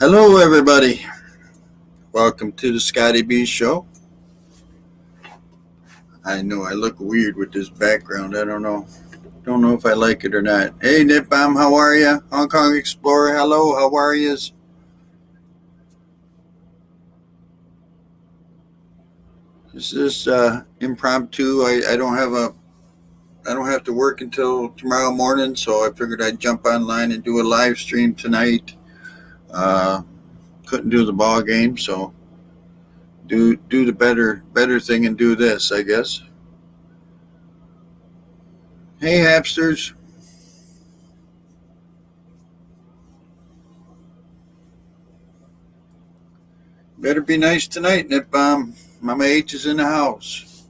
Hello, everybody. Welcome to the Scotty B Show. I know I look weird with this background. I don't know. Don't know if I like it or not. Hey, Nipbam, how are you? Hong Kong Explorer, hello. How are yous? This is impromptu. I don't have to work until tomorrow morning, so I figured I'd jump online and do a live stream tonight. Uh, couldn't do the ball game, so do the better thing and do this, I guess. Hey, Hapsters. Better be nice tonight, Nip Bomb. Mama H is in the house.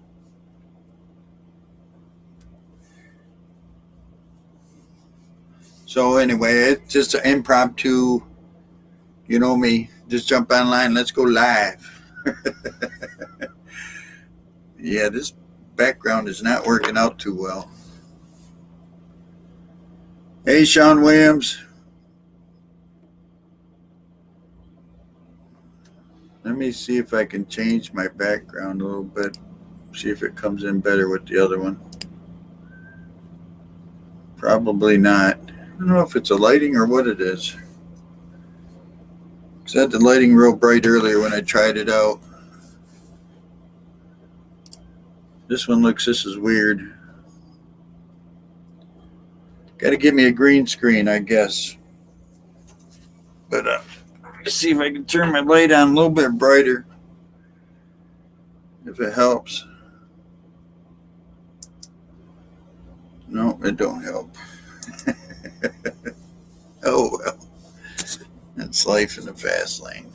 So anyway, it's just an impromptu. You know me. Just jump online. Let's go live. Yeah, this background is not working out too well. Hey, Sean Williams. Let me see if I can change my background a little bit. See if it comes in better with the other one. Probably not. I don't know if it's a lighting or what it is. Because I had the lighting real bright earlier when I tried it out. This one looks just as weird. Got to give me a green screen, I guess. But let's see if I can turn my light on a little bit brighter. If it helps. No, it don't help. Oh, well. That's life in the fast lane.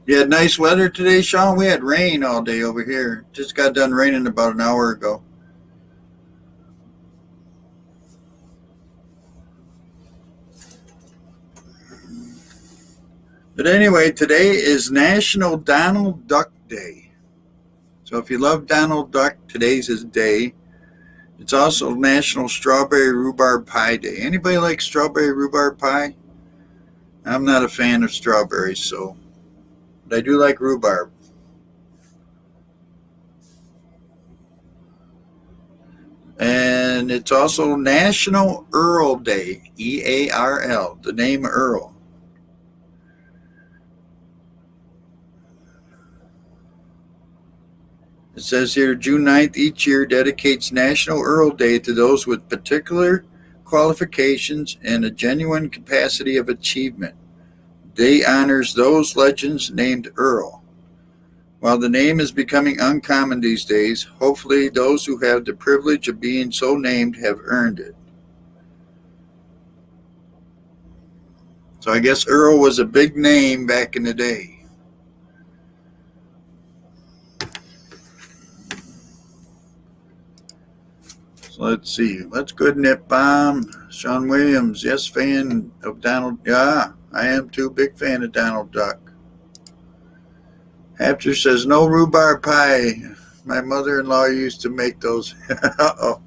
You had nice weather today, Sean? We had rain all day over here. Just got done raining about an hour ago. But anyway, today is National Donald Duck Day. So if you love Donald Duck, today's his day. It's also National Strawberry Rhubarb Pie Day. Anybody like strawberry rhubarb pie? I'm not a fan of strawberries, but I do like rhubarb. And it's also National Earl Day, Earl, the name Earl. It says here June 9th each year dedicates National Earl Day to those with particular qualifications and a genuine capacity of achievement. Day honors those legends named Earl. While the name is becoming uncommon these days, hopefully those who have the privilege of being so named have earned it. So I guess Earl was a big name back in the day. So let's see. Let's good Nip Bomb. Sean Williams, yes, fan of Donald. Yeah, I am too. Big fan of Donald Duck. Hapter says no rhubarb pie. My mother-in-law used to make those. Uh-oh.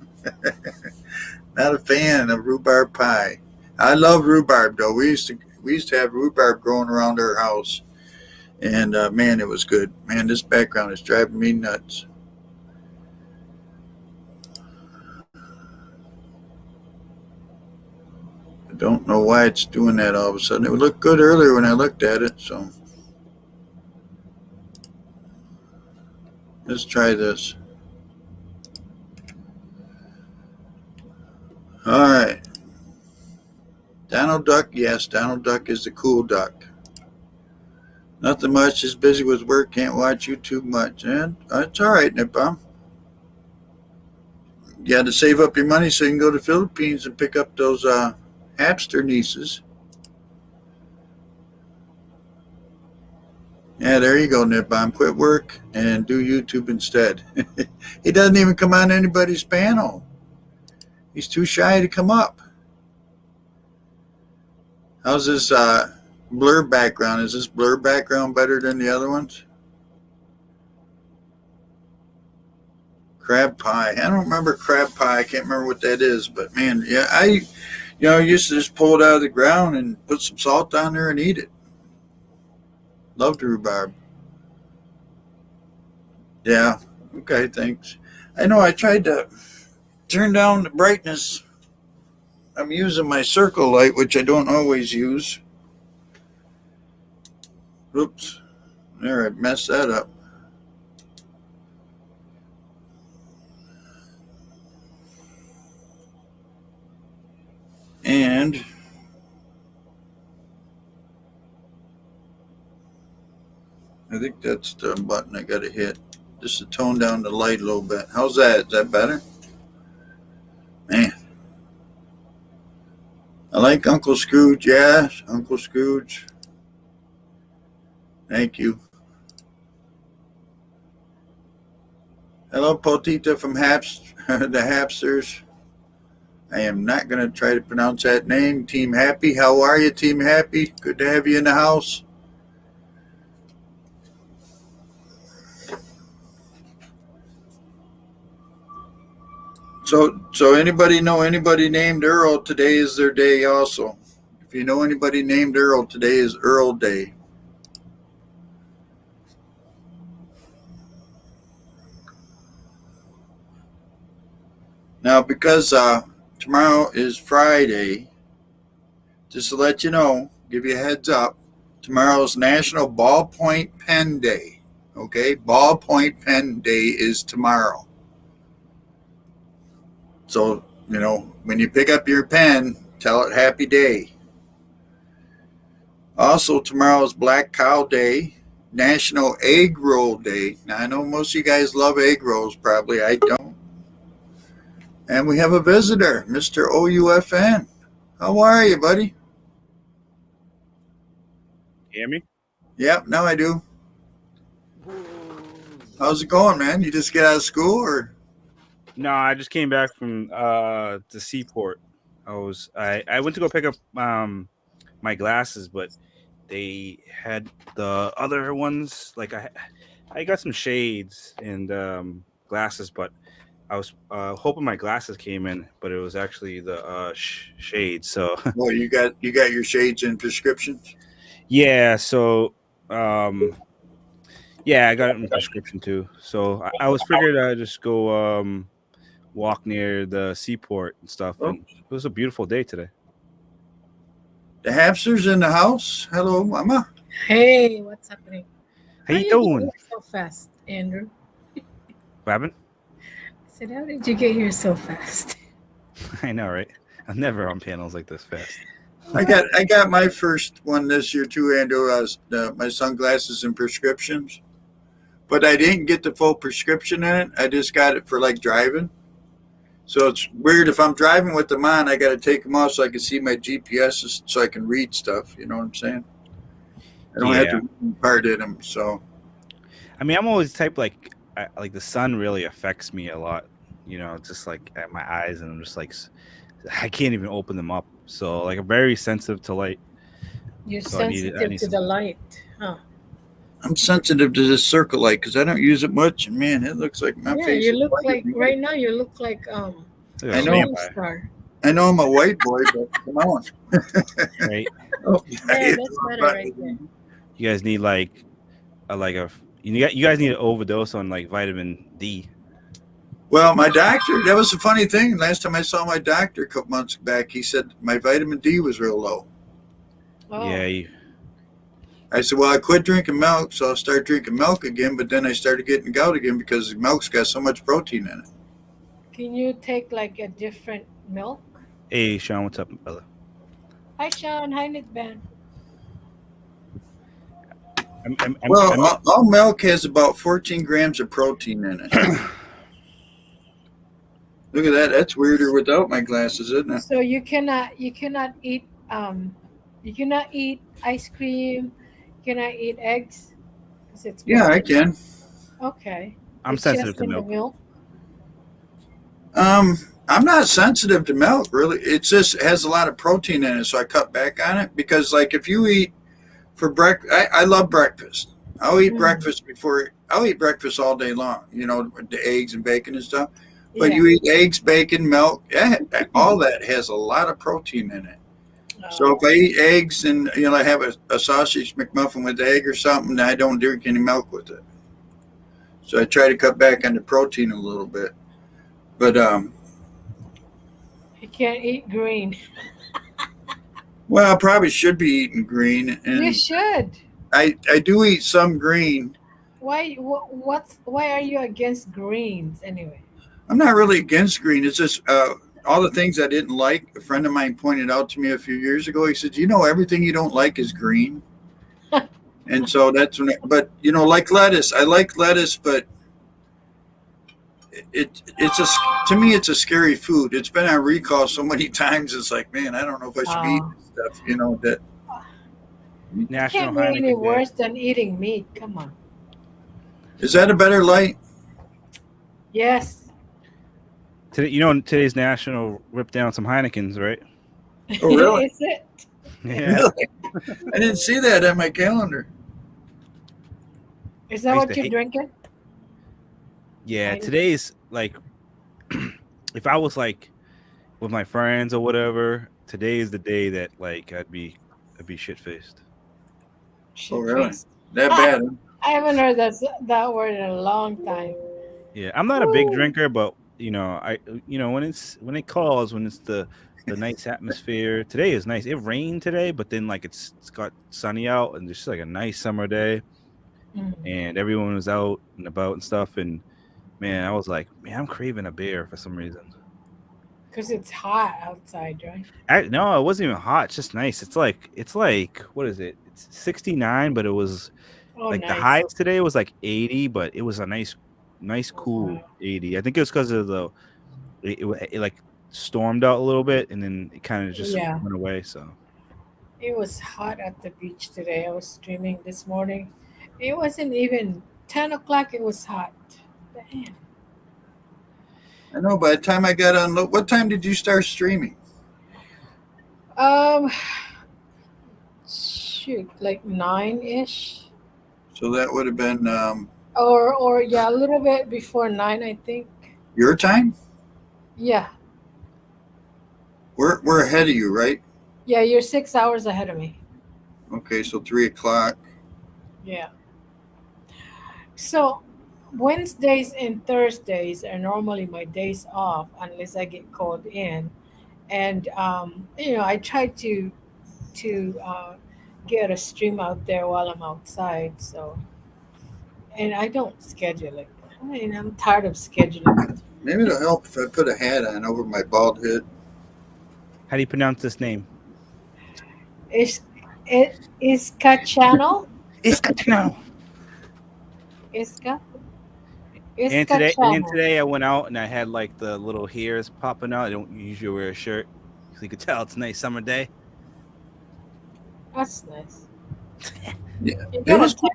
Not a fan of rhubarb pie. I love rhubarb though. We used to have rhubarb growing around our house, and man, it was good. Man, this background is driving me nuts. I don't know why it's doing that all of a sudden. It looked good earlier when I looked at it, so let's try this. All right. Donald Duck, yes, Donald Duck is the cool duck. Nothing much, just busy with work, can't watch YouTube much. And it's all right, Nippa. You got to save up your money so you can go to the Philippines and pick up those hamster nieces. Yeah, there you go, Nipbom. Quit work and do YouTube instead. He doesn't even come on anybody's panel. He's too shy to come up. How's this blur background? Is this blur background better than the other ones? Crab pie. I don't remember crab pie. I can't remember what that is, but man, yeah, You used to just pull it out of the ground and put some salt on there and eat it. Loved rhubarb. Yeah. Okay, thanks. I know I tried to turn down the brightness. I'm using my circle light, which I don't always use. Oops. There, I messed that up. And I think that's the button I got to hit. Just to tone down the light a little bit. How's that? Is that better? Man. I like Uncle Scrooge. Yeah, Uncle Scrooge. Thank you. Hello, Potita from the Hapsters. I am not going to try to pronounce that name. Team Happy. How are you, Team Happy? Good to have you in the house. So anybody know anybody named Earl? Today is their day also. If you know anybody named Earl, today is Earl Day. Now, because tomorrow is Friday, just to let you know, give you a heads up, tomorrow's National Ballpoint Pen Day. Okay, Ballpoint Pen Day is tomorrow. So, when you pick up your pen, tell it happy day. Also, tomorrow's Black Cow Day, National Egg Roll Day. Now, I know most of you guys love egg rolls, probably. I don't. And we have a visitor, Mr. OUFN. How are you, buddy? Hear me? Yep, now I do. How's it going, man? You just get out of school, or? No, I just came back from the seaport. I went to go pick up my glasses, but they had the other ones. Like I got some shades and glasses, but I was hoping my glasses came in, but it was actually the shades. So Well, you got your shades and prescriptions. yeah, so yeah, I got it in prescription too. So I was figured I'd just go walk near the seaport and stuff, Oh, and it was a beautiful day today. the hamster's in the house. Hello, Mama. Hey, what's happening? How you did you doing? get here so fast, Andrew? What happened? I said, how did you get here so fast? I know, right? I'm never on panels like this fast. I got my first one this year too, Andrew. My sunglasses and prescriptions, but I didn't get the full prescription in it. I just got it for like driving. So it's weird if I'm driving with them on, I got to take them off so I can see my GPS, so I can read stuff. You know what I'm saying? I don't have to part in them. So, I mean, I'm always type like the sun really affects me a lot. Just like at my eyes, and I'm just like I can't even open them up. So like I'm very sensitive to light. You're So sensitive to the light, huh? I'm sensitive to this circle light because I don't use it much. And man, it looks like my face. You look like right now. You look like I know. star. I know I'm a white boy, but come on. Right. Oh, Yeah, that's better right there. You guys need you guys need an overdose on like vitamin D. Well, my doctor, that was the funny thing. Last time I saw my doctor a couple months back, he said my vitamin D was real low. Oh. Yeah. I said, well, I quit drinking milk, so I'll start drinking milk again. But then I started getting gout again because milk's got so much protein in it. Can you take like a different milk? Hey, Sean, what's up, brother? Hi, Sean. Hi, Nitban. All milk has about 14 grams of protein in it. Look at that. That's weirder without my glasses, isn't it? So you cannot eat ice cream. You cannot eat eggs. Yeah, I can. Okay. I'm sensitive to milk. I'm not sensitive to milk, really. It just has a lot of protein in it, so I cut back on it. Because, like, if you eat for breakfast, I love breakfast. I'll eat breakfast all day long, the eggs and bacon and stuff. But Yeah. you eat eggs, bacon, milk. All that has a lot of protein in it. So if Oh, I eat eggs and I have a sausage McMuffin with egg or something, I don't drink any milk with it. So I try to cut back on the protein a little bit. But you can't eat green. well, I probably should be eating green, You and should. I do eat some green. Why? Why are you against greens anyway? I'm not really against green. It's just all the things I didn't like. A friend of mine pointed out to me a few years ago. He said, everything you don't like is green. And so that's when, but like lettuce, I like lettuce, but it's to me, it's a scary food. It's been on recall so many times. It's like, man, I don't know if I should be eating Oh, this stuff. That it National can't be any Heineken Day. worse than eating meat. Come on. is that a better light? Yes. Today, today's National Rip Down Some Heinekens, right? Oh, really? Is it? Yeah. Really? I didn't see that on my calendar. Is I that used what to you're hate. drinking? Yeah, I today's like, if I was like with my friends or whatever, today is the day that like I'd be shit faced. Oh, shit really? faced. That I bad? Huh? haven't heard that word in a long time. Yeah, I'm not a big Woo. drinker, but when it calls, when it's the nice atmosphere. Today is nice. It rained today, but then like it's got sunny out and it's just like a nice summer day, and everyone was out and about and stuff. And man, I was like, man, I'm craving a beer for some reason. Because it's hot outside, right? No, it wasn't even hot. It's just nice. It's like what is it? It's 69, but it was Oh, like the nice. highest today was like 80, but it was a nice cool Wow. 80. I think it was because of it like stormed out a little bit and then it kind of just Yeah. went away. So It was hot at the beach today. I was streaming this morning. It wasn't even 10 o'clock. It was hot. Damn. I know. By the time I got on, what time did you start streaming? Um, shoot, like 9-ish. So that would have been Or yeah, a little bit before 9, I think. your time. Yeah. We're ahead of you, right? Yeah, you're 6 hours ahead of me. Okay, so 3 o'clock. Yeah. So Wednesdays and Thursdays are normally my days off unless I get called in. And I try to get a stream out there while I'm outside. So, and I don't schedule it. I mean, I'm tired of scheduling it. Maybe it'll help if I put a hat on over my bald head. how do you pronounce this name? Is it Iska channel? Iskachino. Iska And Iska today, and channel. today I went out and I had like the little hairs popping out. I don't usually wear a shirt, so you could tell it's a nice summer day. That's nice. Yeah, You it got a was tan.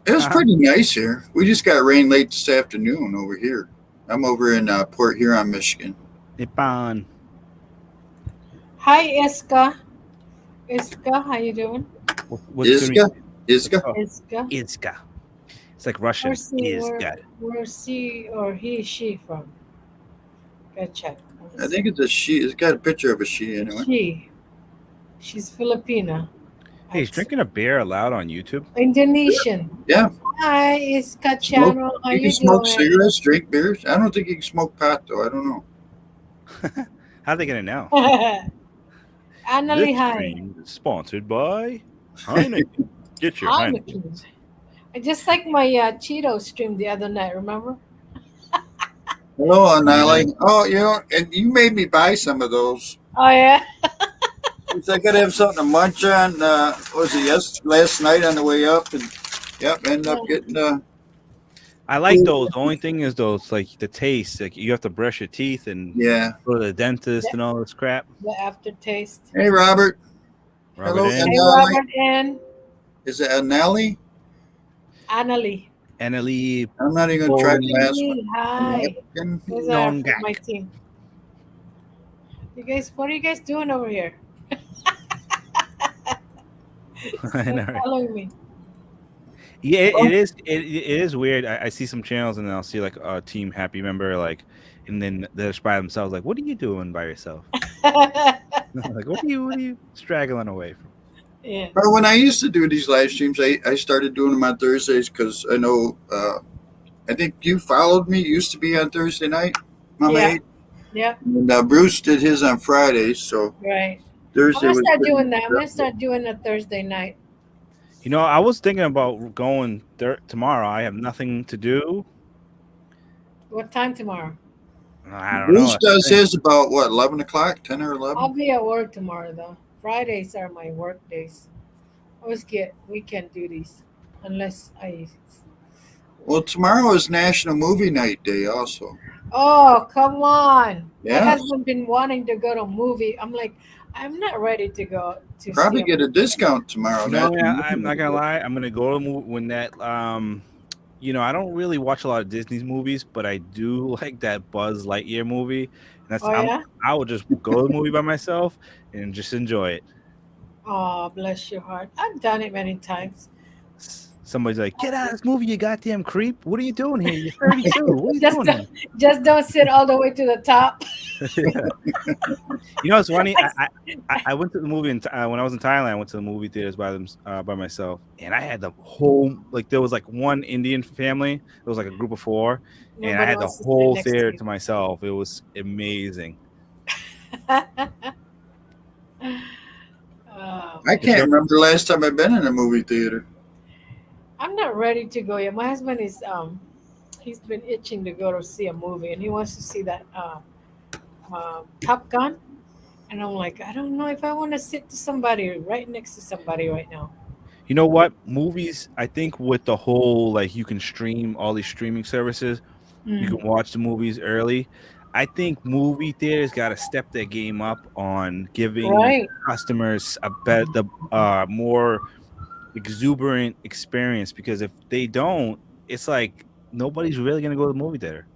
it was Uh-huh. pretty nice here. We just got rain late this afternoon over here. I'm over in Port Huron, Michigan. Nippon. Hi Iska. Iska, how you doing? What's gonna be? What's Iska, called? Iska. Iska. It's like Russian. Where's he Iska. where's he or he she from? Go check. Let me I see. think it's a she. It's got a picture of a she anyway. She. She's Filipina. Hey, he's drinking a beer aloud on YouTube. Indonesian. Yeah, Hi, Iska smoke. channel. How You can you smoke doing? cigarettes, drink beers. I don't think you can smoke pot though. I don't know. How are they gonna know? Annalie, This hi. stream is sponsored by Heineken. Get your Heineken. Heineken. I just like my Cheeto stream the other night, remember? Hello, Yeah. Anali. Oh, and you made me buy some of those. Oh, yeah. I gotta have something to munch on. Was it last night on the way up? And yep, ended up getting I like those. The only thing is those like the taste. Like you have to brush your teeth and yeah. go to the dentist and all this crap. The aftertaste. Hey, Robert. Rub it Hello, in. Hey, Anali. Robert and Is it Anali? Annalie. Annalie I'm not even gonna try the last one. Annalie, hi. Those are from my Nongak. team. You guys, what are you guys doing over here? I Stop know, right? following me. Yeah, it is. It is weird. I see some channels and then I'll see like a Team Happy member like, and then they're just by themselves. Like, what are you doing by yourself? Like, what are you straggling away from? Yeah, But when I used to do these live streams, I started doing them on Thursdays because I know, I think you followed me, used to be on Thursday night, Mama yeah, Eight. yeah. And Bruce did his on Fridays, so Right. I'm Thursday gonna was start pretty doing much that. I'm gonna up. start doing a Thursday night. I was thinking about going tomorrow. I have nothing to do. What time tomorrow? I don't know. Bruce That's the does thing. his about what, 11 o'clock, 10 or 11. I'll be at work tomorrow though. Fridays are my work days. I always get weekend duties, unless I. Well, tomorrow is National Movie Night Day, also. Oh, come on! My Yeah, husband been wanting to go to a movie. I'm like, I'm not ready to go to see probably a get a movie. discount tomorrow. National I'm Movie not Night gonna Day. lie. I'm gonna go to when that I don't really watch a lot of Disney's movies, but I do like that Buzz Lightyear movie, and Oh yeah. I will just go to the movie by myself and just enjoy it. Oh, bless your heart. I've done it many times. Somebody's like, "Get out of this movie, you goddamn creep! What are you doing here? You're 32. What are you Just doing don't, just don't sit all the way to the top. here?" It's funny. I went to the movie when I was in Thailand. I went to the movie theaters by myself, and I had the whole there was like one Indian family. It was like a group of four, and I Nobody had the wants to sit whole next to theater you. to myself. It was amazing. Oh I man, can't Except remember the last time I've been in a movie theater. I'm not ready to go yet. My husband is he's been itching to go to see a movie, and he wants to see that Top Gun. And I'm like, I don't know if I want to sit to somebody right next to somebody right now. you know what movies? I think with the whole you can stream all these streaming services, you can Mm. watch the movies early. I think movie theaters got to step their game up on giving Right. customers the more exuberant experience, because if they don't, it's like nobody's really gonna go to the movie theater.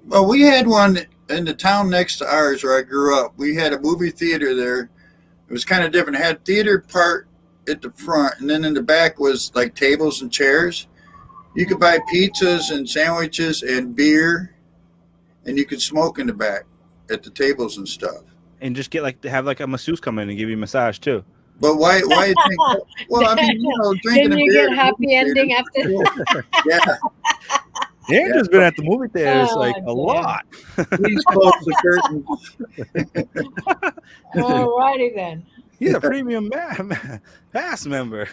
Well, we had one in the town next to ours where I grew up. We had a movie theater there. It was kind of different. It had theater part at the front, and then in the back was like tables and chairs. You could buy pizzas and sandwiches and beer, and you could smoke in the back at the tables and stuff. And just get to have a masseuse come in and give you a massage too. But why drink? Well, I mean, drinking Didn't a you beer get at a movie happy theater ending is after? cool. Yeah, yeah. Andrew's been at the movie theaters Oh a dear. lot. Please close the curtains. Alrighty then. He's a premium pass member.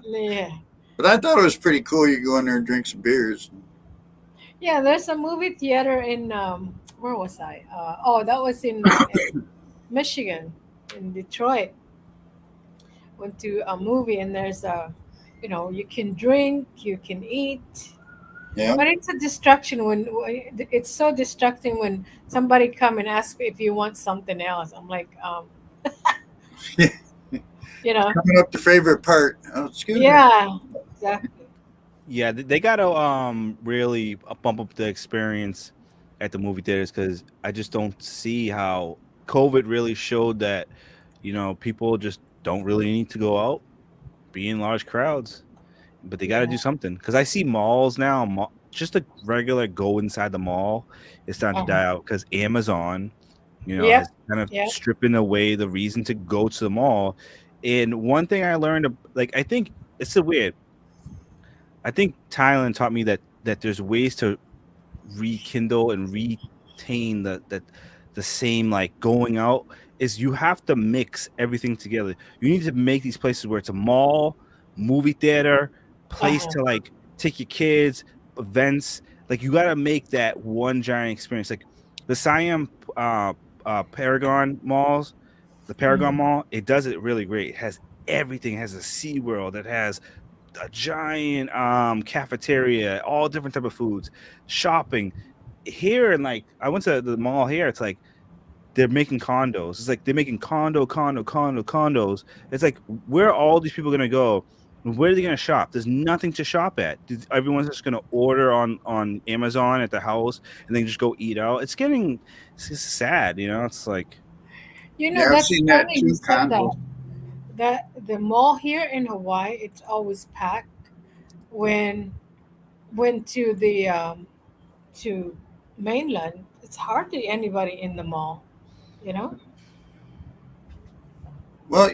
Yeah. But I thought it was pretty cool. You go in there and drink some beers. Yeah, there's a movie theater in where was I? That was in Michigan, in Detroit. Went to a movie and there's you can drink, you can eat, Yeah. but it's a distraction it's so distracting when somebody come and ask if you want something else. I'm like, you know, Coming up the favorite part. Oh, excuse me. yeah, exactly. Yeah, they gotta really bump up the experience at the movie theaters, because I just don't see how COVID really showed that people just don't really need to go out, be in large crowds. But they got to Yeah. do something, because I see malls now. Just a regular go inside the mall is starting to Uh-huh. die out, because Amazon, Yep. has kind of Yep. stripping away the reason to go to the mall. And one thing I learned, I think it's so weird. I think Thailand taught me that there's ways to rekindle and retain the same going out, is you have to mix everything together. You need to make these places where it's a mall, movie theater, place Uh-huh. to take your kids, events. You got to make that one giant experience. Like the Siam Paragon malls, the Paragon Mm. Mall, it does it really great. It has everything. It has a Sea World. It has a giant cafeteria, all different type of foods, shopping. Here, and I went to the mall here. It's like they're making condos. It's like they're making condos. It's like, where are all these people gonna go? Where are they gonna shop? There's nothing to shop at. Everyone's just gonna order on Amazon at the house and then just go eat out. It's just sad. It's like, You know, Yeah, I've that's seen that funny you too. said that. Condos. That the mall here in Hawaii, it's always packed. When went to the to mainland, it's hardly anybody in the mall, you know. Well,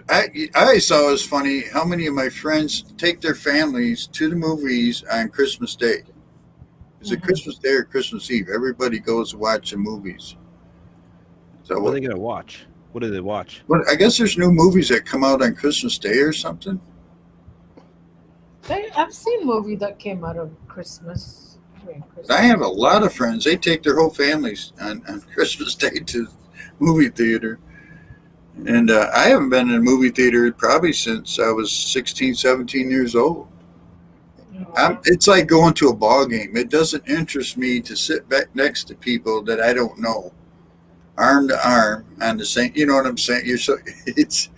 I always thought it was funny how many of my friends take their families to the movies on Christmas Day. Is it Hmm. Christmas Day or Christmas Eve? Everybody goes to watch the movies. So, What are they gonna watch? What do they watch? I guess there's new movies that come out on Christmas Day or something. I've seen movie that came out of Christmas during But I Christmas. have a lot of friends. They take their whole families on Christmas Day to the movie theater. And I haven't been in a movie theater probably since I was 16, 17 years old. Oh, wow. It's like going to a ball game. It doesn't interest me to sit back next to people that I don't know, arm to arm on the same. You know what I'm saying? You're so it's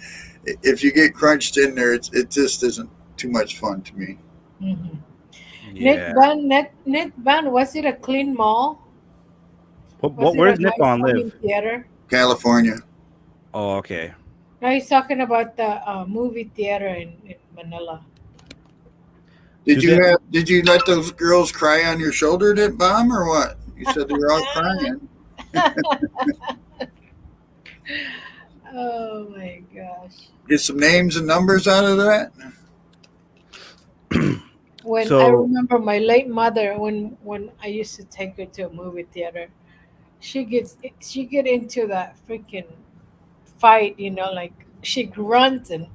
if you get crunched in there, it just isn't too much fun to me. Hmm. Yeah. Nick Van, was it a clean mall? Was What? it a Where's nice Nippon movie live? theater? California. Oh, okay. No, he's talking about the movie theater in Manila. Do they? Did you let those girls cry on your shoulder that bomb or what? You said they were all crying. Oh my gosh. Get some names and numbers out of that. When I So remember my late mother, when I used to take her to a movie theater, she get into that freaking fight, like she grunts and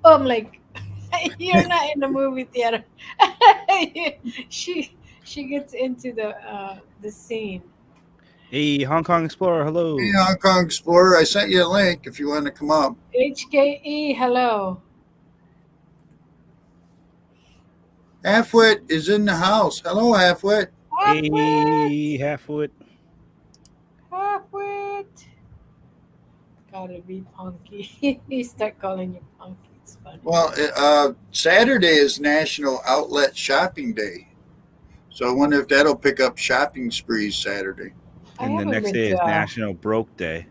I'm like, you're not in the movie theater. she she gets into the scene. hey, Hong Kong Explorer, Hey, hello. Hong Kong Explorer, I sent you a link if you want to come up. HKE, hello. Halfwit is in the house. Hello, Halfwit. Halfwit, Hey, Halfwood. halfwit. Gotta be punky. He start calling you punky. It's funny. Well, Saturday is National Outlet Shopping Day. So I wonder if that'll pick up shopping sprees Saturday. I And the haven't next been day to is a National Broke Day.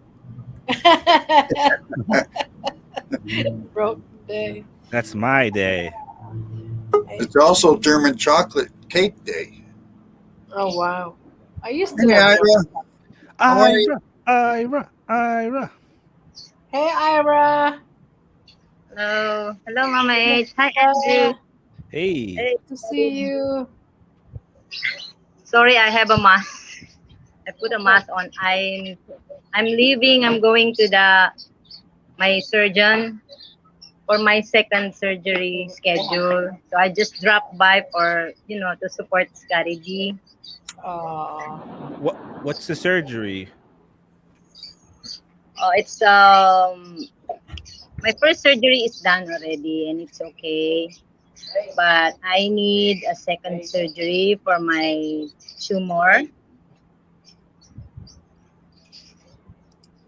broke day. That's my day. I- It's also German Chocolate Cake Day. oh wow. I used to Hey, love German. Ira, how are you? Ira, Ira, Ira. Hey Ira. Hello. Hello, Mama Good H. Hi, Andrew. Hey. Hey, to see you. sorry, I have a mask. I put a Okay. mask on. I'm leaving. I'm going to the my surgeon for my second surgery schedule. So I just dropped by for to support Scotty G. Uh, What's the surgery? It's my first surgery is done already and it's okay. But I need a second surgery for my tumor.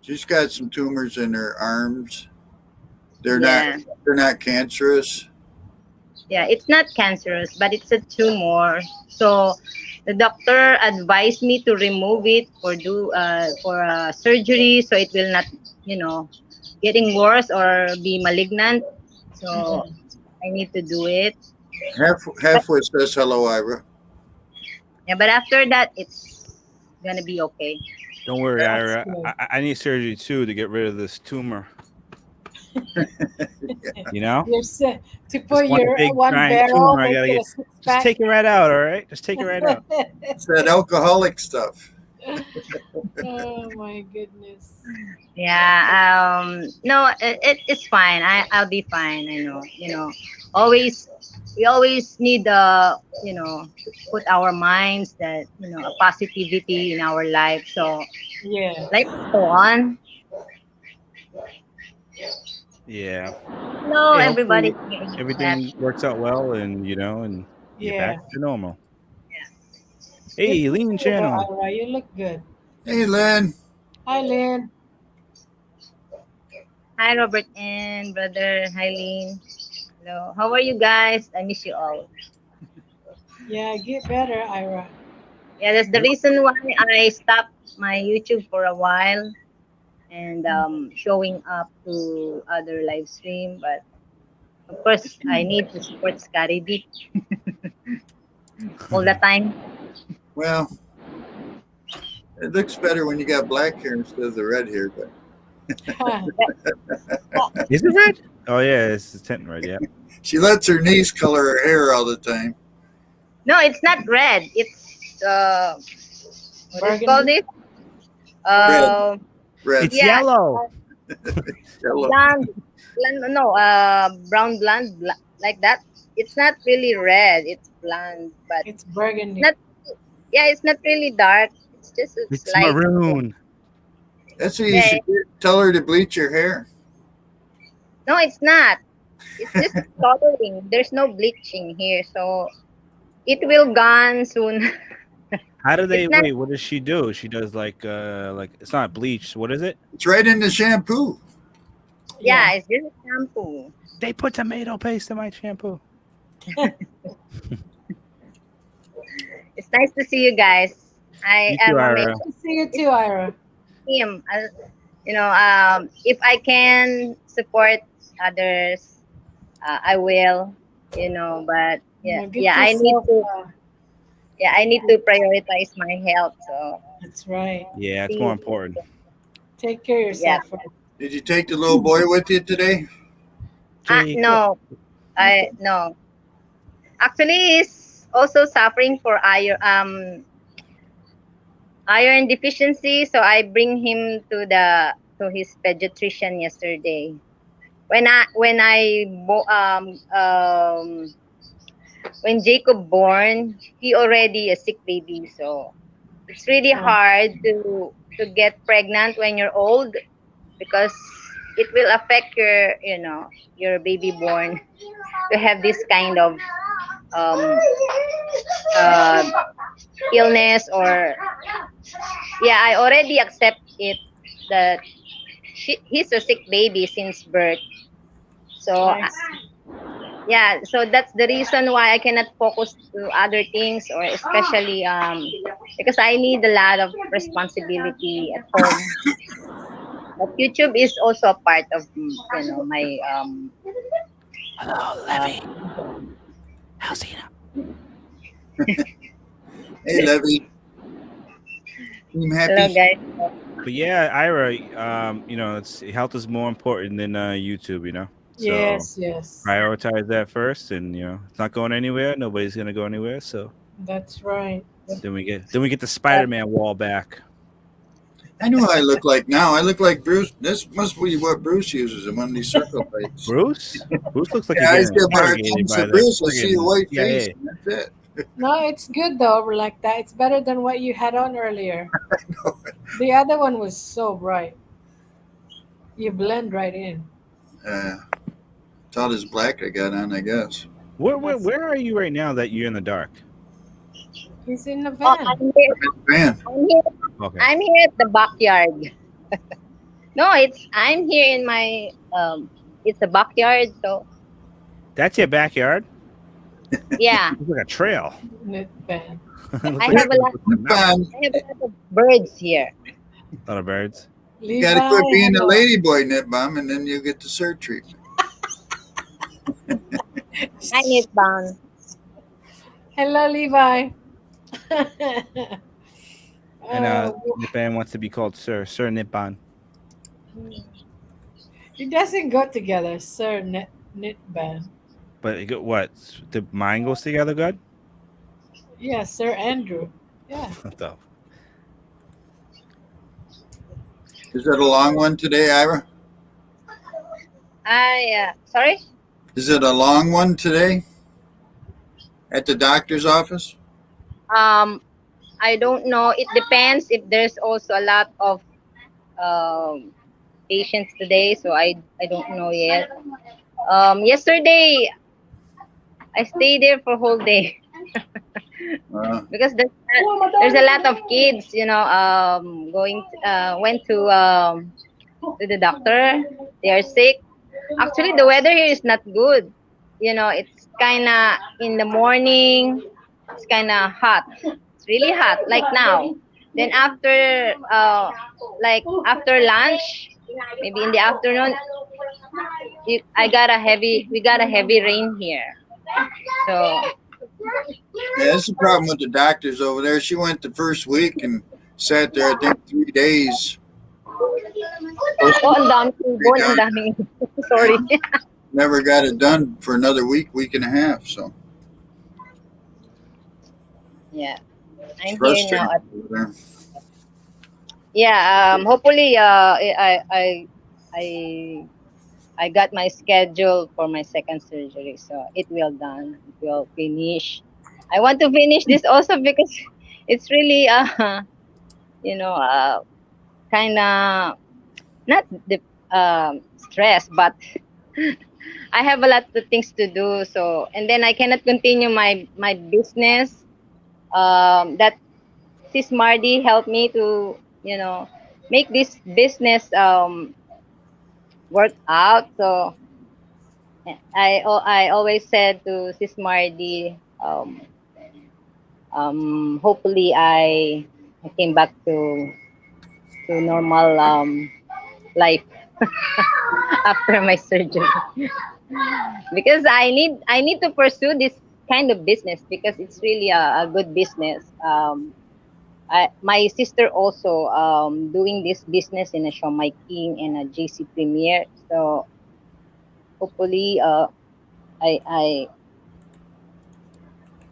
She's got some tumors in her arms. They're not Yeah. they're not cancerous. Yeah, it's not cancerous, but it's a tumor. So the doctor advised me to remove it for surgery, so it will not, you know, getting worse or be malignant. So mhm. I need to do it. But Halfway says hello, Ira. yeah, but after that, it's gonna be okay. Don't worry, That's Ira. good. I need surgery too to get rid of this tumor. You know, You're set to this put one your big one giant barrel, tumor. I make gotta it a get. six Just pack. take it right out. All right, just take it right out. It's that alcoholic stuff. Oh my goodness. Yeah. No, it's fine. I'll be fine. I know. Always we always need to put our minds that a positivity in our life. So Yes. life go on. Yeah. Hello, Hey, everybody. hopefully everything works out well, and and you get back Yeah. to normal. Good Hey, to Lean see you, Channel. Ira. You look good. Hey, Lynn. Hi, Lynn. Hi, Robert and brother Eileen. Hello. How are you guys? I miss you all. Yeah, get better, Ira. Yeah, that's the reason why I stopped my YouTube for a while and showing up to other live stream. But of course, I need to support Scary D all the time. Well, It looks better when you got black hair instead of the red hair, but Is it red? Oh yeah, it's tint red. Yeah. she lets her niece color her hair all the time. No, it's not red. It's what is called Burgundy. it? Red, Uh, red, It's yeah, yellow. yellow. blonde, no, brown blonde, like that. It's not really red. It's blonde, but It's burgundy. not. Yeah, it's not really dark. It's just a It's slight. maroon. That's what you Yeah. should do. Tell her to bleach her hair. No, it's not. It's just coloring. There's no bleaching here, so it will gone soon. How do they It's not. wait? What does she do? She does like it's not bleach. What is it? It's right in the shampoo. Yeah, it's just a shampoo. They put tomato paste in my shampoo. It's nice to see you guys. You too, Ira. Good to see you too, Ira. Him. If I can support others, I will. But yeah, Get yeah, I need yourself, to. Yeah, I need to prioritize my health. So that's right. Yeah, it's please, more important. Take care of yeah. yourself. first. Did you take the little boy with you today? No, I no. Actually, he's also suffering for iron deficiency. So I bring him to his pediatrician yesterday. When Jacob born, he already a sick baby. So it's really Oh, hard to get pregnant when you're old because it will affect your baby born to have this kind of um, uh, illness. Or yeah, I already accept it that he's a sick baby since birth. So nice. yeah, so that's the reason why I cannot focus to other things, or especially because I need a lot of responsibility at home. But YouTube is also a part of my Hello, uh, Levy. How's Ina? Hey, Levy. Seem hello happy? guys. But yeah, Ira, it's health is more important than YouTube. So Yes. prioritize that first, and it's not going anywhere. Nobody's gonna go anywhere. So That's right. then we get the Spider-Man wall back. I know what I look like now. I look like Bruce. This must be what Bruce uses in one of these circle lights. Bruce looks like Yeah, I he's still getting have a hard interrogated time. by So like Bruce, I see your friggin' white CIA. face, and that's it. No, it's good though. Like that, it's better than what you had on earlier. The other one was so bright. You blend right in. It's all this black I got on, I guess. Where are you right now that you're in the dark? He's in the Oh, van. Man, Okay. I'm here at the backyard. No, I'm here in my it's a backyard. So That's your backyard? yeah, It's like a trail. Knit van. I have a lot. I have a lot of birds here. A lot of birds. you got to quit being a hello. lady boy, Nip Bomb, and then you get the surge treatment. I need bound. Hello, Levi. And Nippon wants to be called Sir Nippon. It doesn't go together, sir. Knit van. But what? The mine goes together good? Yeah, Sir Andrew. Yeah. What the? Is that a long one today, Ira? Sorry. Is it a long one today at the doctor's office? I don't know. It depends if there's also a lot of patients today, so I don't know yet. Yesterday I stayed there for whole day because there's a lot of kids, went to the doctor. They are sick. Actually, the weather here is not good. It's kind of in the morning. It's kind of hot. It's really hot, like now. Then after lunch, maybe in the afternoon, we got a heavy rain here. So Yeah, that's the problem with the doctors over there. She went the first week, and Sat there, I think, 3 days. Supposed Oh, to ang daming be ibon, ang done. daming And sorry. never got it done for another week and a half. So Yeah, it's I'm here now. frustrating over there. Yeah, hopefully, I I got my schedule for my second surgery, so it will done. It will finish. I want to finish this also because it's really you know kind of not the stress, but I have a lot of things to do. So and then I cannot continue my business. That Sis Mardi helped me to make this business work out. So I always said to Sis Mardi, hopefully I came back to normal life after my surgery because I need to pursue this kind of business because it's really a good business. My sister also doing this business in a Show My King and a JC Premier. So hopefully, I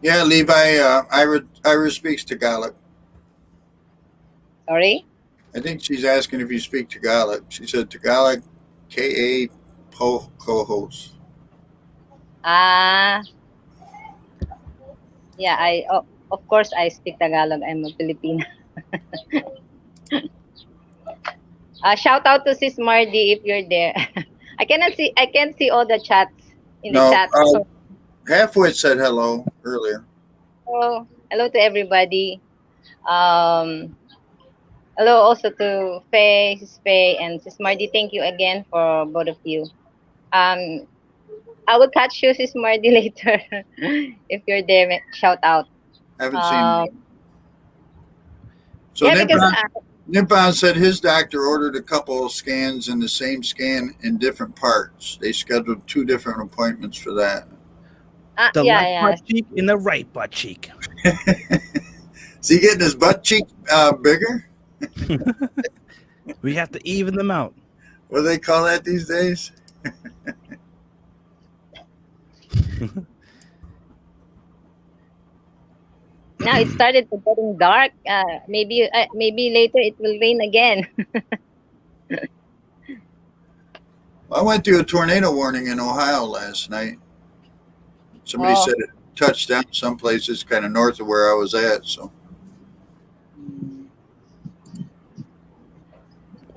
Yeah, Levi. Ira speaks Tagalog. sorry. I think she's asking if you speak Tagalog. She said Tagalog, Ka co-host. Ah, yeah. Of course I speak Tagalog. I'm a Filipina. Shout out to Sis Mardi if you're there. I can't see all the chats in the No, chat. So Halfwit said hello earlier. hello to everybody. Um, Hello also to Faye, Sis Faye, and Sis Mardi. Thank you again for both of you. Um, I will catch you, Sis Mardi, later. If you're there, shout out. Haven't seen. Um, So yeah, because Nippon said his doctor ordered a couple of scans in the same scan in different parts. They scheduled two different appointments for that. The yeah, left yeah. butt cheek and the right butt cheek. Is he getting his butt cheek bigger? We have to even them out. What do they call that these days? Now it started to getting dark. Maybe later it will rain again. I went through a tornado warning in Ohio last night. Somebody Oh, said it touched down some places kind of north of where I was at. So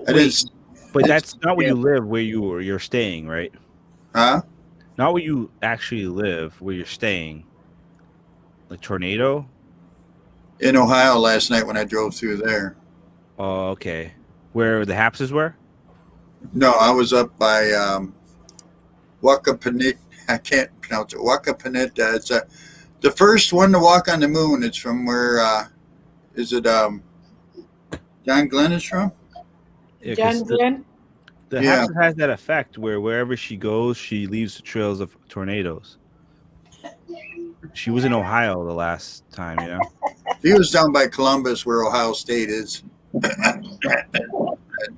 I didn't. Wait, but It's, that's not where yeah. you live, where you're staying, right? Huh? Not where you actually live, where you're staying. Like tornado. In Ohio last night when I drove through there. Oh, okay. Where the Hapses were? No, I was up by Wakapanit. I can't pronounce it. Wakapanita. It's the first one to walk on the moon. It's from where is it? John Glenn is from. Yeah, John because Glenn. the Yeah. Hapses has that effect where wherever she goes, she leaves trails of tornadoes. She was in Ohio the last time, you know. He was down by Columbus, where Ohio State is.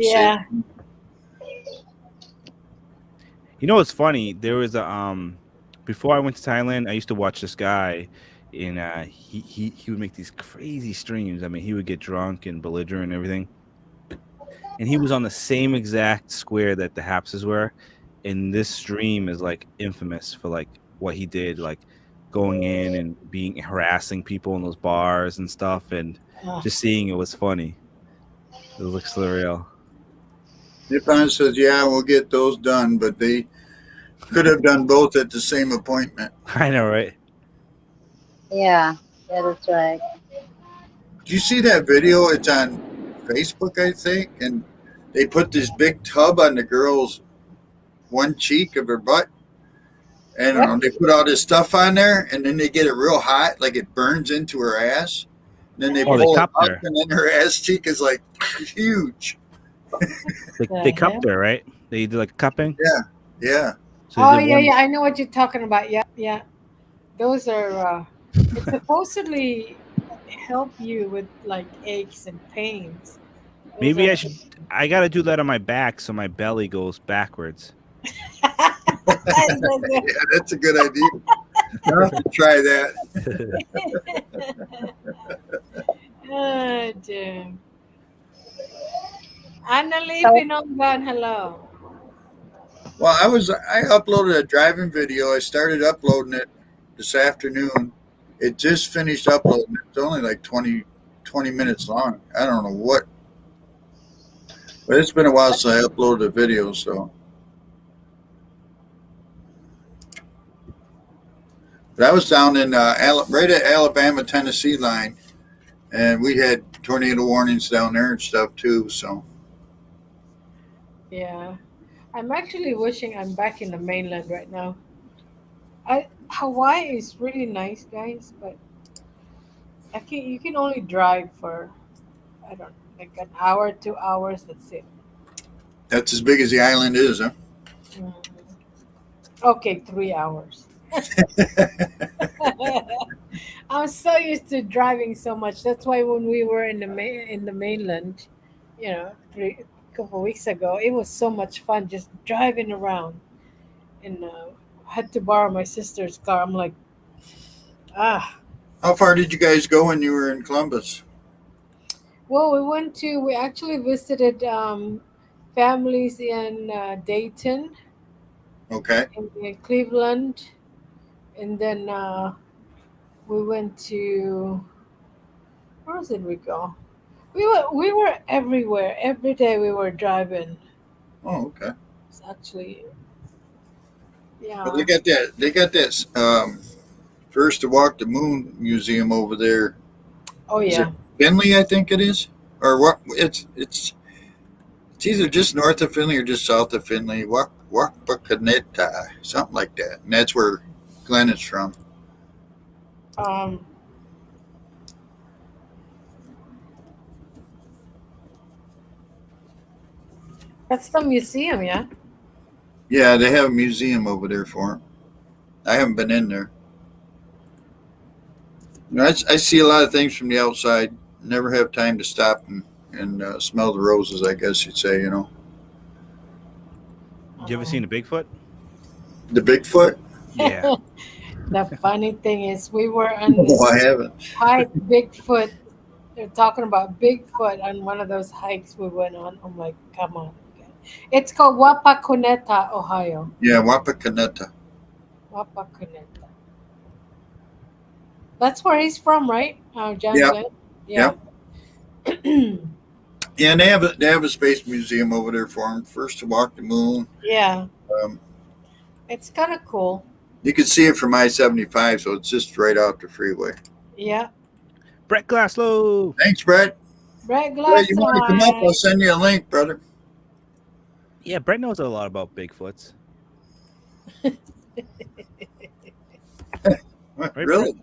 Yeah. You know what's funny? There was a before I went to Thailand, I used to watch this guy and he would make these crazy streams. I mean, he would get drunk and belligerent and everything. And he was on the same exact square that the Hapses were. And this stream is like infamous for like what he did, like going in and being harassing people in those bars and stuff, and Uh, just seeing it was funny. It looks surreal. Nippon says, "Yeah, we'll get those done," but they could have done both at the same appointment. I know, right? yeah, yeah, that's right. Do you see that video? It's on Facebook, I think, and they put this big tub on the girl's one cheek of her butt. And what? they put all this stuff on there, and then they get it real hot, like it burns into her ass. And then they Oh, they pull it cupped up, her. and then her ass cheek is like huge. They cupped her, right? They did like cupping. Yeah, yeah. So they Oh did yeah, one. yeah. I know what you're talking about. Yeah, yeah. Those are. It's supposedly help you with like aches and pains. Those Maybe are I should. I gotta do that on my back so my belly goes backwards. Yeah, that's a good idea. I'll have to try that. Oh, damn. Annalie So Pinonggan, hello. Well, I uploaded a driving video. I started uploading it this afternoon. It just finished uploading. It's only like 20 minutes long. I don't know what, but it's been a while since I uploaded a video. So, but I was down in right at Alabama Tennessee line, and we had tornado warnings down there and stuff too. So, Yeah. I'm actually wishing I'm back in the mainland right now. Hawaii is really nice, guys, but you can only drive for I don't know, like an hour, 2 hours. That's it. that's as big as the island is, huh? Mhm. Okay, 3 hours. I'm so used to driving so much. That's why when we were in in the mainland, three couple weeks ago, it was so much fun just driving around. And I had to borrow my sister's car. I'm like, ah. How far did you guys go when you were in Columbus? Well, we actually visited families in Dayton, Okay. in Cleveland, and then we went to, where did we go? We were everywhere. Every day we were driving. Oh, okay. It's actually, Well, yeah. they got that first to walk the moon museum over there. Oh Is it yeah. Finley? I think it is, or what? It's either just north of Finley or just south of Finley. Wapakoneta, something like that. And that's where Glenn is from. Um, that's the museum, yeah. Yeah, they have a museum over there for him. I haven't been in there. You know, I see a lot of things from the outside. Never have time to stop and smell the roses. I guess you'd say. You know, You ever seen a Bigfoot? the Bigfoot. Yeah. The funny thing is, we were on No, this I haven't. hike, Bigfoot. They're talking about Bigfoot on one of those hikes we went on. I'm like, come on. Okay. It's called Wapakoneta, Ohio. Yeah, Wapakoneta. Wapakoneta. That's where he's from, right? John Yeah, Glenn? yeah, Yeah. yeah. And they have a space museum over there for him. First to walk the moon. Yeah. Um, It's kind of cool. You can see it from I-75, so it's just right off the freeway. Yeah. Brett Glaslow. Thanks, Brett. Red Brett, glass you want to come up? I'll eye. send you a link, brother. Yeah, Brett knows a lot about Bigfoots. What, Right, really?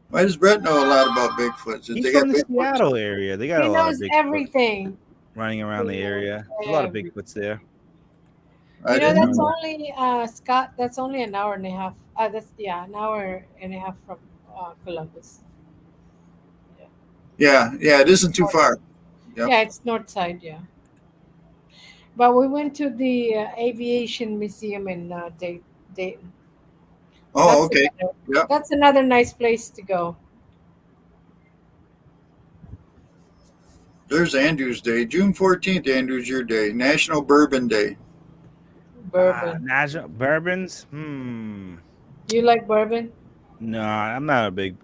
Why does Brett know a lot about Bigfoots? Did He's they from got the Bigfoots? Seattle area. They got He a lot of knows Bigfoot everything. running around the He knows area. There's a lot of everything. Bigfoots there. I didn't That's know. only Scott. That's only an hour and a half. That's yeah, an hour and a half from Columbus. Yeah. Yeah, it isn't too North. far. Yep. Yeah, it's north side. Yeah, but we went to the aviation museum in Dayton. Oh, That's okay. another. Yep. That's another nice place to go. There's Andrew's Day. June 14th, Andrew's your day. National Bourbon Day. Bourbon. National bourbons? You like bourbon, No, I'm not a big.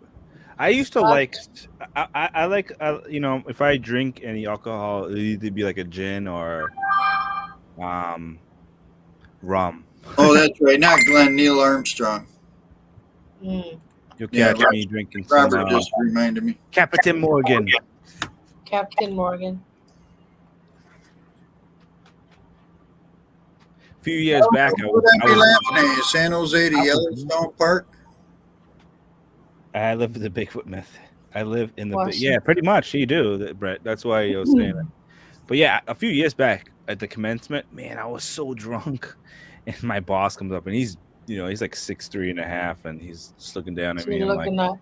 I used to like. Scotch? I like. If I drink any alcohol, it'd either be like a gin or rum. Oh, that's right. Not Glenn, Neil Armstrong. Mm. You'll Yeah, catch me drinking some Robert just reminded me. Captain Morgan. Captain Morgan. A few years back, I What was, would I I be was laughing at you? San Jose to I was- Yellowstone Park? I live the Bigfoot myth. I live in the Washington. yeah, pretty much. You do, Brett. That's why I was saying that. But yeah, a few years back at the commencement, man, I was so drunk, and my boss comes up and he's like 6'3.5", and he's just looking down at So me. you're I'm like, looking at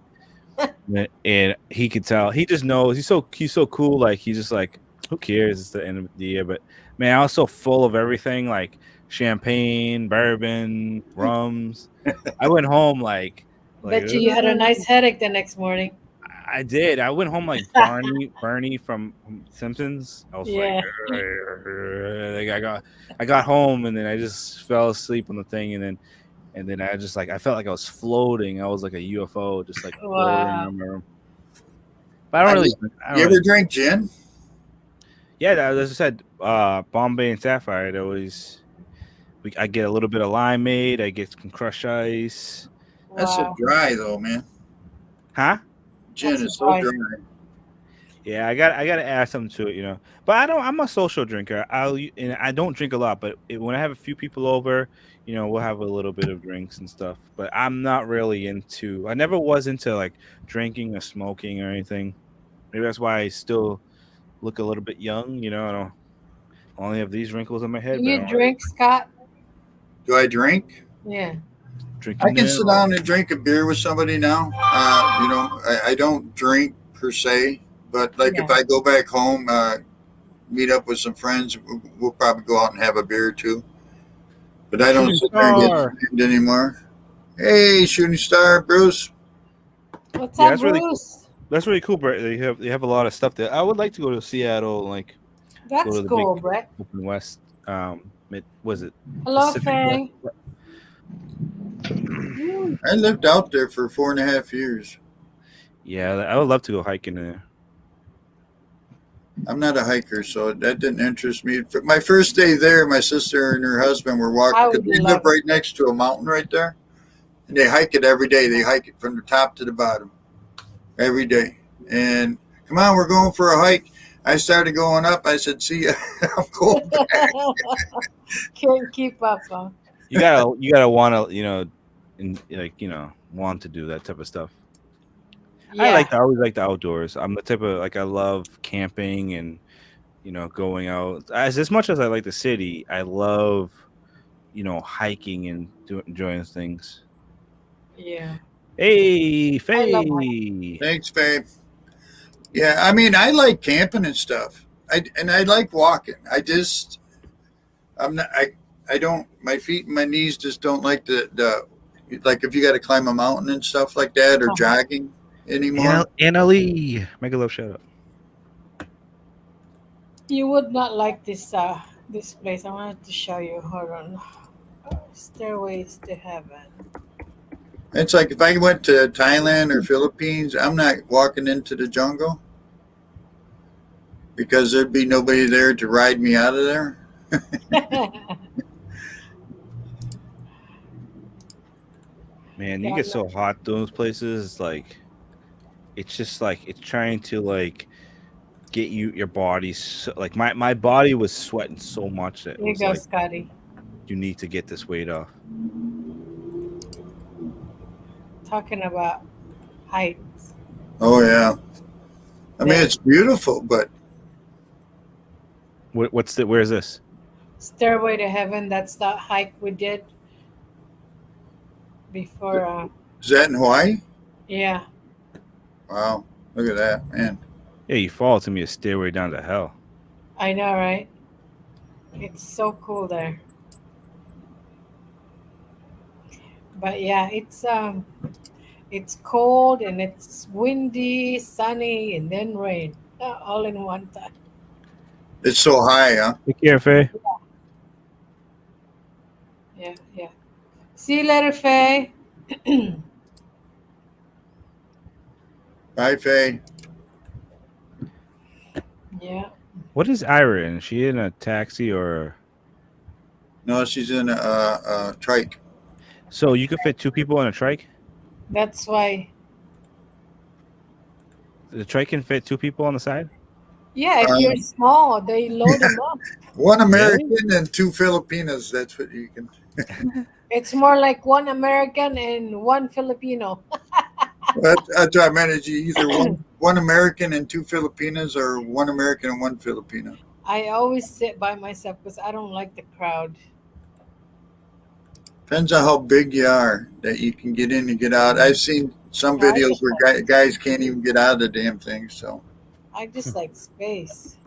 and he could tell. He just knows. He's so cool. Like he's just like, who cares? It's the end of the year. But man, I was so full of everything, like champagne, bourbon, rums. I went home like Bet you had a nice headache the next morning. I did. I went home like Barney from Simpsons. I was like, Yeah. like I got home and then I just fell asleep on the thing and then I just like I felt like I was floating. I was like a UFO, just like floating Wow. around my room. But I don't I, really. I don't you ever really. drink gin? Yeah, as I said, Bombay and Sapphire. I get a little bit of limeade. I get some crushed ice. That's so Wow. dry though, man. Huh? Gin That's is so dry. dry. Yeah, I gotta add something to it, But I don't. I'm a social drinker. And I don't drink a lot, but when I have a few people over, we'll have a little bit of drinks and stuff. But I'm not really into. I never was into like drinking or smoking or anything. Maybe that's why I still look a little bit young. I don't only have these wrinkles in my Do head, but I you don't really drink, Scott? Do I drink? Yeah. I drinking can sit now. down and drink a beer with somebody now. I don't drink per se, but like if Yeah. I go back home, meet up with some friends, we'll probably go out and have a beer or two. But I don't Shooting sit there and get star. slammed anymore. Hey, shooting star, Bruce. What's Yeah, up, that's really Bruce? that's really cool, Brett. They have a lot of stuff there. I would like to go to Seattle, like go That's to the big cool, Brett. open west. Was it Hello, Pacific West? Faye. Mm. I lived out there for 4.5 years. Yeah, I would love to go hiking there. I'm not a hiker, so that didn't interest me. For my first day there, my sister and her husband were walking I because would we live love it. right next to a mountain right there, and they hike it every day. They hike it from the top to the bottom every day. And come on, we're going for a hike. I started going up. I said, "See ya." I'm going back. Can't keep up, huh? You gotta want to want to do that type of stuff. Yeah. I always like the outdoors. I'm the type of like I love camping and going out. As much as I like the city, I love hiking and enjoying things. Yeah. Hey, I love hiking. Faye. Thanks, babe. Yeah, I mean, I like camping and stuff. I like walking. I'm not. I don't. My feet and my knees just don't like the like if you got to climb a mountain and stuff like that or Uh-huh. jogging anymore. Anna Lee. Make a love shout out. You would not like this place. I wanted to show you. Hold on. Stairways to Heaven. It's like if I went to Thailand or Philippines, I'm not walking into the jungle because there'd be nobody there to ride me out of there. Man, you Yeah, get so hot those places. It's just like it's trying to like get your body like my body was sweating so much that it here you was go, like Scotty. you need to get this weight off. Talking about heights. Oh yeah, I mean There. it's beautiful, but Where's this? Stairway to Heaven. That's the hike we did before. is that in Hawaii? Yeah. Wow, look at that, man. Yeah, you fall to me a stairway down to hell. I know, right? It's so cool there. But yeah, it's cold and it's windy, sunny, and then rain, all in one time. It's so high, huh? Take care, Faye. Yeah, yeah. See you later, Faye. Bye, Faye. Yeah. What is Ira in? Is she in a taxi or? No, she's in a trike. So you could fit two people in a trike? That's why. The trike can fit two people on the side? Yeah, if you're Um, small, they load them up. One Really? American and two Filipinas. That's what you can. It's more like one American and one Filipino. That's what I meant. Is you either one American and two Filipinas, or one American and one Filipino. I always sit by myself because I don't like the crowd. Depends on how big you are that you can get in and get out. I've seen some No, I videos just where like guys can't even get out of the damn thing. So, I just like space.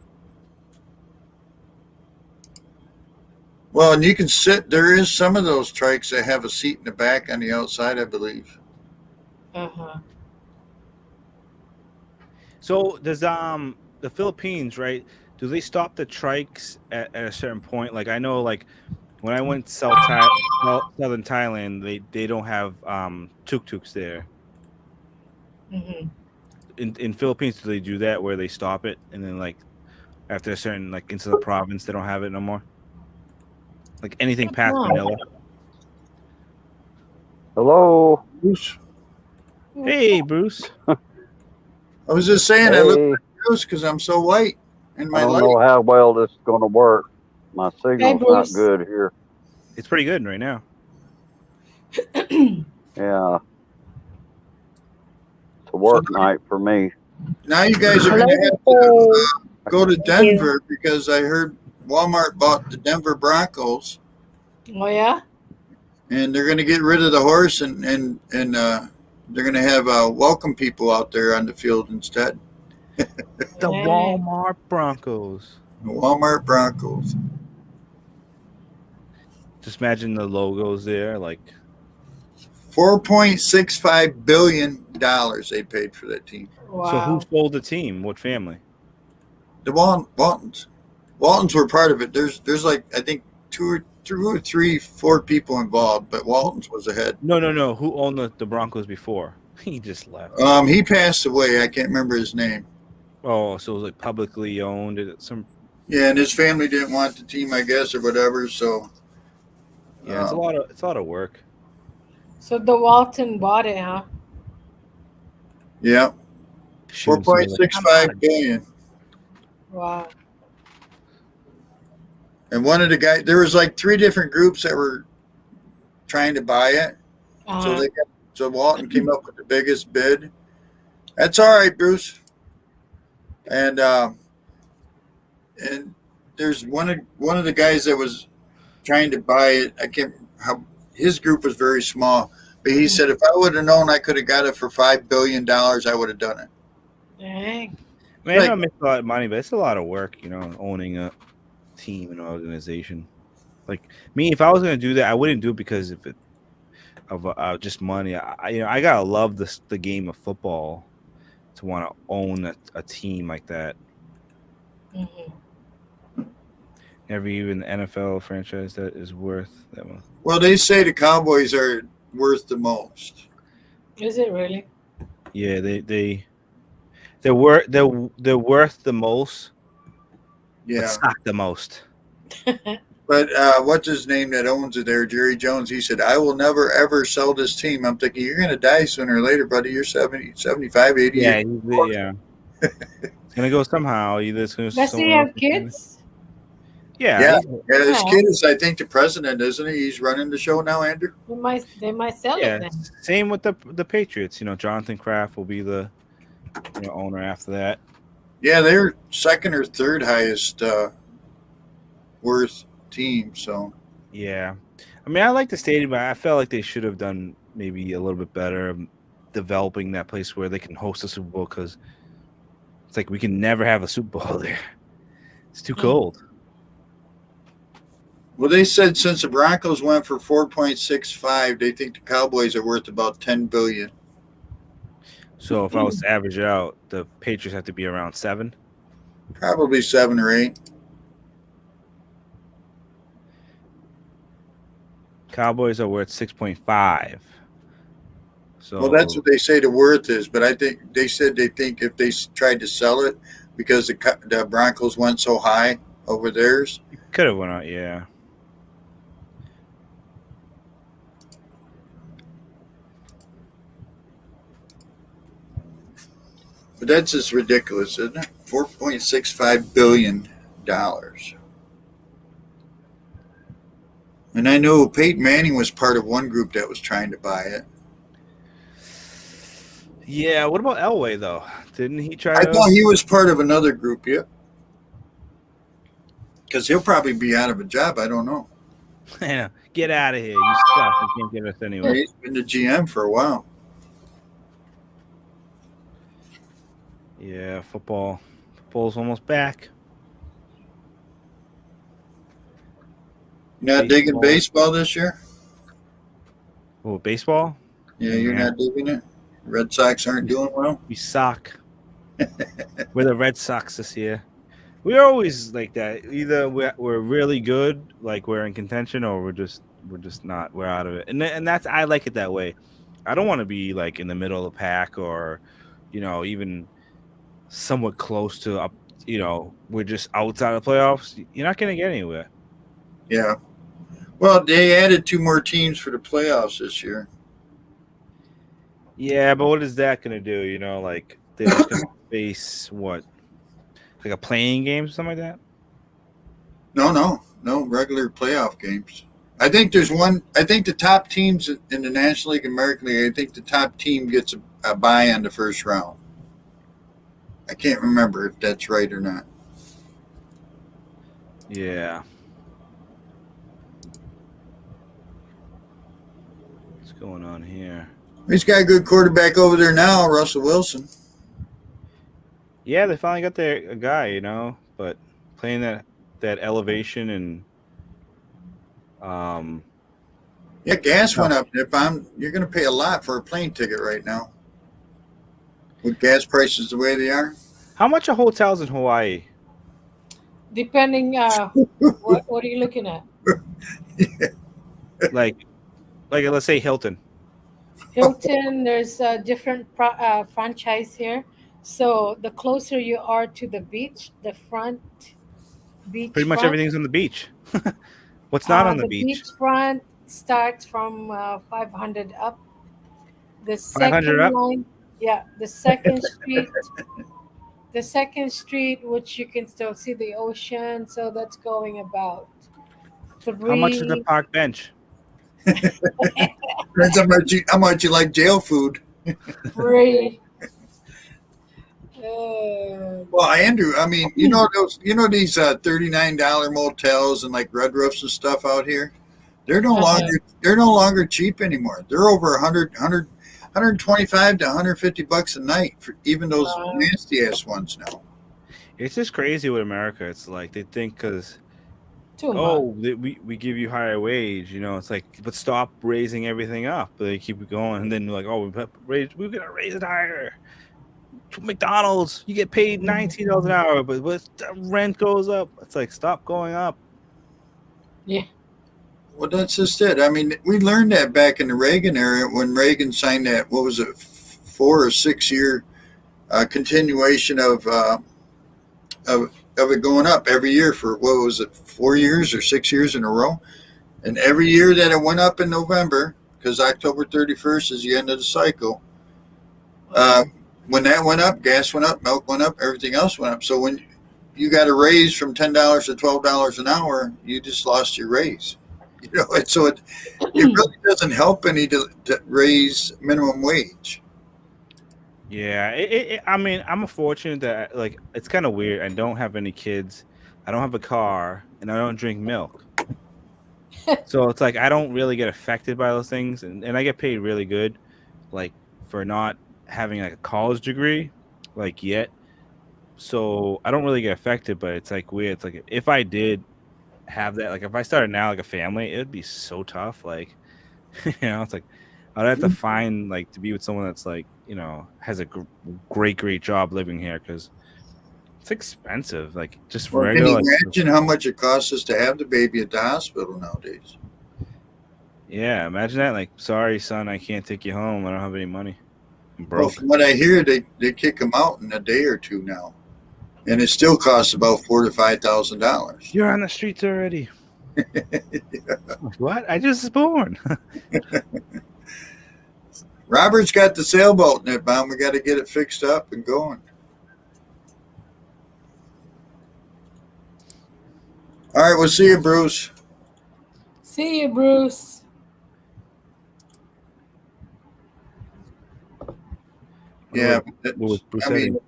well, and you can sit. There is some of those trikes that have a seat in the back on the outside, I believe. Uh-huh. So does the Philippines, right? Do they stop the trikes at a certain point? Like I know, like when I went southern Thailand, they don't have tuk tuks there. Mm-hmm. In Philippines, do they do that where they stop it and then like after a certain like into the province they don't have it no more? Like anything past No. Manila. Hello. Bruce, Who's Hey, that? Bruce. I was just saying, I look Hey. like Bruce because I'm so white in I my don't light. know how well this is going to work. My Hey, signal's not Bruce. good here. It's pretty good right now. Yeah, it's a So work night for me. now you guys are going to have Hello. to go to Thank you. Denver because I heard Walmart bought the Denver Broncos, Oh yeah? and they're going to get rid of the horse and they're going to have welcome people out there on the field instead. The Dang. Walmart Broncos. The Walmart Broncos. Just imagine the logos there, like $4.65 billion they paid for that team. so who Wow. sold the team? What family? The Waltons. Waltons were part of it. There's like I think two or three, four people involved, but Waltons was ahead. No. Who owned the Broncos before? He just left. He passed away. I can't remember his name. Oh, so it was like publicly owned. Some Yeah, and his family didn't want the team, I guess, or whatever. So yeah, it's a lot of work. So the Walton bought it, huh? yeah, four Shooting point somebody like, six I'm out five of billion. Wow. And one of the guys, there was like three different groups that were trying to buy it. So Uh-huh. so Walton came up with the biggest bid. That's all right, Bruce. And there's one of the guys that was trying to buy it. I can't. How his group was very small, but he said if I would have known I could have got it for $5 billion, I would have done it. Dang. Man, I Like, know it makes a lot of money, but it's a lot of work, owning a team and organization. Like me, if I was gonna do that, I wouldn't do it because of just money. I gotta love the game of football to want to own a team like that. Mm-hmm. Never even the NFL franchise that is worth that much. well, they say the Cowboys are worth the most. Is it really? Yeah, they're worth the most, but Yeah, suck the most. but what's his name that owns it there, Jerry Jones? He said, "I will never ever sell this team." I'm thinking you're going to die sooner or later, buddy. You're 70, 75, 80. Yeah, yeah. It's gonna go somehow. Either it's gonna Does he someone else. have kids? Yeah, Yeah, yeah. His Yeah. kid is, I think, the president, isn't he? He's running the show now, Andrew. They might sell yeah. it then. Same with the Patriots. Jonathan Kraft will be the owner after that. Yeah, they're second or third highest worth team. So Yeah, I mean, I like the stadium, but I felt like they should have done maybe a little bit better developing that place where they can host a Super Bowl because it's like we can never have a Super Bowl there. It's too cold. well, they said since the Broncos went for 4.65, they think the Cowboys are worth about 10 billion. So if I was to average it out, the Patriots have to be around 7. Probably 7 or 8. Cowboys are worth 6.5. So Well, that's what they say the worth is, but I think they said they think if they tried to sell it because the Broncos went so high over theirs. could have went out. Yeah. But that's just ridiculous, isn't it? $4.65 billion. And I know Peyton Manning was part of one group that was trying to buy it. Yeah. What about Elway though? Didn't he try I to? thought he was part of another group, yeah. Because he'll probably be out of a job. I don't know. Get out of here! You suck. You can't get us Yeah, anywhere. he's been the GM for a while. Yeah, football. Football's almost back. You're not digging Baseball. baseball this year? Oh, baseball? Yeah, you're Yeah. not digging it? Red Sox aren't doing well? We suck. We're the Red Sox this year. We're always like that. Either we're really good, like we're in contention, or we're just not. We're out of it. And that's I like it that way. I don't want to be like in the middle of the pack or, even somewhat close to up. We're just outside of the playoffs. You're not gonna get anywhere. Yeah. Well, they added 2 more teams for the playoffs this year. Yeah, but what is that gonna do? Like they're just gonna face what, like a playing game, something like that. No regular playoff games. I think there's one. I think the top teams in the National League and American League. I think the top team gets a bye on the first round. I can't remember if that's right or not. Yeah. What's going on here? He's got a good quarterback over there now, Russell Wilson. Yeah, they finally got their guy, but playing that elevation and Yeah, gas went up. You're going to pay a lot for a plane ticket right now with gas prices the way they are. how much are hotels in Hawaii? Depending, what are you looking at? Like let's say Hilton. Hilton, there's a different franchise here. So the closer you are to the beach, the beach Pretty much front, everything's on the beach. What's not on the the beach? beach front starts from 500 up. The 500 second up. line, yeah, the second street, which you can still see the ocean. So that's going about How much is the three. park bench? Depends how much you like jail food. Three. Well, Andrew, I mean, these $39 motels and like red roofs and stuff out here. They're no longer cheap anymore. They're over 125 to 150 bucks a night for even those nasty ass ones now. It's just crazy with America. It's like they think because Too much. we give you higher wage, it's like, but stop raising everything up. They keep it going, and then like, we're gonna raise it higher. McDonald's, you get paid $19 an hour, but the rent goes up. It's like, stop going up. Yeah. Well, that's just it. I mean, we learned that back in the Reagan era when Reagan signed that, what was it, 4 or 6 year continuation of it going up every year for, what was it, 4 years or 6 years in a row. And every year that it went up in November, because October 31st is the end of the cycle, when that went up, gas went up, milk went up, everything else went up. So when you got a raise from $10 to $12 an hour, you just lost your raise. And so it really doesn't help any to raise minimum wage. Yeah, I mean, I'm fortunate that like it's kind of weird. I don't have any kids, I don't have a car, and I don't drink milk. So it's like I don't really get affected by those things, and I get paid really good, like for not having like a college degree, like yet. So I don't really get affected, but it's like weird. It's like if I did have that, like if I started now like a family, it'd be so tough. Like, it's like I'd have to find like to be with someone that's like has a great job living here because it's expensive. Like just Well, can regular. you imagine how much it costs us to have the baby at the hospital nowadays? Yeah, imagine that. Like, sorry, son, I can't take you home. I don't have any money. I'm Well, broke. from what I hear, they kick them out in a day or two now, and it still costs about $4,000 to $5,000. You're on the streets already. What? I just was born. Robert's got the sailboat in it, Bob. We got to get it fixed up and going. All right, we'll see you, Bruce. See you, Bruce. Yeah, What was Bruce I mean,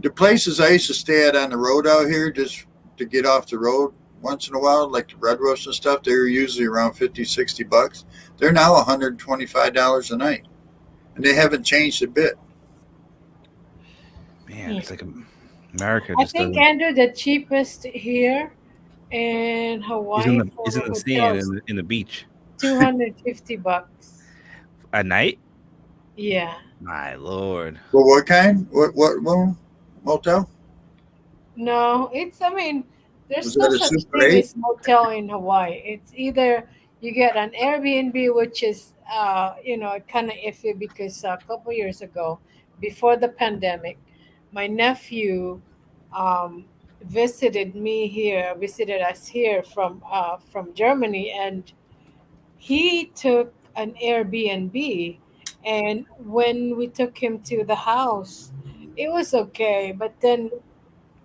the places I used to stay at on the road out here just to get off the road once in a while, like the red roofs and stuff, they were usually around 50, 60 bucks. They're now $125 a night, and they haven't changed a bit. Man, Hmm. it's like America I just think doesn't. Andrew, the cheapest here in Hawaii Is in for the sand hotels, in the beach $250. at night. Yeah. My lord, Well, what kind? What motel? No, it's, I mean, Was there's no that a such Super thing 8? as motel in Hawaii. It's either you get an Airbnb, which is, kind of iffy because a couple years ago, before the pandemic, my nephew um, visited us here from Germany, and he took an Airbnb. And when we took him to the house, it was okay, but then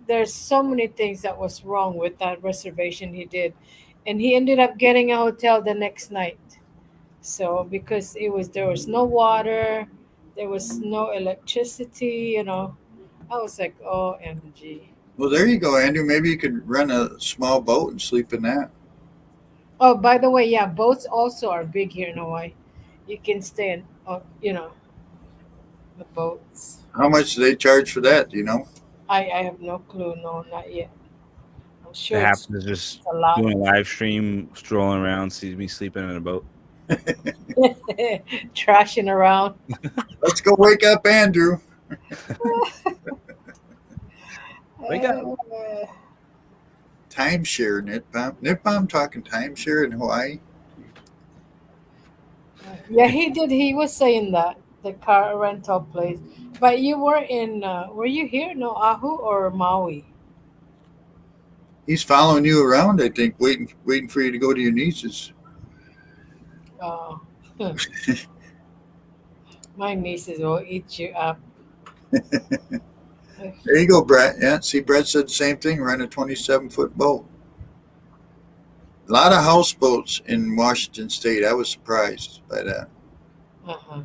there's so many things that was wrong with that reservation he did, and he ended up getting a hotel the next night. So because there was no water, there was no electricity, I was like, OMG. Well, there you go, Andrew. Maybe you could rent a small boat and sleep in that. Oh, by the way, yeah, boats also are big here in Hawaii. You can stay in, the boats. How much do they charge for that? Do you know? I have no clue. No, not yet. I'm that sure it's happens just a lot. doing a live stream, strolling around, sees me sleeping in a boat. Trashing around. Let's go wake up Andrew. Wake up. Uh, Timeshare, Nipam. Nipam talking timeshare in Hawaii. yeah, he did. He was saying that the car rental place. But you were in. Were you here? No, Oahu or Maui? He's following you around, I think, waiting for you to go to your niece's. Oh, my nieces will eat you up. There you go, Brett. Yeah, see, Brett said the same thing. Rent a 27-foot boat. A lot of houseboats in Washington State. I was surprised by that. Uh-huh.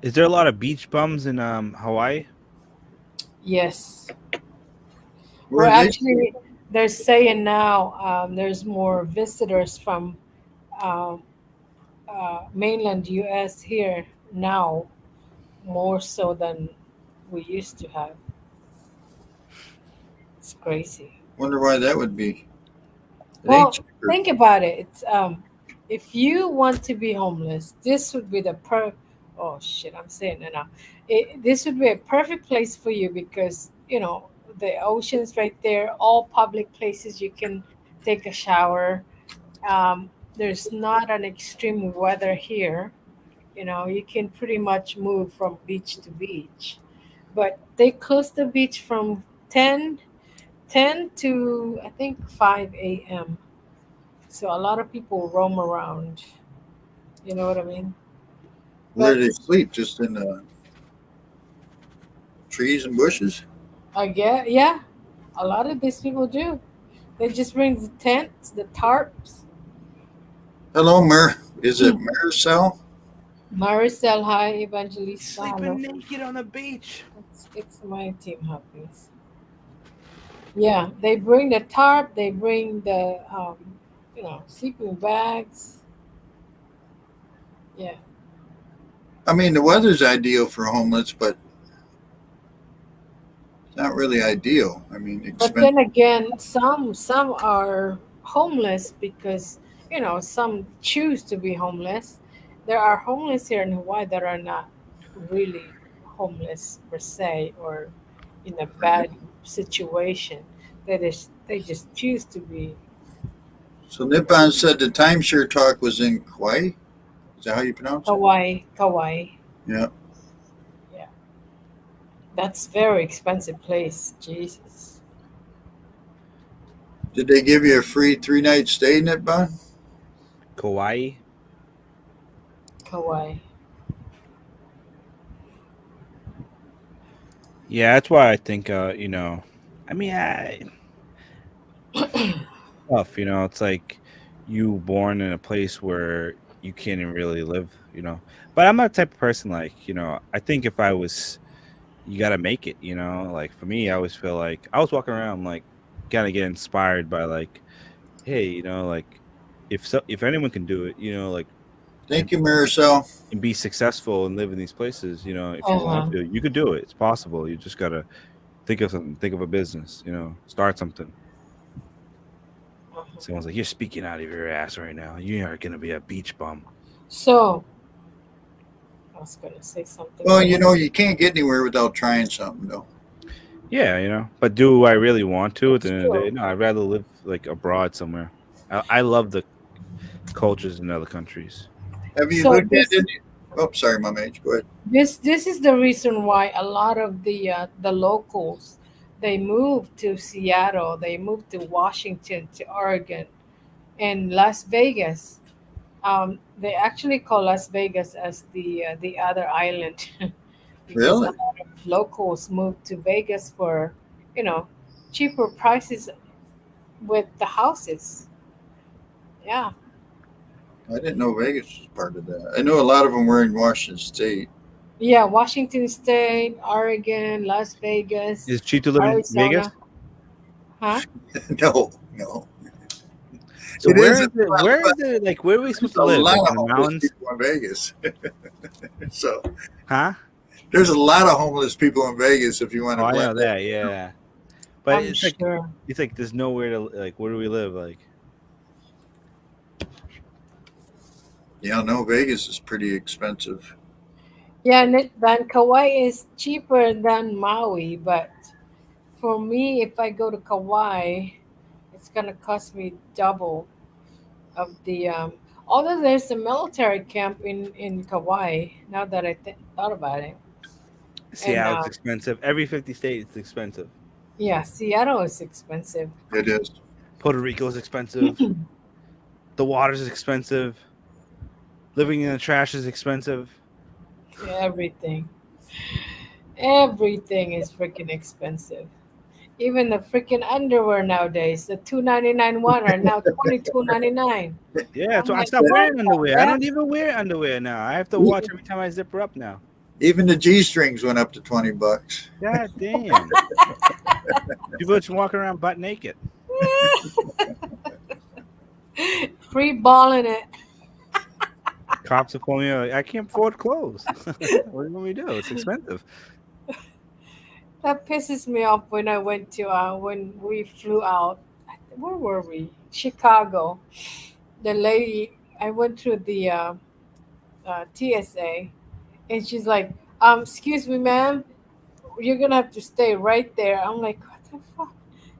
Is there a lot of beach bums in Hawaii? Yes. Where Well, are they? actually, they're saying now there's more visitors from um, mainland U.S. here now, more so than we used to have. It's crazy. Wonder why that would be. It ain't Well, cheaper. think about it. It's if you want to be homeless, this would be the oh shit, I'm saying it now. This would be a perfect place for you because, the ocean's right there, all public places you can take a shower. There's not an extreme weather here. You can pretty much move from beach to beach. But they close the beach from 10 to I think 5 a.m. So a lot of people roam around. You know what I mean? Where do But they sleep? Just in the trees and bushes? I get, yeah, a lot of these people do. They just bring the tents, the tarps. Hello, Is it Maricel? Maricel, hi, Evangelista, hello. Sleeping naked on the beach. It's my team hobbies. Yeah, they bring the tarp. They bring the sleeping bags. Yeah, I mean, the weather's ideal for homeless, but it's not really ideal. I mean, but expensive. then again, some are homeless because some choose to be homeless. There are homeless here in Hawaii that are not really homeless per se or in a bad situation. They just choose to be. So Nippon said the timeshare talk was in Kauai. Is that how you pronounce it? Kauai. Yeah. Yeah, that's very expensive place. Jesus. Did they give you a free 3-night stay, Nippon? Kauai. Kauai. Yeah, that's why I think I mean, tough. It's like you born in a place where you can't even really live. But I'm not the type of person like I think if I was, you got to make it. Like for me, I always feel like I was walking around like kind of get inspired by like, hey, like if anyone can do it, like Thank you, Maricel. and be successful and live in these places. You know, if you Uh-huh. want to, you could do it. It's possible. You just gotta think of something. Think of a business. You know, start something. Uh-huh. Someone's like, "You're speaking out of your ass right now. You are gonna be a beach bum." So I was gonna say something. Well, you can't get anywhere without trying something, though. Yeah, you know. But do I really want to? At the It's end of the day, true. no. I'd rather live like abroad somewhere. I love the cultures in other countries. Have you So looked at any? Oh, sorry, my mate. Go ahead. this is the reason why a lot of the locals, they moved to Seattle, they moved to Washington, to Oregon, and Las Vegas. They actually call Las Vegas as the other island because a Really? lot of locals moved to Vegas for, you know, cheaper prices with the houses. Yeah. I didn't know Vegas was part of that. I know a lot of them were in Washington State. Yeah, Washington State, Oregon, Las Vegas, Is Chito live in Vegas? Arizona. Huh? No. So It where is isn't. it? Where is it? Like, where are we supposed to A live? lot Like of in the homeless mountains? people in Vegas. So Huh? there's a lot of homeless people in Vegas if you want Oh, to I know blend that. Yeah, but I'm sure. it's like there's nowhere to like. Where do we live? Like, Yeah, no, Vegas is pretty expensive. Yeah, then Kauai is cheaper than Maui, but for me, if I go to Kauai, it's gonna cost me double of the. Although there's a military camp in Kauai. Now that I thought about it, and Seattle's expensive. Every 50 states is expensive. yeah, Seattle is expensive. It is. Puerto Rico is expensive. The water's expensive. Living in the trash is expensive. Everything, everything is freaking expensive. Even the freaking underwear nowadays, the $2.99 one are now $22.99. Yeah, I'm so I like, stopped what wearing the underwear. I heck? don't even wear underwear now. I have to watch every time I zip her up now. Even the G strings went up to $20. God damn. People just walking around butt naked. Free balling it. Cops are pulling me like, I can't afford clothes. What do you want me to do? It's expensive. That pisses me off when I went to when we flew out. Where were we? Chicago. The lady, I went through the TSA, and she's like, excuse me, ma'am, you're gonna have to stay right there. I'm like, what the fuck?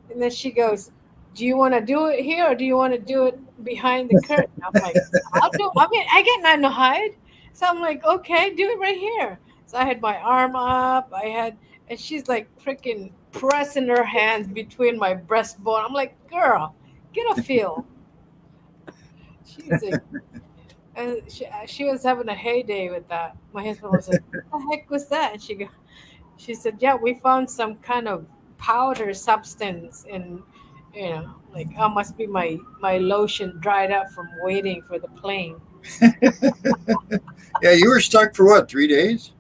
And then she goes, do you want to do it here or do you want to do it behind the curtain? I'm like, I'll do. I mean, I get nothing to hide, so I'm like, okay, do it right here. So I had my arm up. I had, and she's like freaking pressing her hands between my breastbone. I'm like, girl, get a feel. She's like, and she was having a heyday with that. My husband was like, what the heck was that? And she said, yeah, we found some kind of powder substance in, like, oh, must be my lotion dried up from waiting for the plane. Yeah, you were stuck for what, 3 days?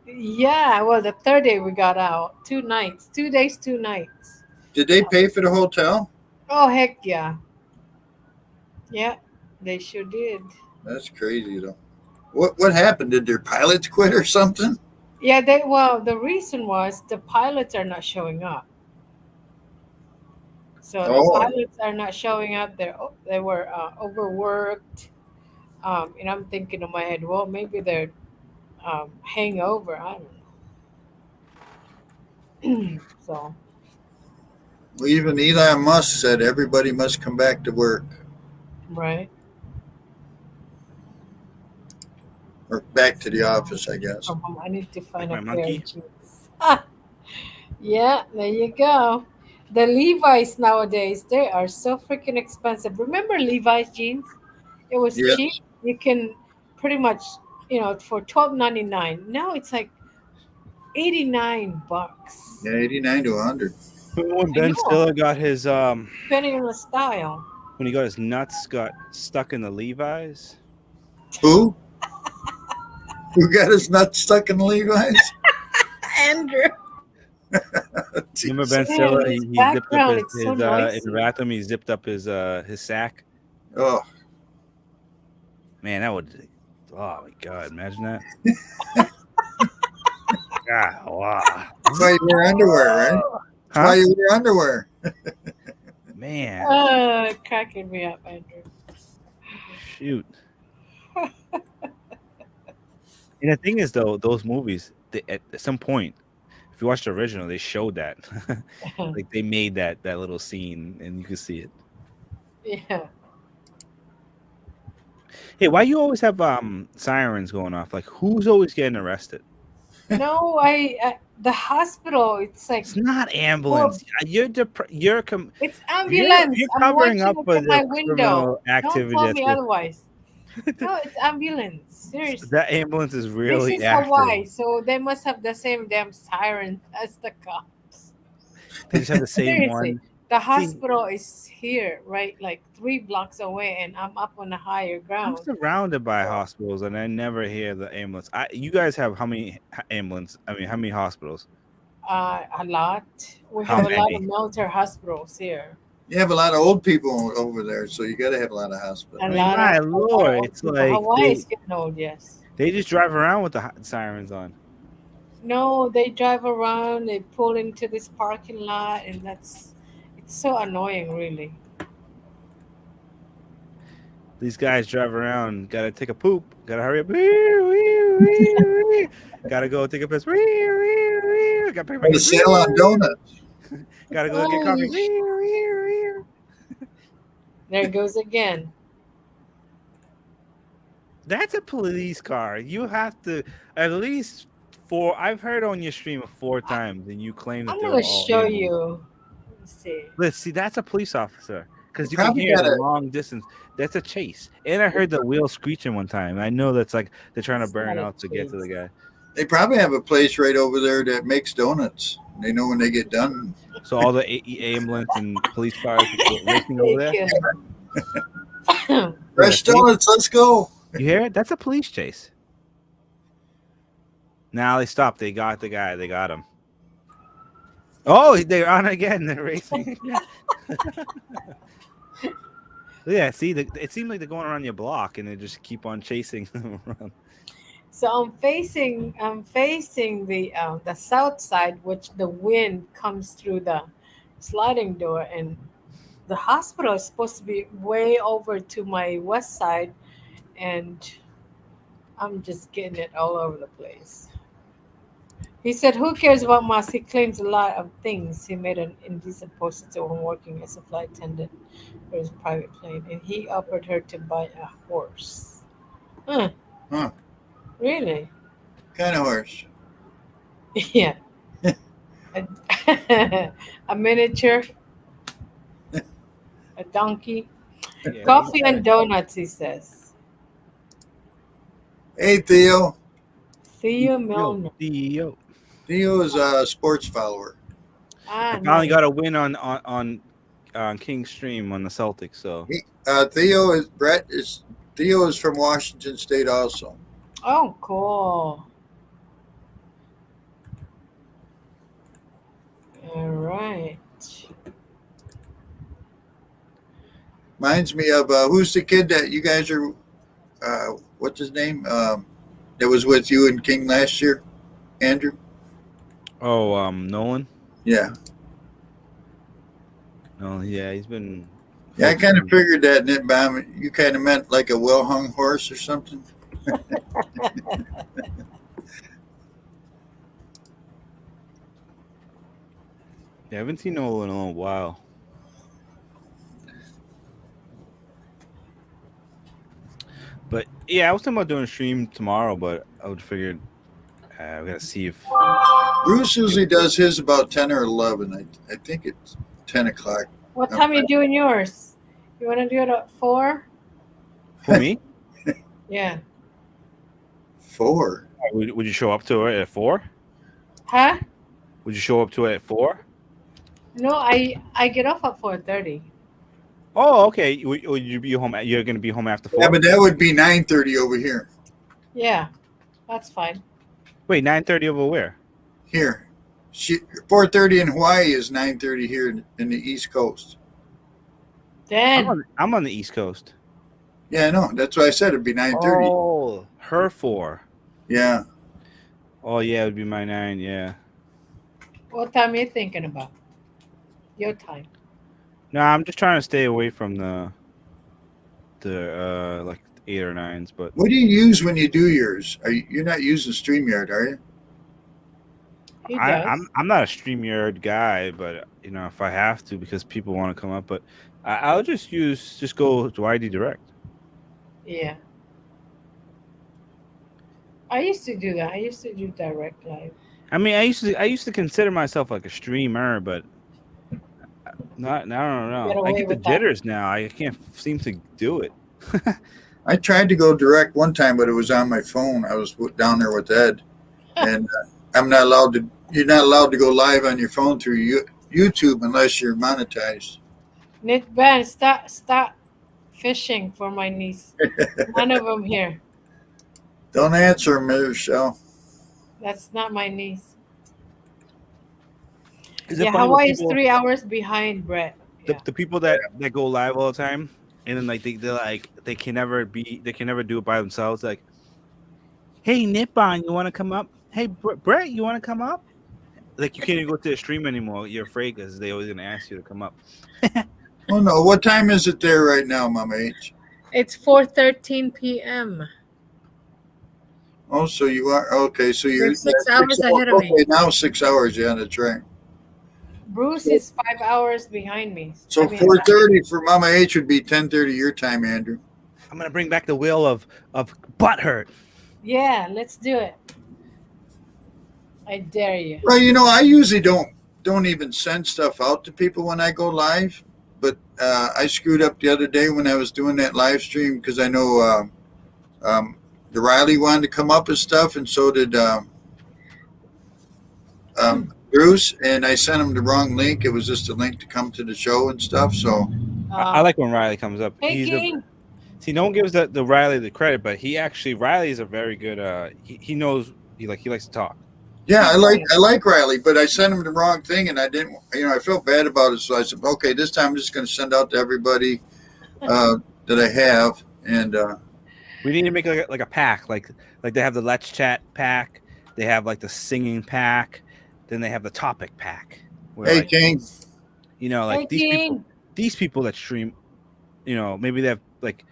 Yeah, well, the third day we got out. 2 nights, 2 days, 2 nights. Did they pay for the hotel? Oh, heck yeah. Yeah, they sure did. That's crazy, though. What happened? Did their pilots quit or something? Yeah, well, the reason was the pilots are not showing up. So the Oh, pilots are not showing up. They were overworked. And I'm thinking in my head, well, maybe they're hangover. I don't know. So well, even Elon Musk said everybody must come back to work right or back to the office, I guess. from home, I need to find My a pair monkey. of jeans. Yeah, there you go. The Levi's nowadays, they are so freaking expensive. Remember Levi's jeans? It was Yeah, cheap. You can pretty much, for $12.99. Now it's like $89. yeah, 89 to 100. Remember when I Ben know, Stiller got his depending on the style. when he got his nuts got stuck in the Levi's? Who? Who got his nuts stuck in the Levi's? Andrew. Remember Ben Yeah, Stiller? this He zipped up background, his, it's so his in the noisy. bathroom. He zipped up his sack. Oh, Man, that would Oh my god! Imagine that. God, wow. That's why you wear underwear, right? That's why you wear underwear. Man, Cracking me up, Andrew. shoot. And the thing is, though, those movies, at some point, if you watch the original, they showed that, like they made that little scene, and you can see it. Yeah. Hey, why you always have sirens going off? Like, who's always getting arrested? No, the hospital. It's like It's not well, ambulance. You're it's ambulance. you're I'm covering watching up it for from my the window. criminal Don't activity tell that's me going. otherwise. No, it's ambulance. Seriously. That ambulance is This really is active. Hawaii, so they must have the same damn siren as the cops. They just have the same Seriously. one. The See, hospital is here, right? Like 3 blocks away, and I'm up on a higher I'm ground. surrounded by So, hospitals, and I never hear the ambulance. You guys have how many ambulance? I mean, how many hospitals? a lot. We How have a lot of many? military hospitals here. You have a lot of old people over there, so you got to have a lot of A hospitals. I mean, lot of my a lot of lord, old it's people. like Hawaii is getting old, yes. they just drive around with the sirens on. No, they drive around, they pull into this parking lot, and it's so annoying, really. These guys drive around, gotta take a poop, gotta hurry up, gotta go take a piss, gotta pick up my The kids, sale on donuts. gotta go get coffee. Ay, there it goes again. That's a police car. You have to at least four. I've heard on your stream of 4 times, and you claim that I'm they were gonna all show ambulance. you. Let's see. Let's see. That's a police officer They because you can probably hear got the a long distance. That's a chase. And I heard the wheel screeching one time. I know that's like they're trying to It's burn not a out to get to the chase. guy. They probably have a place right over there that makes donuts. They know when they get done. So all the ambulance and police cars racing over They there. kill Look, Fresh donuts, let's go. you hear it? That's a police chase. Now they stopped. They got the guy. They got him. Oh, they're on again. They're racing. Yeah, see, it seems like they're going around your block, and they just keep on chasing them around. So I'm facing the south side, which the wind comes through the sliding door, and the hospital is supposed to be way over to my west side, and I'm just getting it all over the place. He said, "Who cares about Moss? He claims a lot of things. He made an indecent post to when working as a flight attendant for his private plane, and he offered her to buy a horse." Huh, Huh? really? Kind of horse. Yeah. A, a miniature, a donkey. Yeah, Coffee and donuts, he says. Hey, Theo. Theo yo, Milner. yo. Theo is a sports follower. I Ah, finally nice. got a win on King's stream on the Celtics. So Theo is from Washington State also. Oh, cool. All right. Reminds me of who's the kid that you guys are what's his name? That was with you and King last year, Andrew. Nolan. Yeah, No, yeah, he's been. yeah. I kind of figured that, Nitbaum. You kind of meant like a well-hung horse or something. Yeah, I haven't seen Nolan in a little while. But yeah, I was thinking about doing a stream tomorrow, but I would figured we gotta see if Bruce usually does his about 10 or 11. I think it's 10 o'clock. What time you doing yours? You want to do it at 4? for me. Yeah. 4. Would you show up to it at 4? Huh? Would you show up to it at 4? No, I get off at 4:30. Oh, okay. Would you be home? You're gonna be home after 4. Yeah, but that would be 9:30 over here. Yeah, that's fine. Wait, 9:30 over where? Here, 4:30 in Hawaii is 9:30 here in the East Coast. Then I'm on the East Coast. Yeah, I know. That's why I said it'd be 9:30. Oh, Her 4. Yeah. Oh yeah, it would be my 9. Yeah. What time are you thinking about? Your time. No, I'm just trying to stay away from the like 8 or 9s, but What do you use when you do yours? You're not using StreamYard, are you? He does. I'm not a StreamYard guy, but if I have to because people want to come up, but I'll just go to ID Direct. Yeah. I used to do that. I used to do direct live. I mean, I used to consider myself like a streamer, but not I don't know. Get I away get the with that. jitters now. I can't seem to do it. I tried to go direct one time, but it was on my phone. I was down there with Ed, and I'm not allowed to. You're not allowed to go live on your phone through YouTube unless you're monetized. Nick Ben, stop fishing for my niece. None of them here. Don't answer, Michelle. That's not my niece. Is it Yeah, funny when Hawaii is people 3 hours behind, Brett. Yeah. the people that go live all the time and then like they're like they can never do it by themselves? Like, hey Nippon, you want to come up? Hey Brett, you want to come up? Like you can't even go to the stream anymore. You're afraid because they always gonna ask you to come up. Oh no! What time is it there right now, Mama H? It's 4:13 p.m. Oh, so you are okay. So you're You're 6 hours ahead of me. Okay, now 6 hours. Yeah, that's right. Bruce is 5 hours behind me. So I mean, 4:30 for Mama H would be 10:30 your time, Andrew. I'm gonna bring back the wheel of butthurt. yeah, let's do it. I dare you. Well, I usually don't even send stuff out to people when I go live, but I screwed up the other day when I was doing that live stream because I know the Riley wanted to come up and stuff, and so did Bruce, and I sent him the wrong link. It was just a link to come to the show and stuff. So I like when Riley comes up. Hey, King. See, no one gives the Riley the credit, but Riley is a very good. He knows he likes to talk. yeah, I like Riley, but I sent him the wrong thing, and I didn't. I felt bad about it, so I said, okay, this time I'm just going to send out to everybody that I have, and we need to make like a pack, like they have the Let's Chat pack, they have like the singing pack, then they have the topic pack. Where, hey, King. Like Hey, these people that stream, maybe they have like.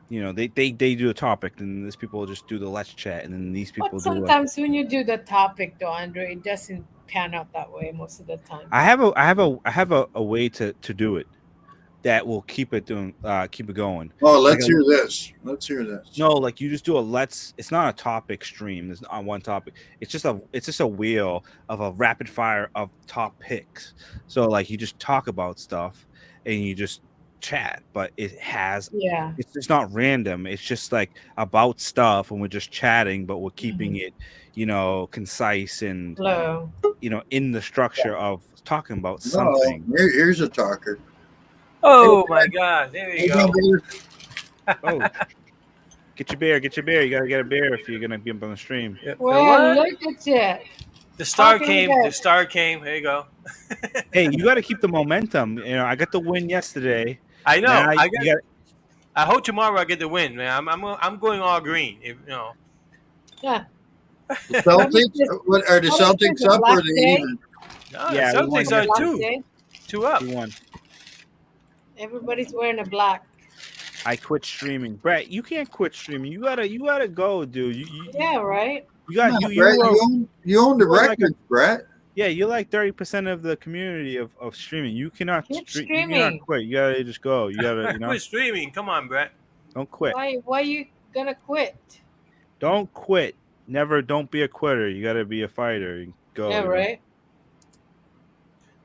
They do a topic, and these people just do the Let's Chat, and then these people But do. sometimes when you do the topic, though, Andrew, it doesn't pan out that way most of the time. I have a way to do it that will keep it going. Oh, let's hear this. Let's hear this. No, like you just do it's not a topic stream. There's on one topic. It's just a wheel of a rapid fire of top picks. So like you just talk about stuff and you just chat, but it's just not random. It's just like about stuff and we're just chatting, but we're keeping it, concise and Hello. in the structure of talking about something. Here's a talker. Oh my God! There you go. Oh, get your beer. You gotta get a beer if you're gonna be up on the stream. Well, look at you. The star came. The star came. There you go. Hey, you got to keep the momentum. I got the win yesterday. I know. I hope tomorrow I get the win, man. I'm going all green. Yeah. The Celtics? What are the Celtics up or the even? No, Yeah, the Celtics are two up. You won. Everybody's wearing a black. I quit streaming, Brett. You can't quit streaming. You gotta go, dude. Yeah, right. You own the record, Brett. Yeah, you're like 30% of the community of streaming. You cannot streaming. You cannot quit. You gotta just go. You gotta quit streaming. Come on, Brett. Don't quit. Why are you gonna quit? Don't quit. Don't be a quitter. You gotta be a fighter. Go. Yeah, right.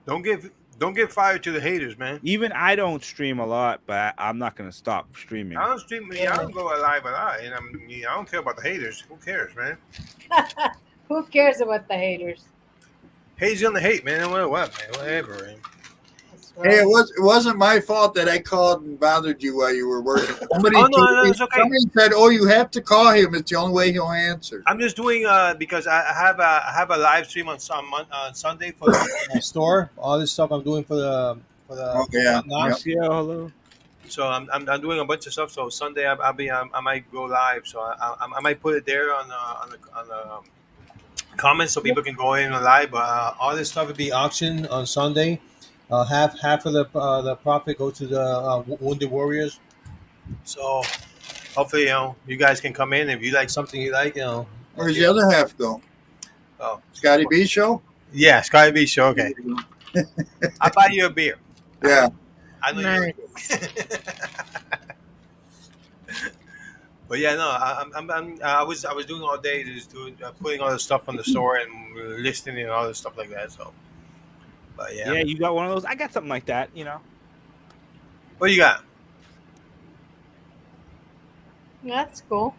Don't get fired to the haters, man. Even I don't stream a lot, but I'm not gonna stop streaming. I don't stream. I don't go live a lot, and I don't care about the haters. Who cares, man? Who cares about the haters? Hate's gonna hate, man. No matter what, man. Whatever. Man. Hey, it wasn't my fault that I called and bothered you while you were working. Somebody it's okay. Somebody said, "Oh, you have to call him. It's the only way he'll answer." I'm just doing because I have a live stream on Sunday for my store. All this stuff I'm doing for the yeah. Hello. So I'm doing a bunch of stuff. So Sunday I'll be I might go live. So I might put it there on the comments so people can go in and live. But all this stuff will be auctioned on Sunday. Half of the profit go to the wounded warriors. So hopefully you guys can come in if you like something you like. Where's the other half go? Oh, Scotty B show? yeah, Sky Beach show. Okay, I'll buy you a beer. Yeah. I know Nice. you. But yeah, no, I was doing all day just doing putting all the stuff on the store and listing and all this stuff like that. So, but yeah, Yeah, you got one of those. I got something like that. You know. what you got? That's cool.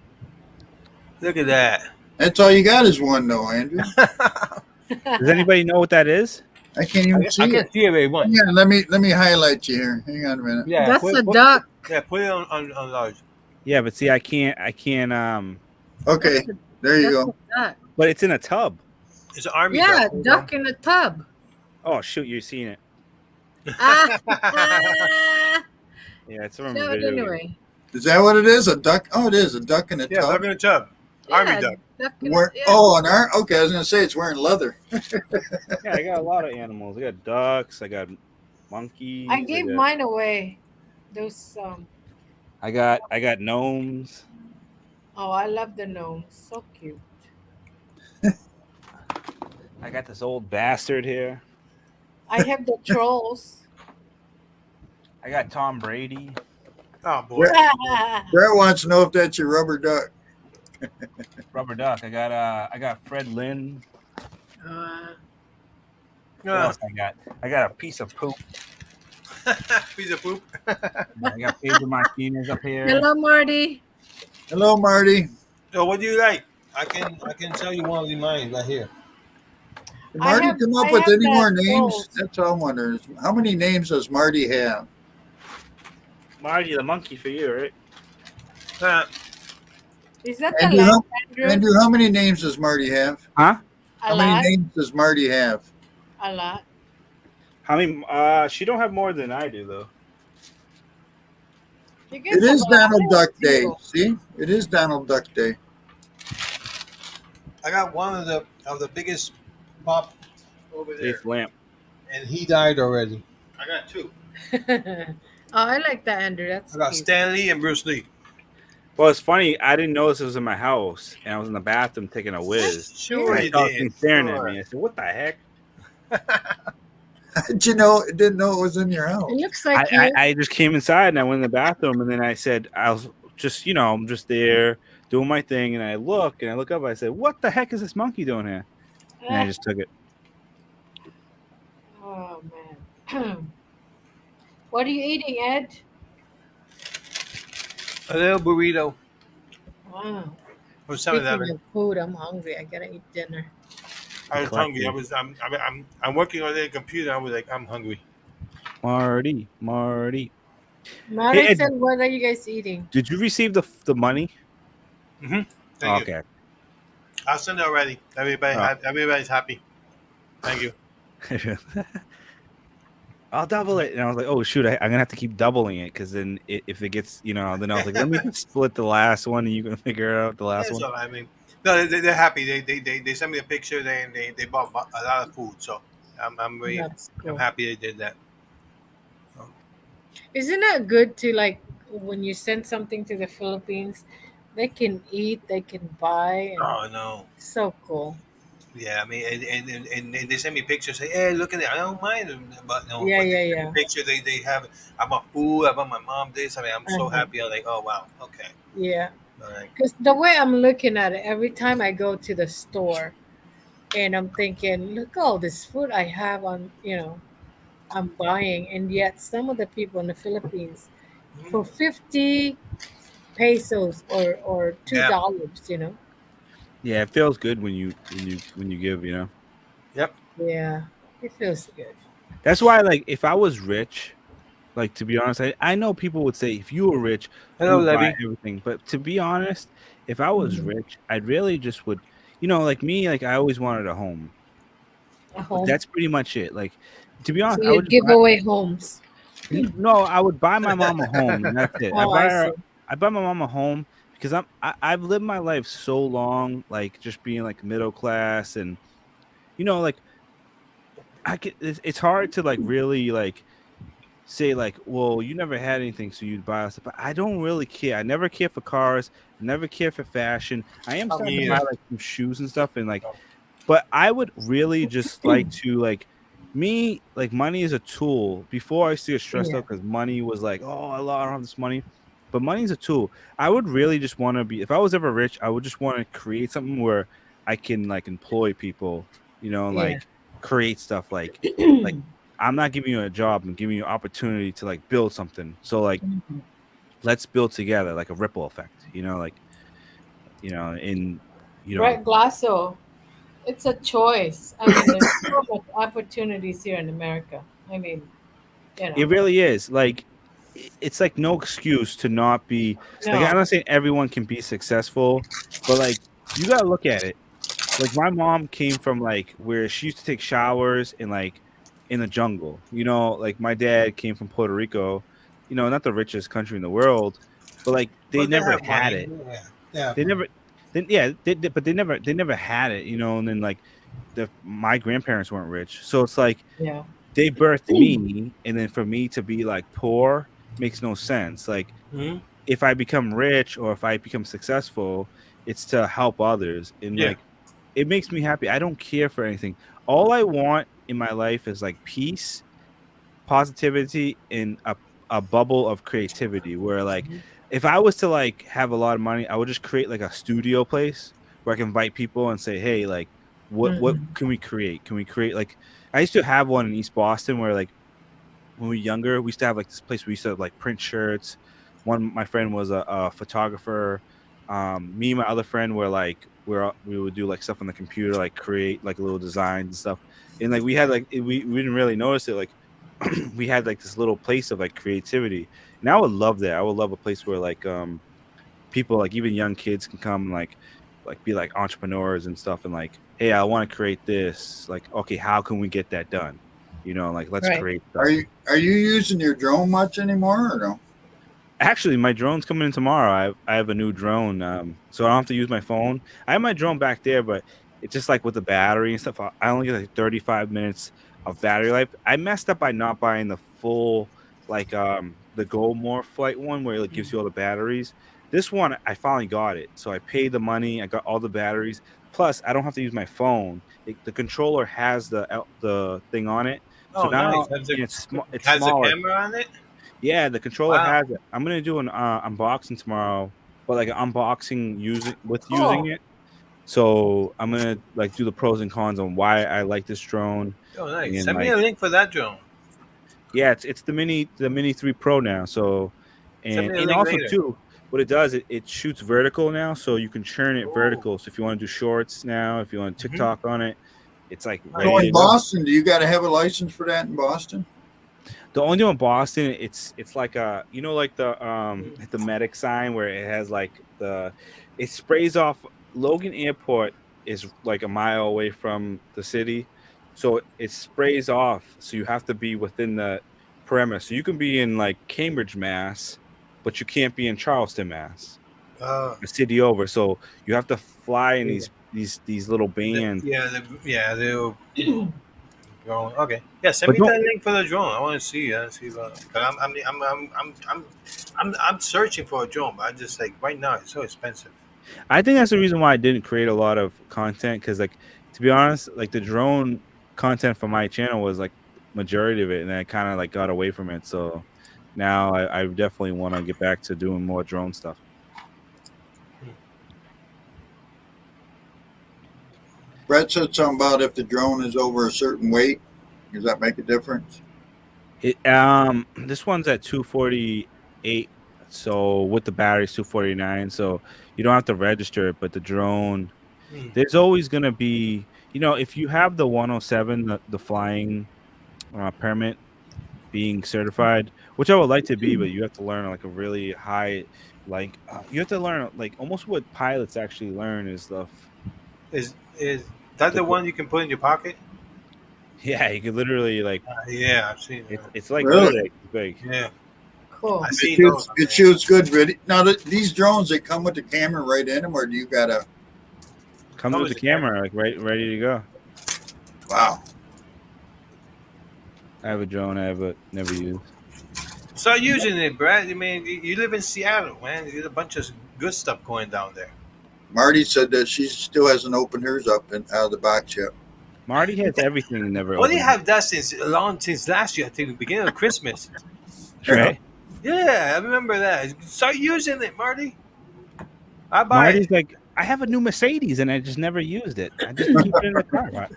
Look at that. That's all you got is one, though, Andrew. Does anybody know what that is? I can't even see I it. can see everyone. Yeah, let me highlight you here. Hang on a minute. Yeah, That's put, a put, duck. yeah, put it on large. Yeah, but see, I can't. Okay, there you That's go. a duck. But it's in a tub. It's an army Yeah, duck. duck in a tub. Oh shoot, you're seeing it. Ah, Yeah, it's from show a it video. game. anyway. Is that what it is? A duck? Oh, it is a duck in a Yeah, tub. duck in a tub. Army Yeah, duck. duck in Where, a, yeah. Oh, an arm. Okay, I was gonna say it's wearing leather. Yeah, I got a lot of animals. I got ducks. I got monkeys. I gave mine away. Those I got gnomes. oh, I love the gnomes. So cute. I got this old bastard here. I have the trolls. I got Tom Brady. Oh boy. Brett wants to know if that's your rubber duck. Rubber duck. I got Fred Lynn. What Yeah. else I got? I got a piece of poop. Piece of poop. I got Pedro Martinez up here. Hello, Marty. Hello, Marty. So what do you like? I can tell you one of mine right here. Did Marty have- come up I with have any that more names? gold. That's all I'm wondering. How many names does Marty have? Marty the monkey for you, right? Is that the Andrew, last how, Andrew, how many names does Marty have? Huh? A How lot. many names does Marty have? A lot. How many? She don't have more than I do though. You guys It have is a lot. Donald Duck Day. Zero. See? It is Donald Duck Day. I got one of the biggest pop over there, Eighth lamp. and he died already. I got two. Oh, I like that, Andrew. That's I got cute. Stan Lee and Bruce Lee. Well, it's funny. I didn't notice it was in my house, and I was in the bathroom taking a whiz. Sure, And I you saw did. him staring Sure. at me. I said, "What the heck?" Did you know? Didn't know it was in your house. It looks like you. I just came inside and I went in the bathroom, and then I said, "I was just, I'm just there doing my thing." And I look up. And I said, "What the heck is this monkey doing here?" And I just took it. Oh man. What are you eating, Ed? A little burrito Wow. from Speaking 7-Eleven. of food, I'm hungry. I gotta eat dinner. I was hungry. I'm working on the computer. I was like, I'm hungry. Marty. Mary Ed. said, "What are you guys eating?" Did you receive the money? Thank you. Okay. I'll send it already. Everybody's happy. Thank you. I'll double it. And I was like, oh, shoot, I'm going to have to keep doubling it because then if it gets, then I was like, let me split the last one and you can figure out the last Yeah, one. so, I mean, no, they're happy. They sent me a picture. They bought a lot of food. So I'm really That's cool. I'm happy they did that. Isn't that good to like when you send something to the Philippines, they can eat, they can buy, and Oh no. so cool. Yeah, I mean, and they send me pictures. Say, hey, look at it. I don't mind, but no. Yeah, but yeah, they send me yeah. Picture they have. I bought food. I bought my mom this. I mean, I'm so Uh-huh. happy. I'm like, oh wow, okay. Yeah, All right. because the way I'm looking at it, every time I go to the store, and I'm thinking, look all this food I have I'm buying, and yet some of the people in the Philippines for 50 pesos or $2. Yeah, it feels good when you give, Yep. Yeah, it feels good. That's why, like, if I was rich, like, to be honest, I know people would say if you were rich, Hello, you would buy Levy. everything. But to be honest, if I was Mhm. rich, I'd really just would, like me, like I always wanted a home. A But home. that's pretty much it. Like, to be So honest, I you would just give buy, away homes. No, I would buy my mom a home, and that's it. Oh, I see. I buy my mom a home because I've lived my life so long, like just being like middle class, and like it's hard to like really like say like, well, you never had anything, so you'd buy us. But I don't really care. I never care for cars. I never care for fashion. I am starting to Me buy either. like some shoes and stuff, and like, but I would really just like to like me like money is a tool. Before I used to get stressed Yeah, out because money was like, oh, I don't have this money. But money is a tool. I would really just want to be if I was ever rich, I would just want to create something where I can like employ people, and yeah. like create stuff like I'm not giving you a job, I'm giving you opportunity to like build something. So like Mhm. let's build together like a ripple effect, in Brett Glasso, it's a choice. I mean, there's so much opportunities here in America. I mean, you It know, really is. Like it's like no excuse to not be like I'm no. not saying everyone can be successful, but like you gotta look at it. Like my mom came from like where she used to take showers in like in the jungle. Like my dad came from Puerto Rico, not the richest country in the world, but like they But they never have had money. it. Yeah, they have They money. never then yeah, but they never had it, and then like my grandparents weren't rich. So it's like Yeah. they birthed me, and then for me to be like poor makes no sense. Like Hmm. if I become rich or if I become successful, it's to help others. And Yeah. like it makes me happy. I don't care for anything. All I want in my life is like peace, positivity, and a bubble of creativity where like Mhm. if I was to like have a lot of money, I would just create like a studio place where I can invite people and say, "Hey, like what Hmm. can we create? Can we create like I used to have one in East Boston where like when we were younger, we used to have like this place where we used to like print shirts. One, my friend was a photographer. Me and my other friend were like we would do like stuff on the computer, like create like little designs and stuff. And like we had like we didn't really notice it. Like we had like this little place of like creativity, and I would love that. I would love a place where like people like even young kids can come and like be like entrepreneurs and stuff and like hey I want to create this like okay how can we get that done like let's Right. create Are stuff. you using your drone much anymore or no? Actually, my drone's coming in tomorrow. I have a new drone, so I don't have to use my phone. I have my drone back there, but it's just like with the battery and stuff. I only get like 35 minutes of battery life. I messed up by not buying the full like the Go More flight one where it gives you all the batteries. This one I finally got it, so I paid the money. I got all the batteries. Plus, I don't have to use my phone. The controller has the thing on it, so Oh, nice. now and it's Has a smaller. camera on it? Yeah, the controller Wow. has it. I'm gonna do an unboxing tomorrow, but like an unboxing using Oh, it. So I'm gonna like do the pros and cons on why I like this drone, Oh, nice. and Send me like a link for that drone. yeah, it's the Mini 3 Pro now. So Send and me a and link also later. too, what it does it shoots vertical now, so you can churn it Oh. vertical. So if you want to do shorts now, if you want Hmm. TikTok on it, it's like So ready Nice. to in go. Boston, do you got to have a license for that in Boston? The only thing in Boston, it's like a like the medic sign where it has like it sprays off. Logan Airport is like a mile away from the city, so it sprays off. So you have to be within the perimeter. So you can be in like Cambridge, Mass, but you can't be in Charleston, Mass, Uh, a city over. So you have to fly in yeah. these little bands. Yeah, the drone. Okay. Yeah, send But me don't that link for the drone. I want to see. See. Cause I'm searching for a drone, but I just like right now it's so expensive. I think that's the reason why I didn't create a lot of content because, like, to be honest, like the drone content for my channel was like majority of it, and then I kind of like got away from it. So now I definitely want to get back to doing more drone stuff. Brett said something about if the drone is over a certain weight. Does that make a difference? This one's at 248, so with the battery's 249, so you don't have to register it, but the drone. Hmm. There's always gonna be, if you have the 107, the flying permit, being certified, which I would like to be, but you have to learn like a really high, like you have to learn like almost what pilots actually learn is Is that the the one you can put in your pocket? Yeah, you could literally like Yeah, I've seen it's like Really? literally like, big. Yeah, Cool. I've It seen shoots, those. it shoots good video. Now, these drones, they come with the camera right in them, or do you gotta? Comes Come with as the a camera. camera, like ready to go. Wow. I have a drone I have but never used. Start using it, Brad. I mean, you live in Seattle, man. There's a bunch of good stuff going down there. Marty said that she still hasn't opened hers up and out of the box yet. Marty has everything and never Well, they opened it. have that since last year. I think the beginning of Christmas. Right? Yeah, I remember that. Start using it, Marty. I buy it. Marty's like, I have a new Mercedes and I just never used it. I just keep it in the car.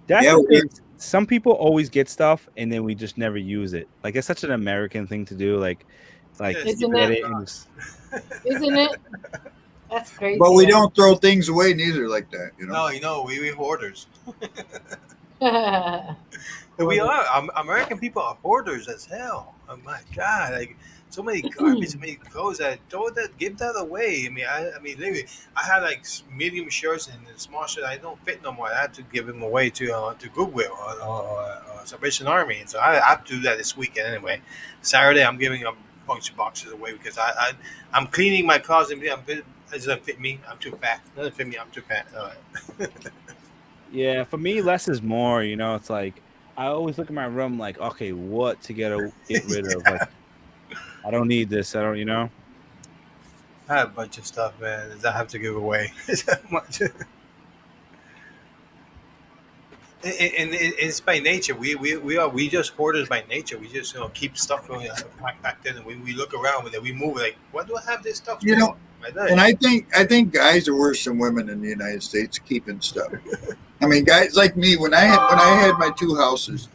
That's Yeah, the thing. Some people always get stuff and then we just never use it. Like it's such an American thing to do. Like Yes, you Isn't get it? it and just, Isn't it? That's crazy. but we don't throw things away neither like that, you know. No, we hoarders. don't. We are. American people are hoarders as hell. Oh my god! Like so many garbage, so many clothes. That give that away. I mean, literally, I had like medium shirts and small shirts. I don't fit no more. I had to give them away to Goodwill or Salvation Army. And so I have to do that this weekend anyway. Saturday, I'm giving a bunch of boxes away because I'm cleaning my closet. It doesn't fit me. I'm too fat. It doesn't fit me. I'm too fat. yeah, for me, less is more. You know, it's like I always look at my room like, okay, what to get rid of? Like, I don't need this. I don't, you know. I have a bunch of stuff, man, that I have to give away. It's that much. And it's by nature. We just hoarders by nature. We just keep stuff going back then, and we look around and then we move like, why do I have this stuff? You know, Like and I think guys are worse than women in the United States keeping stuff. I mean, guys like me, when I had my two houses,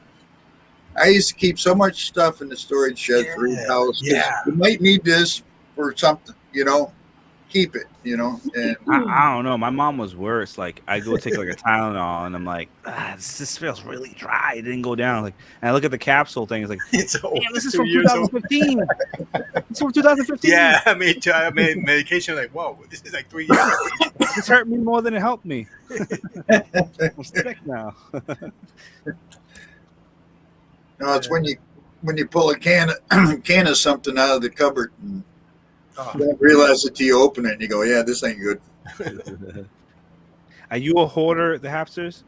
I used to keep so much stuff in the storage shed for each house. Yeah. You might need this for something, you know. Keep it, you know. And I don't know. My mom was worse. Like I go take like a Tylenol and I'm like, this feels really dry. It didn't go down. Like, and I look at the capsule thing. It's like, It's old. damn, this is 2 from years old. 2015. It's from 2015. Yeah, I made medication like, whoa, this is like 3 years old. This hurt me more than it helped me. I'm sick now. no, it's when you pull a can of something out of the cupboard and you don't realize it till you open it and you go, yeah, this ain't good. Are you a hoarder, the Hapsters?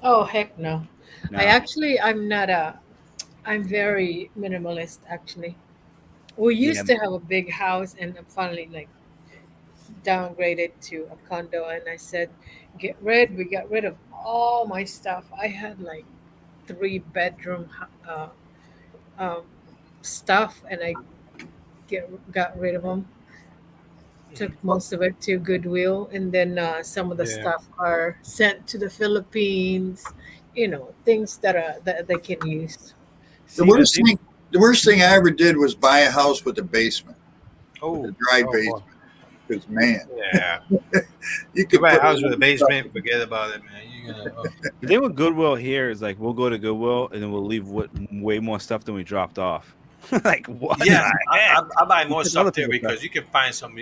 Oh heck no. No. I'm not a. I'm very minimalist actually. We used to have a big house and I finally like downgraded to a condo and I said, we got rid of all my stuff. I had like 3 bedroom um, stuff and I got rid of them. Took most of it to Goodwill, and then some of the Yeah. stuff are sent to the Philippines. Things that they can use. See, The worst thing I ever did was buy a house with a basement, Oh, a dry boy. basement. Because man, Yeah. you You could buy a put house with a basement, forget about it, man. You're gonna, the thing with Goodwill here is like we'll go to Goodwill and then we'll leave way more stuff than we dropped off. Like what? Yeah, the heck? I buy more It's stuff other there people's because you can find some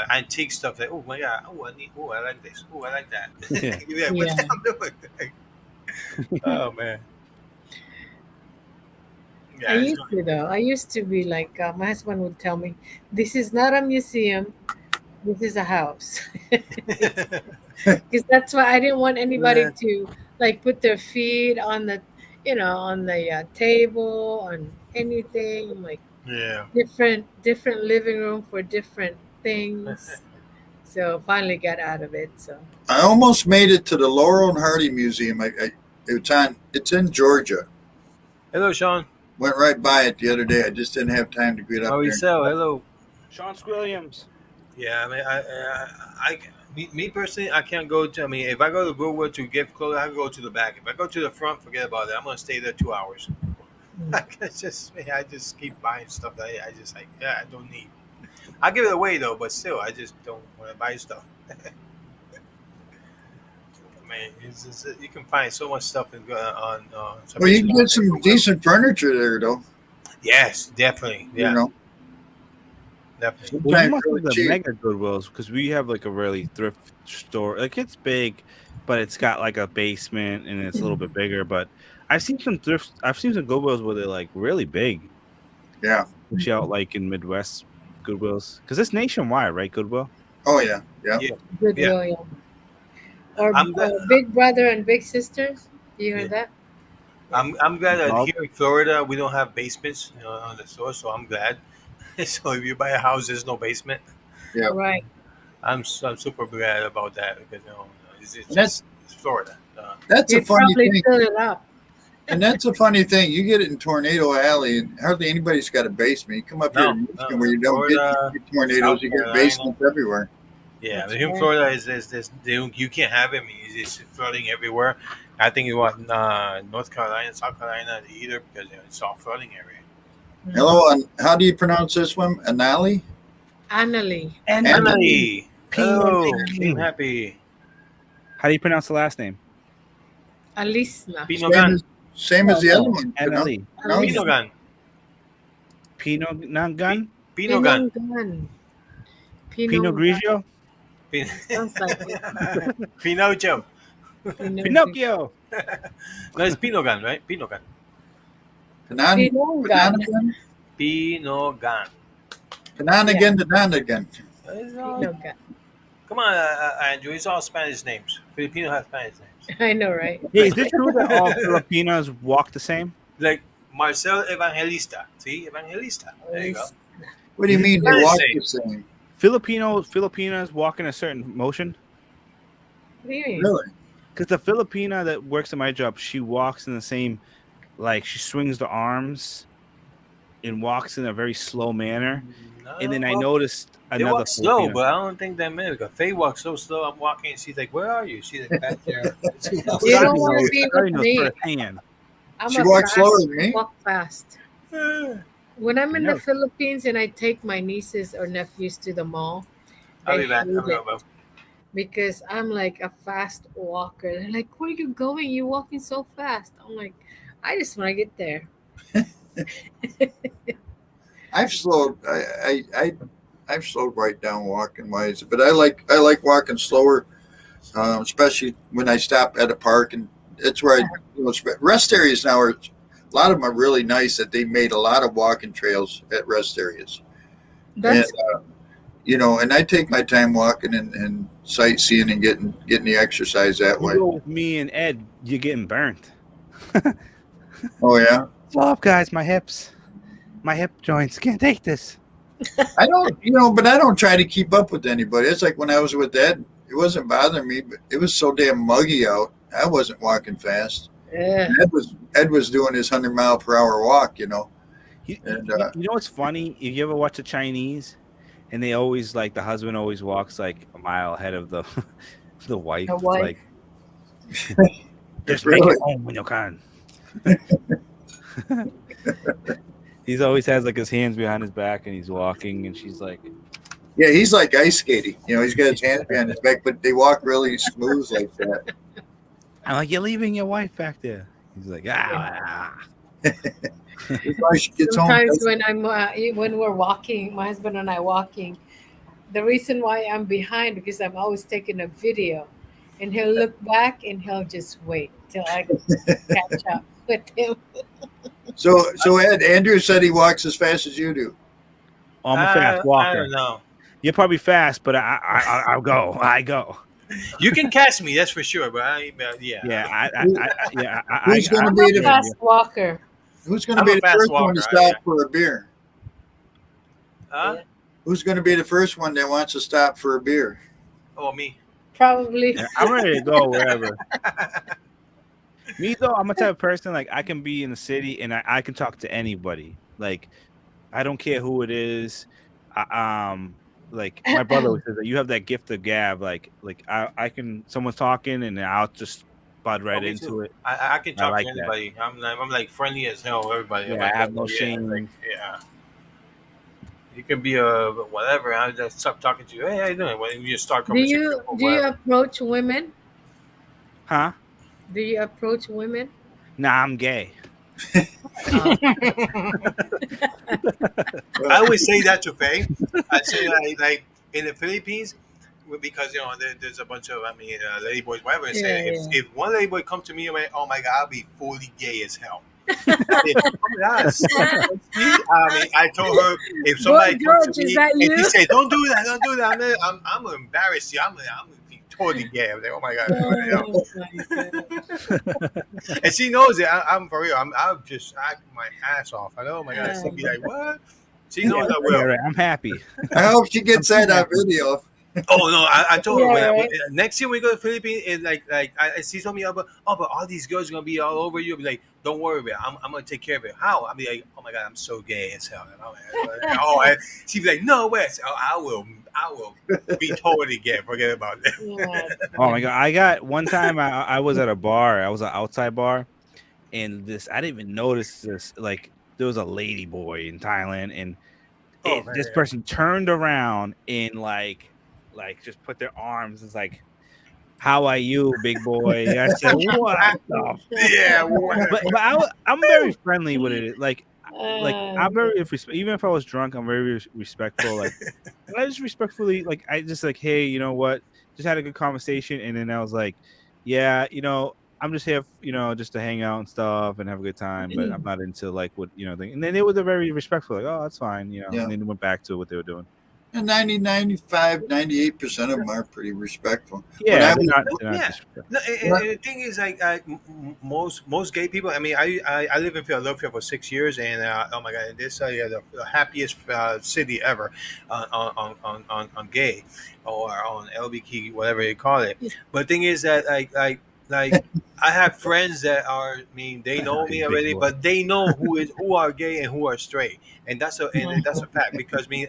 antique stuff that, oh my god, I like this, oh I like that. Yeah. Yeah, what Yeah. the hell I'm doing? Oh man. Yeah, I used to be like my husband would tell me, "This is not a museum. This is a house." Because that's why I didn't want anybody Yeah. to like put their feet on the table on anything. I'm like Yeah. different living room for different things. So finally got out of it. So I almost made it to the Laurel and Hardy Museum. It's in Georgia. Hello, Sean. Went right by it the other day. I just didn't have time to get up How we there. sell? Hello. Sean Williams. Yeah, I mean, me personally, I can't go to. I mean, if I go to Goodwill to get clothes, I go to the back. If I go to the front, forget about it. I'm gonna stay there 2 hours. I just keep buying stuff that I just like. Yeah, I don't need. I give it away though, but still, I just don't want to buy stuff. Man, you can find so much stuff on. Well, you can get some decent furniture there, though. Yes, definitely. Yeah. You know, definitely. Well, you Sometimes must really have the cheap. mega Goodwills because we have like a really thrift store. Like it's big, but it's got like a basement and it's a little bit bigger. But I've seen some thrifts. I've seen some Goodwills where they're like really big. Yeah. Especially out like in Midwest Goodwills because it's nationwide, right? Goodwill. Oh yeah. Yeah. Yeah, Good yeah. William. Or I'm glad. Big Brother and Big Sisters. You Yeah. heard that? I'm glad that Dog. here in Florida we don't have basements, on the store, so I'm glad. So if you buy a house, there's no basement. Yeah. Right. I'm super glad about that because it's And that's just it's Florida. that's a You'd funny probably thing. fill it up. And that's a funny thing. You get it in Tornado Alley, and hardly anybody's got a basement. You come up here to No, Michigan where you don't Florida, get tornadoes, South you get Carolina. basements everywhere. Yeah, That's here in right. Florida you can't have it. I mean, it's flooding everywhere. I think you want North Carolina, South Carolina either because it's all flooding area. Hello, how do you pronounce this one? Anali? Annalie. Emily, hello, Thank Team you. Happy, How do you pronounce the last name? Alisna. Pinogan, Same as the other one. NLE. Pronounce it. Pinogan, Pinot Gun? Pinogan, Pinonggan. Pinot Pinonggan. Grigio? Sounds like it. Pinocho. Pinocchio. No, it's Pinogan, right? Pinogan, Pinonggan. Pinogan. Pananagan to Donegan. Pinonggan. Come on, Andrew. It's all Spanish names. Filipino has Spanish names. I know, right? Hey, is it true that all Filipinos walk the same? Like Marcel Evangelista. See, Evangelista. There you go. What do you mean they Spanish walk name. the same? Filipinos walk in a certain motion? What do you mean? Really? Because the Filipina that works at my job, she walks in the same, like she swings the arms and walks in a very slow manner. And then I No, noticed they another walk slow, Filipina. but I don't think that matters. Because Faye walks so slow. I'm walking, and she's like, "Where are you?" She's like, "Back there." She walks You slow. don't want to be Scotty with knows me. firsthand. I'm She a walks fast, slower than me? walk fast. Eh, When I'm in Yeah. the Philippines and I take my nieces or nephews to the mall, I'll they be back. hate it Bro. because I'm like a fast walker. They're like, "Where are you going? You're walking so fast." I'm like, "I just want to get there." I've slowed. I've slowed right down walking wise, but I like walking slower, especially when I stop at a park, and it's where rest areas now are. A lot of them are really nice that they made a lot of walking trails at rest areas, That's and I take my time walking and sightseeing and getting the exercise that You way. go with me and Ed, you're getting burnt. Oh yeah, Slow up, guys. My hips. My hip joints can't take this. I don't, but I don't try to keep up with anybody. It's like when I was with Ed, it wasn't bothering me, but it was so damn muggy out. I wasn't walking fast. yeah. Ed was doing his 100-mile-per-hour walk, You, And, you know what's funny? If you ever watch the Chinese, and they always like the husband always walks like a mile ahead of the the wife. The It's wife. like just Really? make it home when you can. He's always has like his hands behind his back and he's walking and she's like, yeah, he's like ice skating. He's got his hands behind his back, but they walk really smooth like that. I'm like, you're leaving your wife back there. He's like, ah. Before she gets home, Sometimes when we're walking, my husband and I walking, the reason why I'm behind because I'm always taking a video, and he'll look back and he'll just wait till I catch up with him. so Ed, Andrew said he walks as fast as you do. Oh, I'm a fast I walker. don't know. You're probably fast, but I'll go. I go. You can catch me, that's for sure. But yeah. Yeah, Who's gonna I'm be a the fast walker. Who's gonna I'm be a the fast first one walker, to stop yeah. for a beer? Huh? Who's gonna be the first one that wants to stop for a beer? Oh, me. Probably. Yeah, I'm ready to go wherever. Me though, I'm a type of person like I can be in the city and I can talk to anybody. Like I don't care who it is. Like my brother always says that you have that gift of gab. Like I can someone's talking and I'll just bud right Me into too. it. I can talk like to that. anybody. I'm like friendly as hell with everybody. Yeah, I have no shame. Yeah. You can be whatever. I just stop talking to you. Hey, how you doing? When you start Do conversation, you or do you whatever. approach women? Huh? Do you approach women? Nah, I'm gay. I always say that to Faye. I say like in the Philippines, because there's a bunch of lady boys, whatever. And say Yeah, yeah. if one lady boy come to me, I'm like, oh my god, I'll be fully gay as hell. I mean, oh my god, see, I told her if somebody comes to George, is me that and she you? say, "Don't do that, don't do that," I'm embarrassed. You. I'm gonna be totally gay. I'm like, oh my god, Oh my god. and she knows it. I'm for real. I'll just act my ass off. I know. Oh my god, she'd be Um, like, "What?" She Yeah, knows I yeah, will. right. I'm happy. I hope she I'm gets too that on happy. video. Oh no, I told her yeah, when right. next year we go to Philippines, and she told me about, but all these girls are gonna be all over you. I'll be like, don't worry about it. I'm gonna take care of it. How? I'll be like, oh my god, I'm so gay as hell. And I'm like, oh, and she'd be like, no way. I said, oh, I will be totally gay. Forget about it. Yeah, Oh my funny. god! I got one time. I was at a bar. I was an outside bar, and this I didn't even notice this. Like there was a lady boy in Thailand, and Oh this man, person turned around and just put their arms. It's like, "How are you, big boy?" I said, "What the yeah, but I'm very friendly with it. Like I'm Yeah. very even if I was drunk, I'm very respectful. Like I just respectfully I just like, hey, you know what? Just had a good conversation, and then I was like, yeah, I'm just here, just to hang out and stuff and have a good time. But I'm not into like what and then they were very respectful, like, oh, that's fine, Yeah. and then they went back to what they were doing. And 90, 95, 98% of them are pretty respectful. When Yeah, I they're was, not no, they're not yeah. disrespectful. No, when and the thing is, like most gay people. I mean, I live in Philadelphia for 6 years, and oh my god, this yeah, the happiest city ever on gay or on LBK, whatever you call it. But the thing is that like I have friends that are. I mean, they know me Big already, boy. but they know who are gay and who are straight, and that's a fact because I mean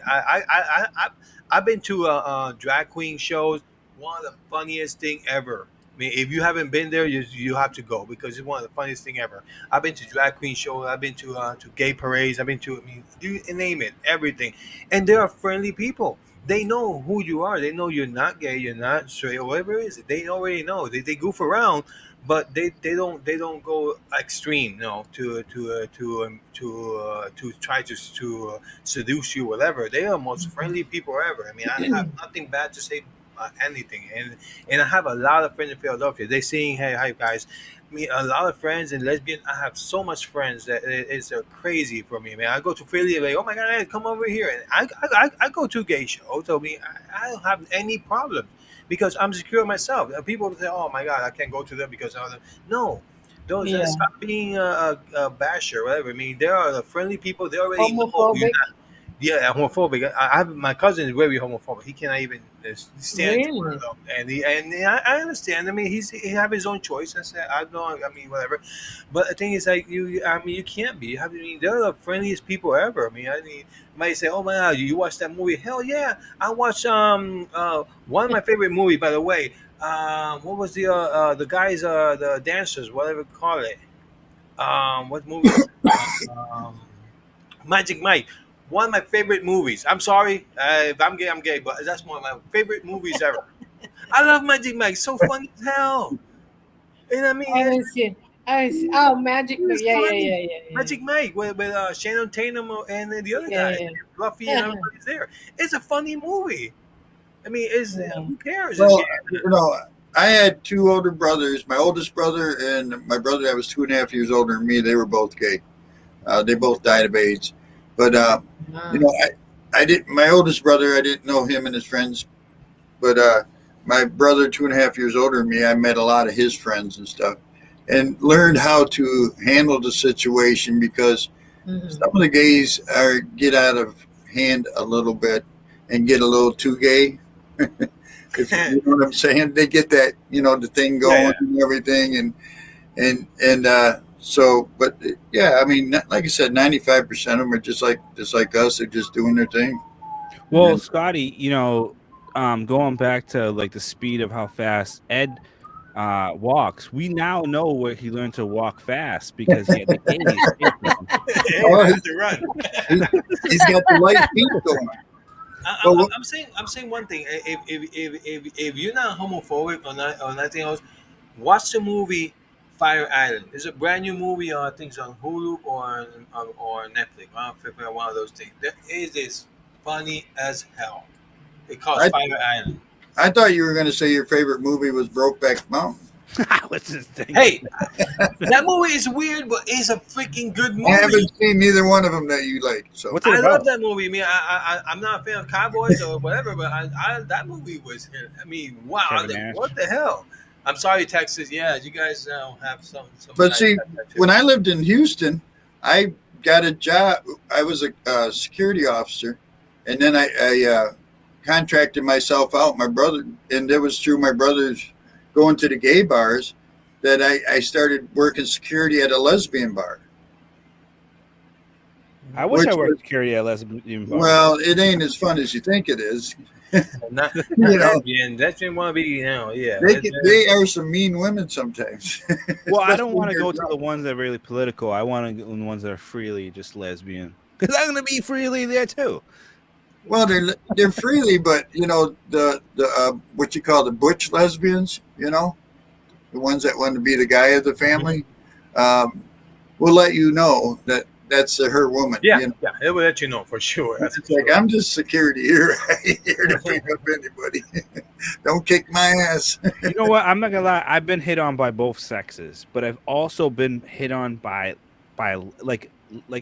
I've been to drag queen shows, one of the funniest thing ever. I mean, if you haven't been there, you have to go because it's one of the funniest thing ever. I've been to drag queen shows. I've been to gay parades. I've been to, I mean, you name it, everything, and they are friendly people. They know who you are. They know you're not gay, you're not straight, or whatever it is. They already know. They goof around, but they don't go extreme, to try to seduce you, whatever. They are the most friendly people ever. I mean, I have nothing bad to say anything. And I have a lot of friends in Philadelphia. They saying, "Hey, hi guys." I mean, a lot of friends and lesbian. I have so much friends that it's crazy for me, man. I go to Philly, like, oh my god, hey, come over here, and I go to gay shows. I mean, I don't have any problem because I'm secure myself. People say, oh my god, I can't go to them because of the no. Don't Yeah. stop being a basher, whatever. I mean, there are the friendly people. They already know you. Homophobic? Yeah, homophobic. I have my cousin is very homophobic. He cannot even stand to Really? them, and I understand. I mean, he have his own choice. I said I don't. I mean, whatever. But the thing is, like you, I mean, you can't be. You have. I mean, they're the friendliest people ever. I mean, you might say, "Oh my God, you watched that movie?" Hell yeah, I watched one of my favorite movie, by the way. What was the guys the dancers, whatever you call it? What movie is it? Magic Mike. One of my favorite movies. I'm sorry if I'm gay, I'm gay, but that's one of my favorite movies ever. I love Magic Mike. So funny as hell. And I mean, I haven't seen. I haven't seen. Oh, Magic. it's Yeah, yeah, funny. yeah, yeah, yeah, Magic Mike with Shannon Tatum and then the other yeah, guys, yeah, Fluffy and yeah. everybody's there. It's a funny movie. I mean, Yeah. who cares? It's gay. well, I had two older brothers. My oldest brother and my brother that was 2.5 years older than me. They were both gay. They both died of AIDS. But you Ah. know, I didn't. My oldest brother, I didn't know him and his friends. But my brother, 2.5 years older than me, I met a lot of his friends and stuff, and learned how to handle the situation because Mhm. some of the gays are get out of hand a little bit and get a little too gay. If you know what I'm saying, they get that the thing Yeah, going yeah. and everything, and so, but yeah, I mean, like I said, 95% of them are just like us. They're just doing their thing. Well, And Scotty, going back to like the speed of how fast Ed walks, we now know where he learned to walk fast because he had the gays chasing him. Hey, I oh, have to run. he, he's got the light feet going. I, Well, I'm saying one thing. If you're not homophobic or nothing else, watch the movie Fire Island. It's a brand new movie. I think it's on Hulu or Netflix. I don't know if one of those things. There is this. funny as hell. It calls I, Fire Island. I thought you were going to say your favorite movie was Brokeback Mountain. I was just thinking. Hey, that movie is weird, but it's a freaking good I movie. haven't seen neither one of them that you like. So What's it I about? love that movie. I mean, I'm not a fan of cowboys or whatever, but that movie was. I mean, wow! Kevin Nash. What the hell? I'm sorry, Texas. Yeah, you guys have some. But guys see, have that too. when I lived in Houston, I got a job. I was a security officer, and then I contracted myself out. My brother, and it was through my brothers going to the gay bars that I started working security at a lesbian bar. I wish I Which worked was- security at lesbian bar. Well, it ain't as fun as you think it is. Not You know. lesbian. That didn't want to be. Yeah. They are some mean women sometimes. Well, I don't Especially want to when go they're to the ones that are really political. I want to go to the ones that are freely just lesbian. Because I'm going to be freely there too. Well, they're freely, but the what you call the butch lesbians, the ones that want to be the guy of the family, will let you know that that's her woman. Yeah, you know? yeah. It will let you know for sure. That's It's for like sure. I'm just security here, here to pick up anybody. Don't kick my ass. You know what? I'm not going to lie. I've been hit on by both sexes, but I've also been hit on by like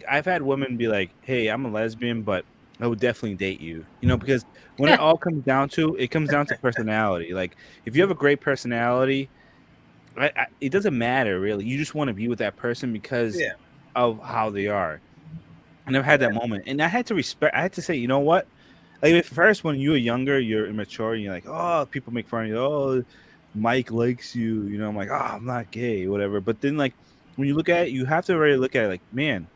I've had women be like, "Hey, I'm a lesbian, but I would definitely date you." Because when it all comes down to it comes down to personality. Like if you have a great personality, it doesn't matter really. You just want to be with that person because Yeah. of how they are. And I've had that moment, and I had to respect. I had to say, you know what? Like at first, when you were younger, you're immature, and you're like, "Oh, people make fun of you. Oh, Mike likes you." I'm like, "Oh, I'm not gay, whatever." But then, like, when you look at it, you have to really look at it like, man,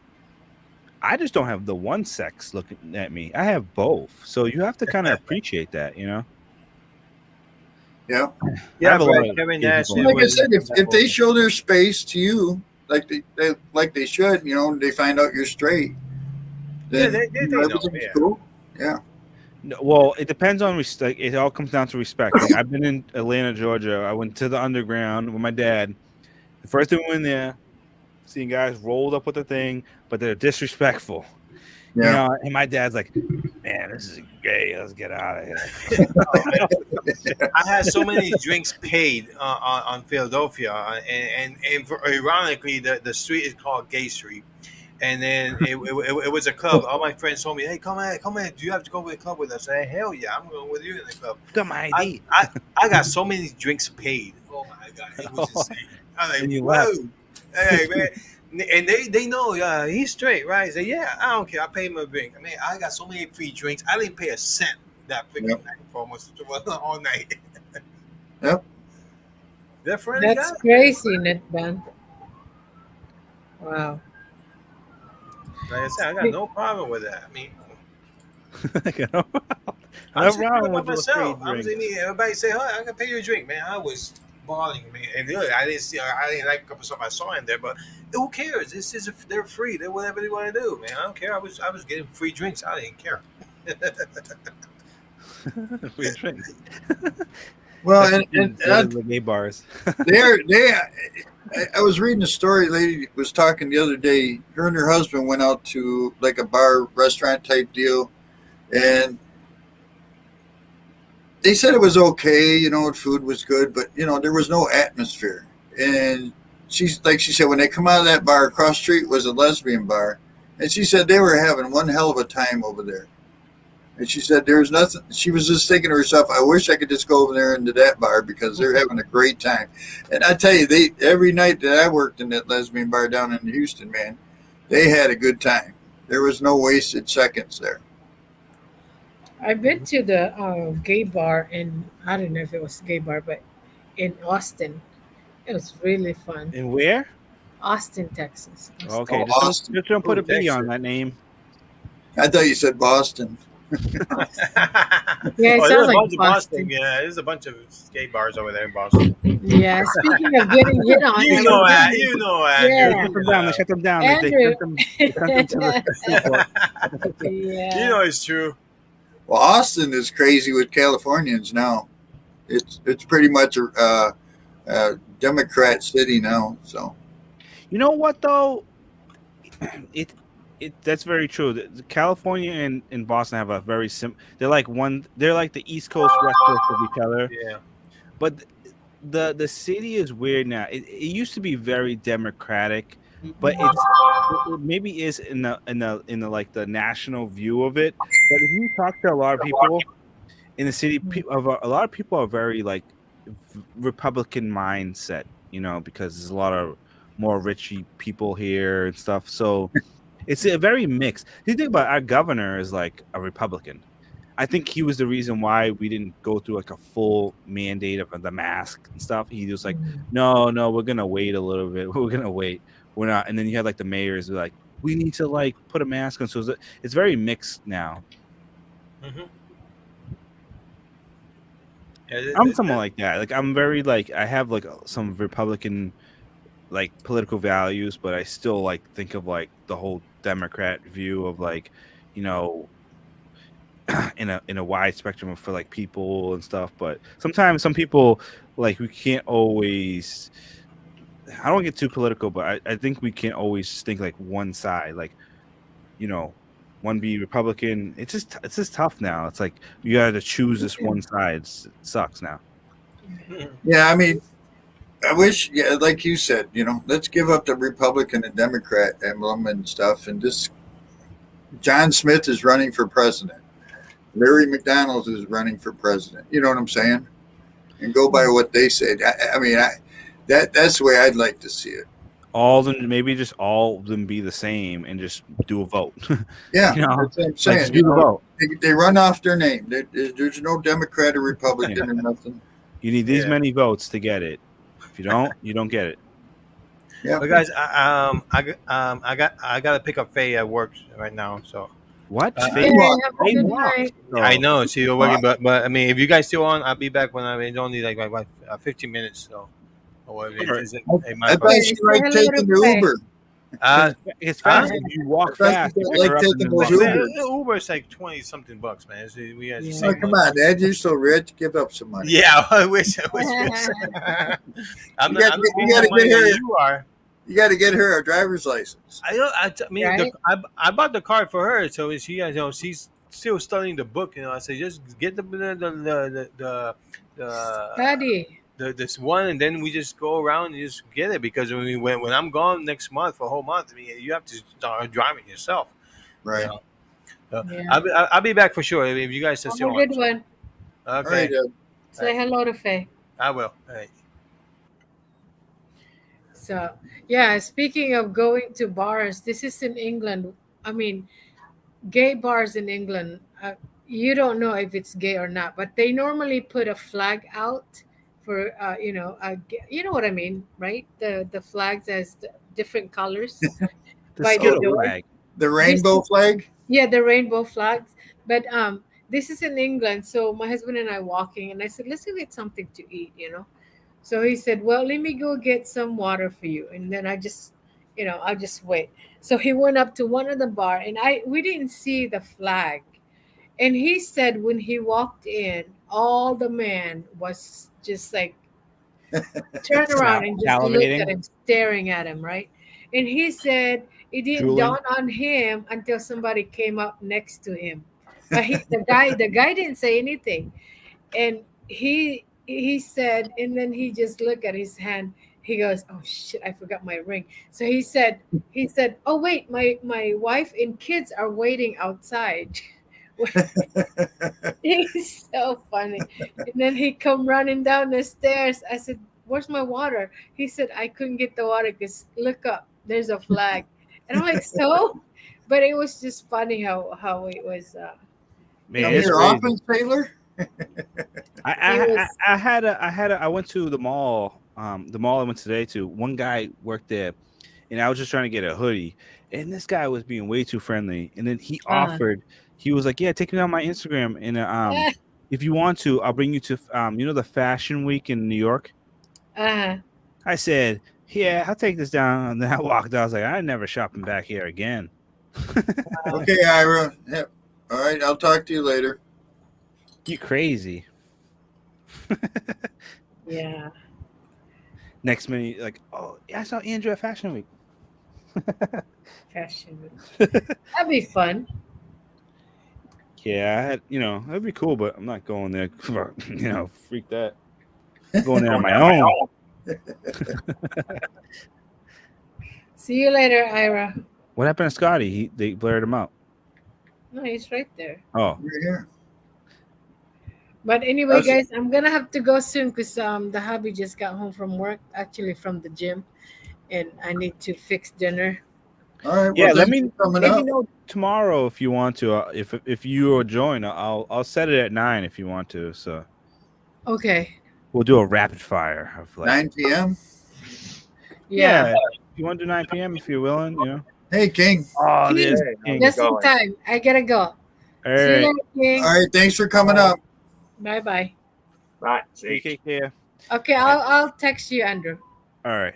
I just don't have the one sex looking at me. I have both. So you have to kind of appreciate that, Yeah. I Yeah, have a but lot of Kevin gay Nash. people. Like I was- said, if they show their space to you, like they should, they find out you're straight. Yeah, Then they know. everything's Yeah. cool. Yeah. No, well, it depends on respect. It all comes down to respect. Like, I've been in Atlanta, Georgia. I went to the underground with my dad. The first time we went there, seeing guys rolled up with the thing, but they're disrespectful. Yeah. And my dad's like, "Man, this is gay. Let's get out of here." Oh, man. I had so many drinks paid on Philadelphia, and ironically, the street is called Gay Street, and then it was a club. All my friends told me, "Hey, come on, do you have to go to the club with us?" I said, "Hell yeah, I'm going with you in the club." Got my I, ID. I got so many drinks paid. Oh my god, it was insane. I'm like, And you whoa, left. hey man. And they know he's straight, right? I say, yeah, I don't care. I paid him a drink. I mean, I got so many free drinks. I didn't pay a cent that freaking Yep. night for almost all night. Yep. That friendly That's guy? crazy, Netban. Wow. Like I said, I got no problem with that. I mean, No I'm just problem by with the myself. free I'm just drinks. everybody say, "Oh, I can pay you a drink, man." I was bawling, man, and really, I didn't like a couple stuff I saw in there, but who cares? They're free. They're whatever they want to do, man. I don't care. I was getting free drinks. I didn't care. Free drinks. Well, That's and the gay bars. I was reading a story. A lady was talking the other day. Her and her husband went out to like a bar restaurant type deal, and they said it was okay. Food was good, but there was no atmosphere. And she said, when they come out of that bar, across the street was a lesbian bar, and she said they were having one hell of a time over there. And she said there's nothing. She was just thinking to herself, I wish I could just go over there into that bar because they're having a great time. And I tell you, every night that I worked in that lesbian bar down in Houston, man, they had a good time. There was no wasted seconds there. I've been to the gay bar in, I don't know if it was a gay bar, but in Austin. It was really fun. And where? Austin, Texas. Austin. Okay, Oh, Austin. just don't put a B Texas. on that name. I thought you said Boston. Yeah, it Oh, sounds there's a like bunch of Boston. Yeah, there's a bunch of skate bars over there in Boston. Yeah, speaking of getting hit on. You know that. You know that. Yeah. Shut them down. They shut them down. They Andrew. sent them to the Yeah. You know it's true. Well, Austin is crazy with Californians now. It's pretty much a Democrat city now. So You know what though? That's very true. California and Boston have a very they're like one. They're like the East Coast, West Coast of each other. Yeah. But the city is weird now. It used to be very democratic, but it maybe is in the like the national view of it. But if you talk to a lot of people in the city, a lot of people are very like Republican mindset, because there's a lot of more richy people here and stuff. So it's a very mixed. You think about our governor is like a Republican. I think he was the reason why we didn't go through like a full mandate of the mask and stuff. He was like, no, we're gonna wait a little bit. We're gonna wait. We're not. And then you had like the mayors who were like, we need to like put a mask on. So it's very mixed now. Mm-hmm. I'm someone like that. Like I'm very like I have like some Republican like political values, but I still like think of like the whole Democrat view of like, you know, in a wide spectrum for like people and stuff. But sometimes some people like we can't always. I don't get too political, but I think we can't always think like one side. Like one be Republican. It's just tough now. It's like you got to choose this one side. It sucks now. Yeah, I mean, I wish, yeah, like you said, let's give up the Republican and Democrat emblem and stuff, and just John Smith is running for president. Larry McDonald is running for president. You know what I'm saying? And go by what they said. I mean, that's the way I'd like to see it. All of them, maybe just all of them be the same and just do a vote. Yeah, that's what I'm saying. Like, do the vote. They run off their name. There's no Democrat or Republican or nothing. You need these many votes to get it. If you don't, you don't get it. Yeah. But guys, I got to pick up Faye at work right now. So what? Have a good night. I know. So you're working, but I mean, if you guys still on, I'll be back when it's only like 15 minutes. So. Or if it's I thought you like taking the Uber. It's fast. You walk fast. Like taking those Ubers. Uber is like 20 something bucks, man. So we have to Oh, come on, Dad. You're so rich. Give up some money. Yeah, I wish. I'm not get her. You are. You got to get her a driver's license. I mean, Right? I bought the car for her, so she, she's still studying the book. I said just get the Study. this one, and then we just go around and just get it, because when I'm gone next month for a whole month, I mean, you have to start driving yourself. Right. Yeah. I'll be back for sure if you guys are Have still a good one. on. All right, Okay, Say hello to Faye. I will. All right. So, yeah, speaking of going to bars, this is in England. I mean, gay bars in England, you don't know if it's gay or not, but they normally put a flag out for, you know what I mean, right? The flags as different colors The by the Skittle door. flag. The rainbow flag? Yeah, the rainbow flags. But this is in England. So my husband and I walking, and I said, let's go get something to eat. So he said, well, let me go get some water for you. And then I'll just wait. So he went up to one of the bar, and we didn't see the flag. And he said when he walked in, all the man was just like turn around and just look Salivating? at him, staring at him, right? And he said it didn't Drooling? dawn on him until somebody came up next to him. But the guy didn't say anything. And he said, and then he just looked at his hand. He goes, oh shit, I forgot my ring. So he said, oh wait, my wife and kids are waiting outside. He's so funny. And then he come running down the stairs. I said, where's my water? He said, I couldn't get the water because look up, there's a flag. And I'm like, so? But it was just funny how it was. Man, Come it's here crazy. often, Taylor? I went to the mall. The mall I went today to. One guy worked there, and I was just trying to get a hoodie, and this guy was being way too friendly. And then he offered. He was like, "Yeah, take me on my Instagram, and if you want to, I'll bring you to the Fashion Week in New York." Uh-huh. I said, "Yeah, I'll take this down." And then I walked out. I was like, "I'm never shopping back here again." Okay, Ira. Yep. All right, I'll talk to you later. You crazy? Yeah. Next minute, like, oh, yeah, I saw Andrew at Fashion Week. Fashion week. That'd be fun. Yeah, I had, that'd be cool, but I'm not going there. Freak that. I'm going there on my own. See you later, Ira. What happened to Scotty? They blurred him out. No, he's right there. Oh, You're here. But anyway, That's- guys, I'm gonna have to go soon because the hubby just got home from work, actually from the gym, and I need to fix dinner. All right. Well, yeah. Let thanks me for coming let me up. know tomorrow if you want to. If you will join, I'll set it at 9 if you want to. So Okay. we'll do a rapid fire of 9 p.m. Yeah. If you want to do 9 p.m. if you're willing. Hey, King. Oh, King. there's Hey, King. Just in going? time. I gotta go. All See you right. later, King. All right. Thanks for coming up. Bye bye. Right. You See. take care. Okay, I'll text you, Andrew. All right.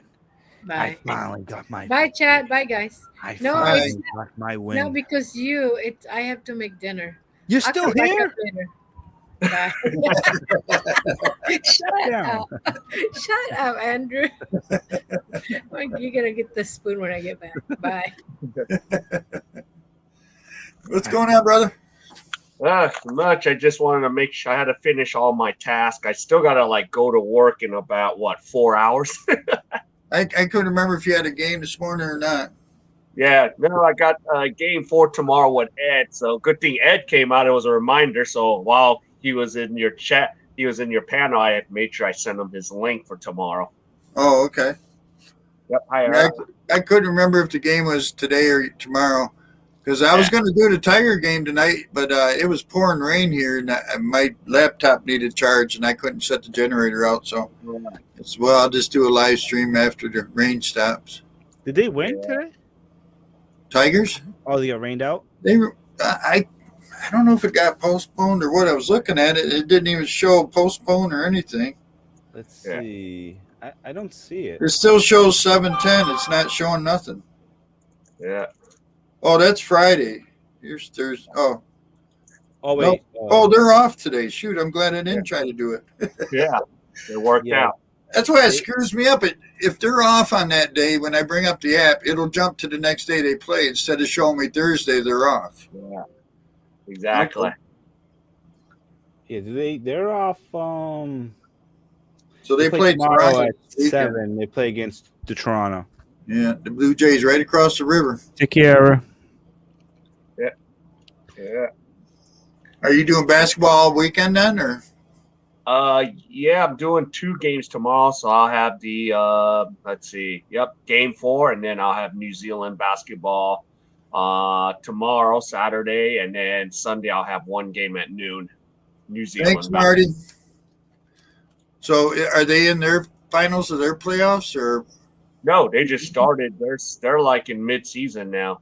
I Bye. finally got my. Bye, Chad. Bye, guys. I No, finally it's got my no win. because I have to make dinner. You're I'll still come back here? up later. Bye. Shut Down. up. Shut up, Andrew. You're gonna get the spoon when I get back. Bye. What's going on, brother? Much. I just wanted to make sure I had to finish all my tasks. I still gotta go to work in about 4 hours. I couldn't remember if you had a game this morning or not. Yeah, no, I got game 4 tomorrow with Ed. So good thing Ed came out. It was a reminder. So while he was in your chat, he was in your panel. I had made sure I sent him his link for tomorrow. Oh, okay. Yep. I couldn't remember if the game was today or tomorrow because I was going to do the Tiger game tonight, but it was pouring rain here and my laptop needed charge and I couldn't set the generator out. So I'll just do a live stream after the rain stops. Did they win today? Tigers? Oh, they got rained out? I don't know if it got postponed or what. I was looking at it. It didn't even show postponed or anything. Let's see. I don't see it. It still shows 7:10. It's not showing nothing. Yeah. Oh, that's Friday. Here's Thursday. Oh, wait. oh, they're off today. Shoot, I'm glad I didn't try to do it. Yeah. It worked out. That's why it screws me up. If they're off on that day, when I bring up the app, it'll jump to the next day they play. Instead of showing me Thursday, they're off. Yeah. Exactly. Yeah, they're off. So they play tomorrow Toronto at 7. They play against the Toronto. Yeah, the Blue Jays right across the river. Take care. Yeah. Are you doing basketball all weekend then, or? Yeah, I'm doing 2 games tomorrow, so I'll have the game 4, and then I'll have New Zealand basketball tomorrow, Saturday, and then Sunday I'll have 1 game at noon. New Zealand. Thanks, Marty. So, are they in their finals of their playoffs, or? No, they just started. They're like in mid-season now.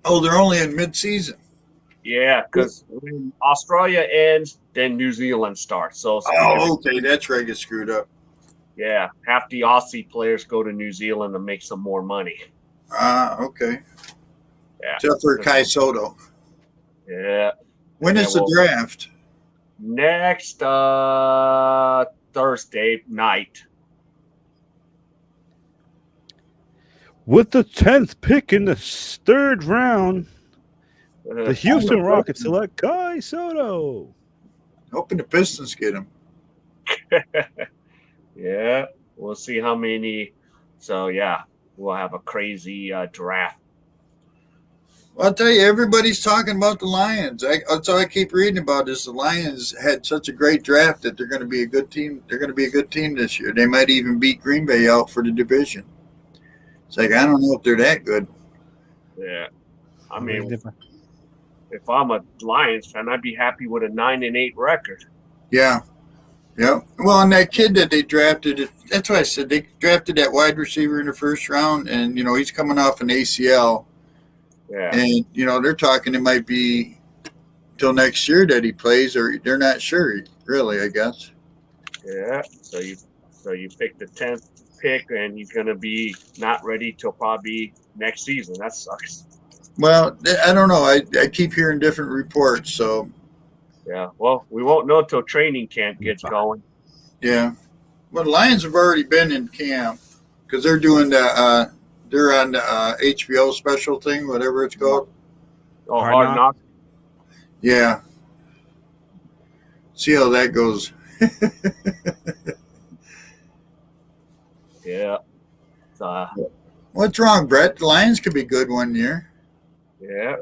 Oh, they're only in mid-season. Yeah, because when Australia ends, then New Zealand starts. So okay, that's where I get screwed up. Yeah, half the Aussie players go to New Zealand to make some more money. Okay. Yeah. Except for Kai Soto. Yeah. When is the draft? Next Thursday night. With the 10th pick in the 3rd round, the Houston Rockets select Kai Soto. Hoping the Pistons get him. Yeah, we'll see how many. So, yeah, we'll have a crazy draft. Well, I'll tell you, everybody's talking about the Lions. That's all I keep reading about is the Lions had such a great draft that they're going to be a good team. They're going to be a good team this year. They might even beat Green Bay out for the division. It's like, I don't know if they're that good. Yeah. I mean, if I'm a Lions fan, I'd be happy with a 9-8 record. Yeah. Yeah. Well, and that kid that they drafted, that's why I said they drafted that wide receiver in the 1st round, and, he's coming off an ACL. Yeah. And, they're talking it might be till next year that he plays, or they're not sure, really, I guess. Yeah. So you pick the 10th pick, and he's going to be not ready till probably next season. That sucks. Well, I don't know. I keep hearing different reports, so. Yeah. Well, we won't know till training camp gets going. Yeah. Well, the Lions have already been in camp because they're doing the They're on the HBO special thing, whatever it's called. Oh, Hard Hard Knock. Knock. Yeah. See how that goes. Yeah. What's wrong, Brett? The Lions could be good one year. Yeah.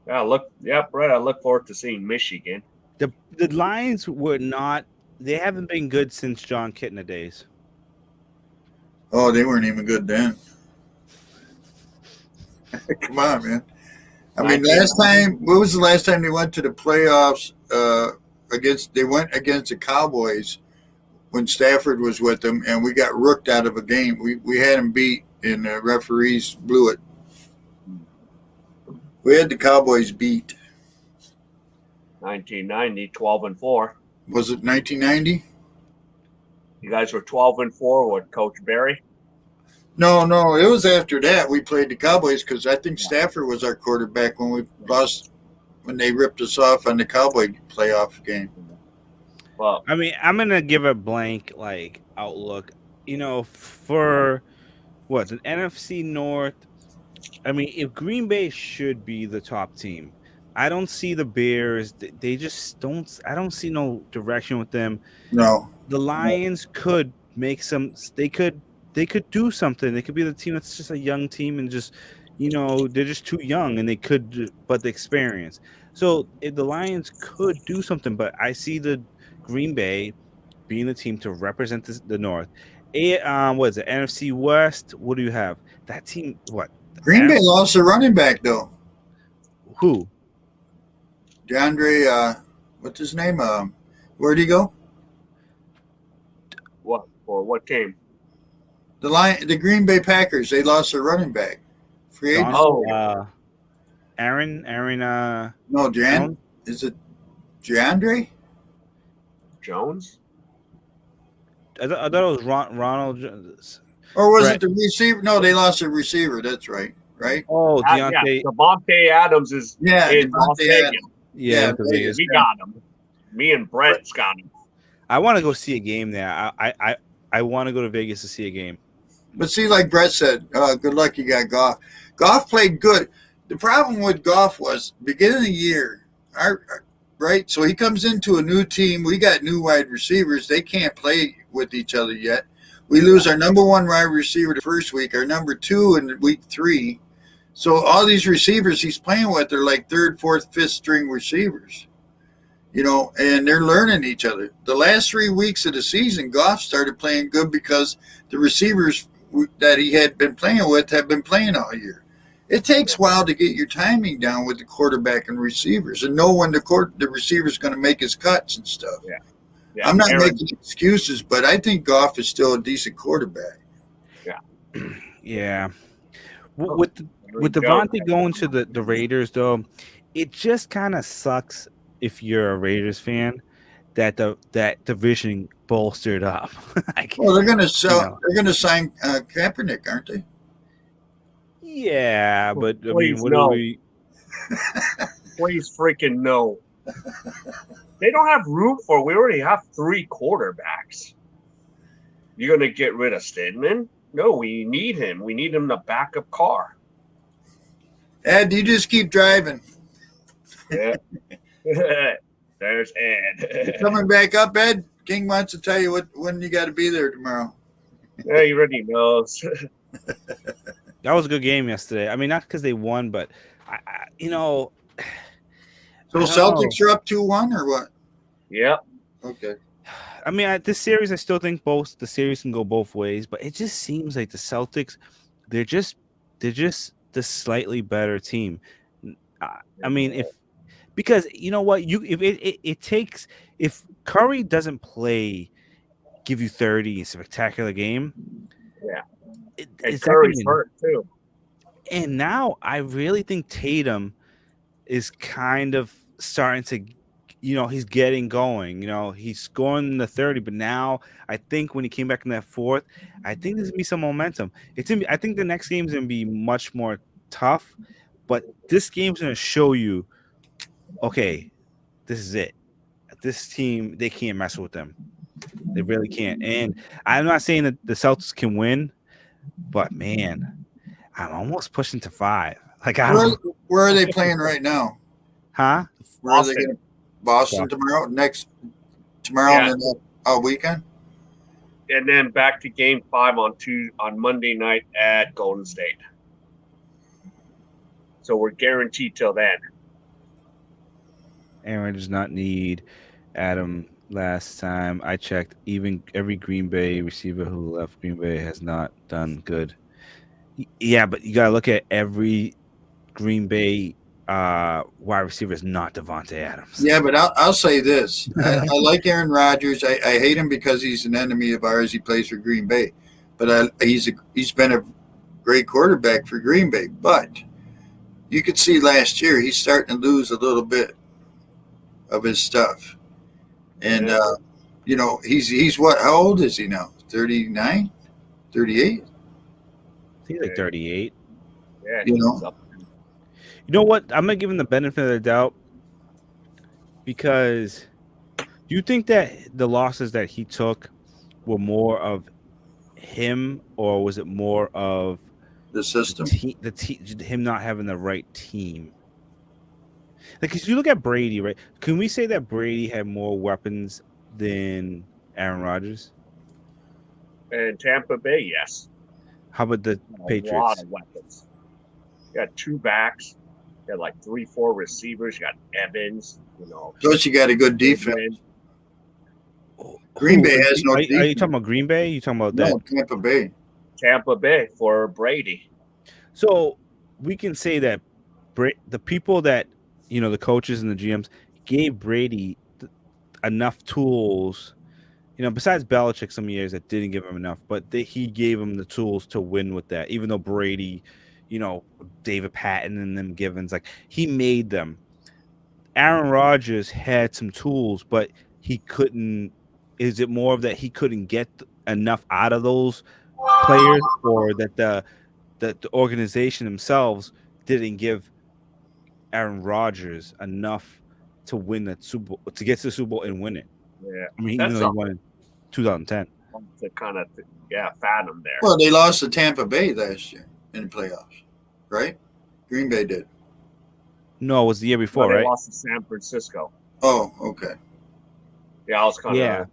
Yeah, Brett, I look forward to seeing Michigan. The Lions were not. They haven't been good since John Kitna days. Oh, they weren't even good then. Come on, man. I mean, what was the last time they went to the playoffs? They went against the Cowboys when Stafford was with them, and we got rooked out of a game. We had them beat, and the referees blew it. We had the Cowboys beat. 1990, 12-4. Was it 1990? You guys were 12-4 with Coach Barry. No, it was after that we played the Cowboys because I think Stafford was our quarterback when we lost, when they ripped us off on the Cowboy playoff game. Well, I mean, I'm gonna give a blank outlook. For what the NFC North. I mean, if Green Bay should be the top team, I don't see the Bears. They just don't. I don't see no direction with them. No. The Lions could make some. They could do something. They could be the team that's just a young team and just, they're just too young and they could, but the experience. So if the Lions could do something, but I see the Green Bay being the team to represent the North. What is it? NFC West. What do you have? That team. What? Green Bay lost their running back though. Who? DeAndre. What's his name? Where'd he go? What for? What game? The Green Bay Packers. They lost their running back. Free agent. Aaron. No, Jan. Is it DeAndre Jones? I thought it was Ronald Jones. Or was it the receiver? No, they lost their receiver. That's right. Right? Oh, Deontay. Devontae Adams is in Las Vegas. Yeah, Vegas. We got him. Me and Brett's got him. I want to go see a game there. I want to go to Vegas to see a game. But see, like Brett said, good luck you got Goff. Goff played good. The problem with Goff was beginning of the year, right? So he comes into a new team. We got new wide receivers. They can't play with each other yet. We lose our number one wide receiver the first week, our number two in week 3. So all these receivers he's playing with are like 3rd, 4th, 5th string receivers, and they're learning each other. The last 3 weeks of the season, Goff started playing good because the receivers that he had been playing with have been playing all year. It takes a while to get your timing down with the quarterback and receivers and know when the receiver's going to make his cuts and stuff. Yeah, I'm not making excuses, but I think Goff is still a decent quarterback. Yeah. With Devontae going to the Raiders, though, it just kind of sucks if you're a Raiders fan that that division bolstered up. Well, they're going to sell. They're going to sign Kaepernick, aren't they? Yeah, but I mean, what no. do we? Please freaking no. They don't have room for. We already have 3 quarterbacks. You're gonna get rid of Stidham? No, we need him. We need him to backup car. Ed, you just keep driving. Yeah. There's Ed. Coming back up, Ed. King wants to tell you when you got to be there tomorrow. Yeah, he already knows. That was a good game yesterday. I mean, not because they won, but So Celtics are up 2-1 or what? Yep. Okay. I mean, this series, I still think the series can go both ways, but it just seems like the Celtics, they're just the slightly better team. I mean, because you know what, it takes, if Curry doesn't give you 30, a spectacular game. Yeah. And Curry's hurt too. And now I really think Tatum is kind of starting to, he's getting going. He's scoring in the 30, but now I think when he came back in that 4th, I think there's gonna be some momentum. I think the next game is gonna be much more tough, but this game's gonna show you, okay, this is it. This team, they can't mess with them. They really can't. And I'm not saying that the Celtics can win, But man, I'm almost pushing to 5. Like I Where don't, where are they playing right now? huh? Where are they Boston. going? Boston Boston. tomorrow. Tomorrow Yeah. and then all weekend. And then back to game 5 on Monday night at Golden State. So we're guaranteed till then. Aaron does not need Adam. Last time I checked, even every Green Bay receiver who left Green Bay has not done good. Yeah, but you gotta look at every Green Bay wide receiver is not Devontae Adams. Yeah, but I'll say this: I like Aaron Rodgers. I hate him because he's an enemy of ours. He plays for Green Bay, but he's been a great quarterback for Green Bay. But you could see last year he's starting to lose a little bit of his stuff, and Yeah. he's what? How old is he now? 39, 38. He's like 38. Yeah, You he's know, up. You know what? I'm gonna give him the benefit of the doubt because do you think that the losses that he took were more of him or was it more of the system. him not having the right team? Like, if you look at Brady, right? Can we say that Brady had more weapons than Aaron Rodgers? And Tampa Bay, yes. How about the A lot Patriots? of weapons. You got 2 backs. You got like 3-4 receivers. You got Evans, Plus, you got a good defense. Green Bay has no Are you defense. talking about Green Bay? You talking about No, that? Tampa Bay. Tampa Bay for Brady. So we can say that the people that the coaches and the GMs gave Brady enough tools. Besides Belichick, some years that didn't give him enough, but he gave him the tools to win with that. Even though Brady, David Patton and them Givens, like he made them. Aaron Rodgers had some tools, but he couldn't. Is it more of that he couldn't get enough out of those players, or that the organization themselves didn't give Aaron Rodgers enough to win that to get to the Super Bowl and win it? Yeah. I mean, even That's though he won in 2010. to kind of fathom there. Well, they lost to Tampa Bay last year in the playoffs, right? Green Bay did. No, it was the year before, They right? lost to San Francisco. Oh, okay. Yeah, I was kind of. Yeah.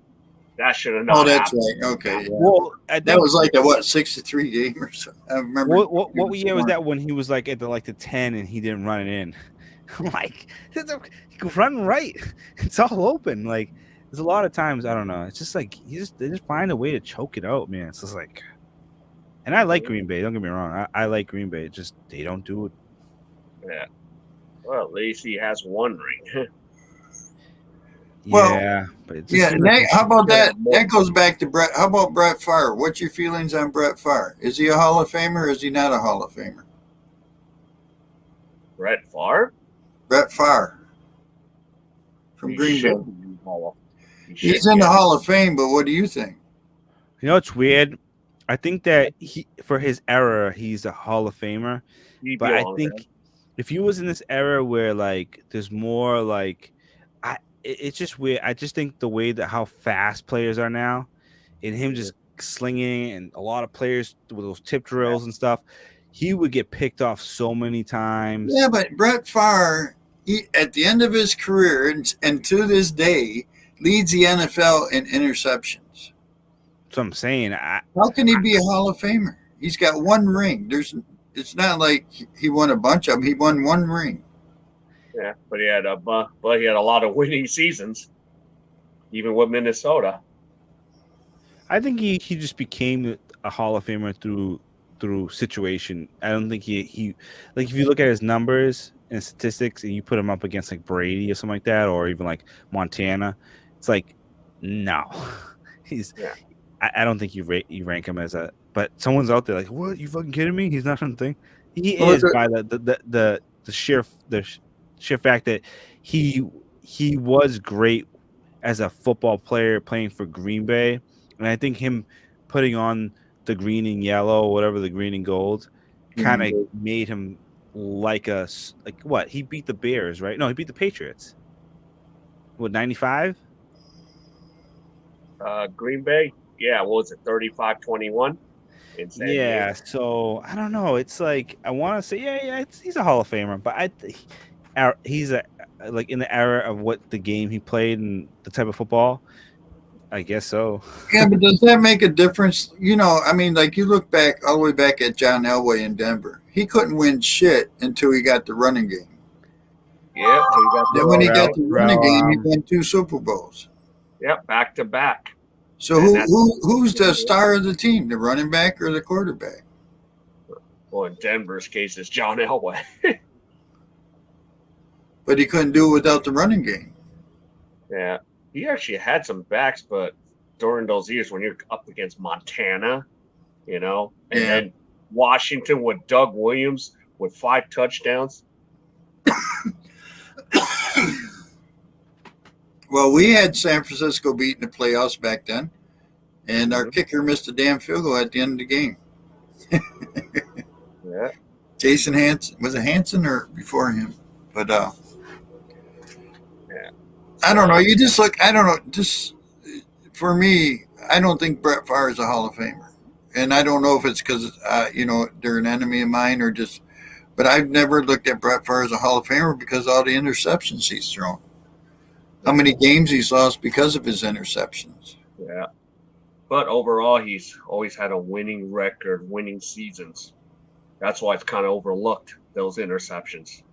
That should have not. Oh, that's happened. right. Okay. Yeah. Well, I think That was like a 6-3 game or something. I remember. what year was that when he was like at the 10 and he didn't run it in? I'm like, run right. It's all open. Like, there's a lot of times I don't know. It's just like they just find a way to choke it out, man. It's just like, and I like Green Bay. Don't get me wrong. I like Green Bay. It's just they don't do it. Yeah. Well, at least he has 1 ring. Well, Yeah, but it just Yeah. seems like How about that? That goes back to Brett. How about Brett Favre? What's your feelings on Brett Favre? Is he a Hall of Famer or is he not a Hall of Famer? Brett Favre? Brett Favre from He Green should Bay. be in the Hall of- he He's should in the be. Hall of Fame, but what do you think? it's weird. I think that for his era, he's a Hall of Famer. He But I belongs think there. if he was in this era where like there's more like it's just weird. I just think the way that how fast players are now, and him just slinging, and a lot of players with those tip drills and stuff, he would get picked off so many times. Yeah, but Brett Favre, at the end of his career and to this day, leads the NFL in interceptions. That's what I'm saying. How can he be a Hall of Famer? He's got 1 ring. It's not like he won a bunch of them. He won 1 ring. Yeah, but he had a lot of winning seasons, even with Minnesota. I think he just became a Hall of Famer through situation. I don't think he like if you look at his numbers and statistics and you put him up against like Brady or something like that, or even like Montana, it's like no, he's. Yeah. I don't think you rank him as a. But someone's out there like, what? You fucking kidding me? He's not something. He Well, is by the sheer fact that he was great as a football player playing for Green Bay, and I think him putting on the green and yellow, whatever the green and gold, kind of made him like what? He beat the Bears, right? No, he beat the Patriots. What, 95? Green Bay, yeah, what was it, 35-21? in San Diego. Yeah, so I don't know. It's like I want to say, he's a Hall of Famer, but he's a like in the era of what the game he played and the type of football. I guess so. Yeah, but does that make a difference? I mean, like you look back all the way back at John Elway in Denver. He couldn't win shit until he got the running game. Yeah, so you got Then when he got Rel, the running Rel, game, he won 2 Super Bowls. back to back. So And that's who's the star of the team, the running back or the quarterback? well, in Denver's case, it's John Elway. But he couldn't do it without the running game. Yeah, he actually had some backs, but during those years when you're up against Montana, and Yeah. then Washington with Doug Williams with 5 touchdowns. Well, we had San Francisco beating the playoffs back then, and our kicker missed a damn field goal at the end of the game. Yeah, Jason Hanson, was it Hanson or before him? But I don't know. You just look. I don't know. Just for me, I don't think Brett Favre is a Hall of Famer, and I don't know if it's because they're an enemy of mine or just. But I've never looked at Brett Favre as a Hall of Famer because of all the interceptions he's thrown. How many games he's lost because of his interceptions? yeah. But overall, he's always had a winning record, winning seasons. That's why it's kind of overlooked, those interceptions.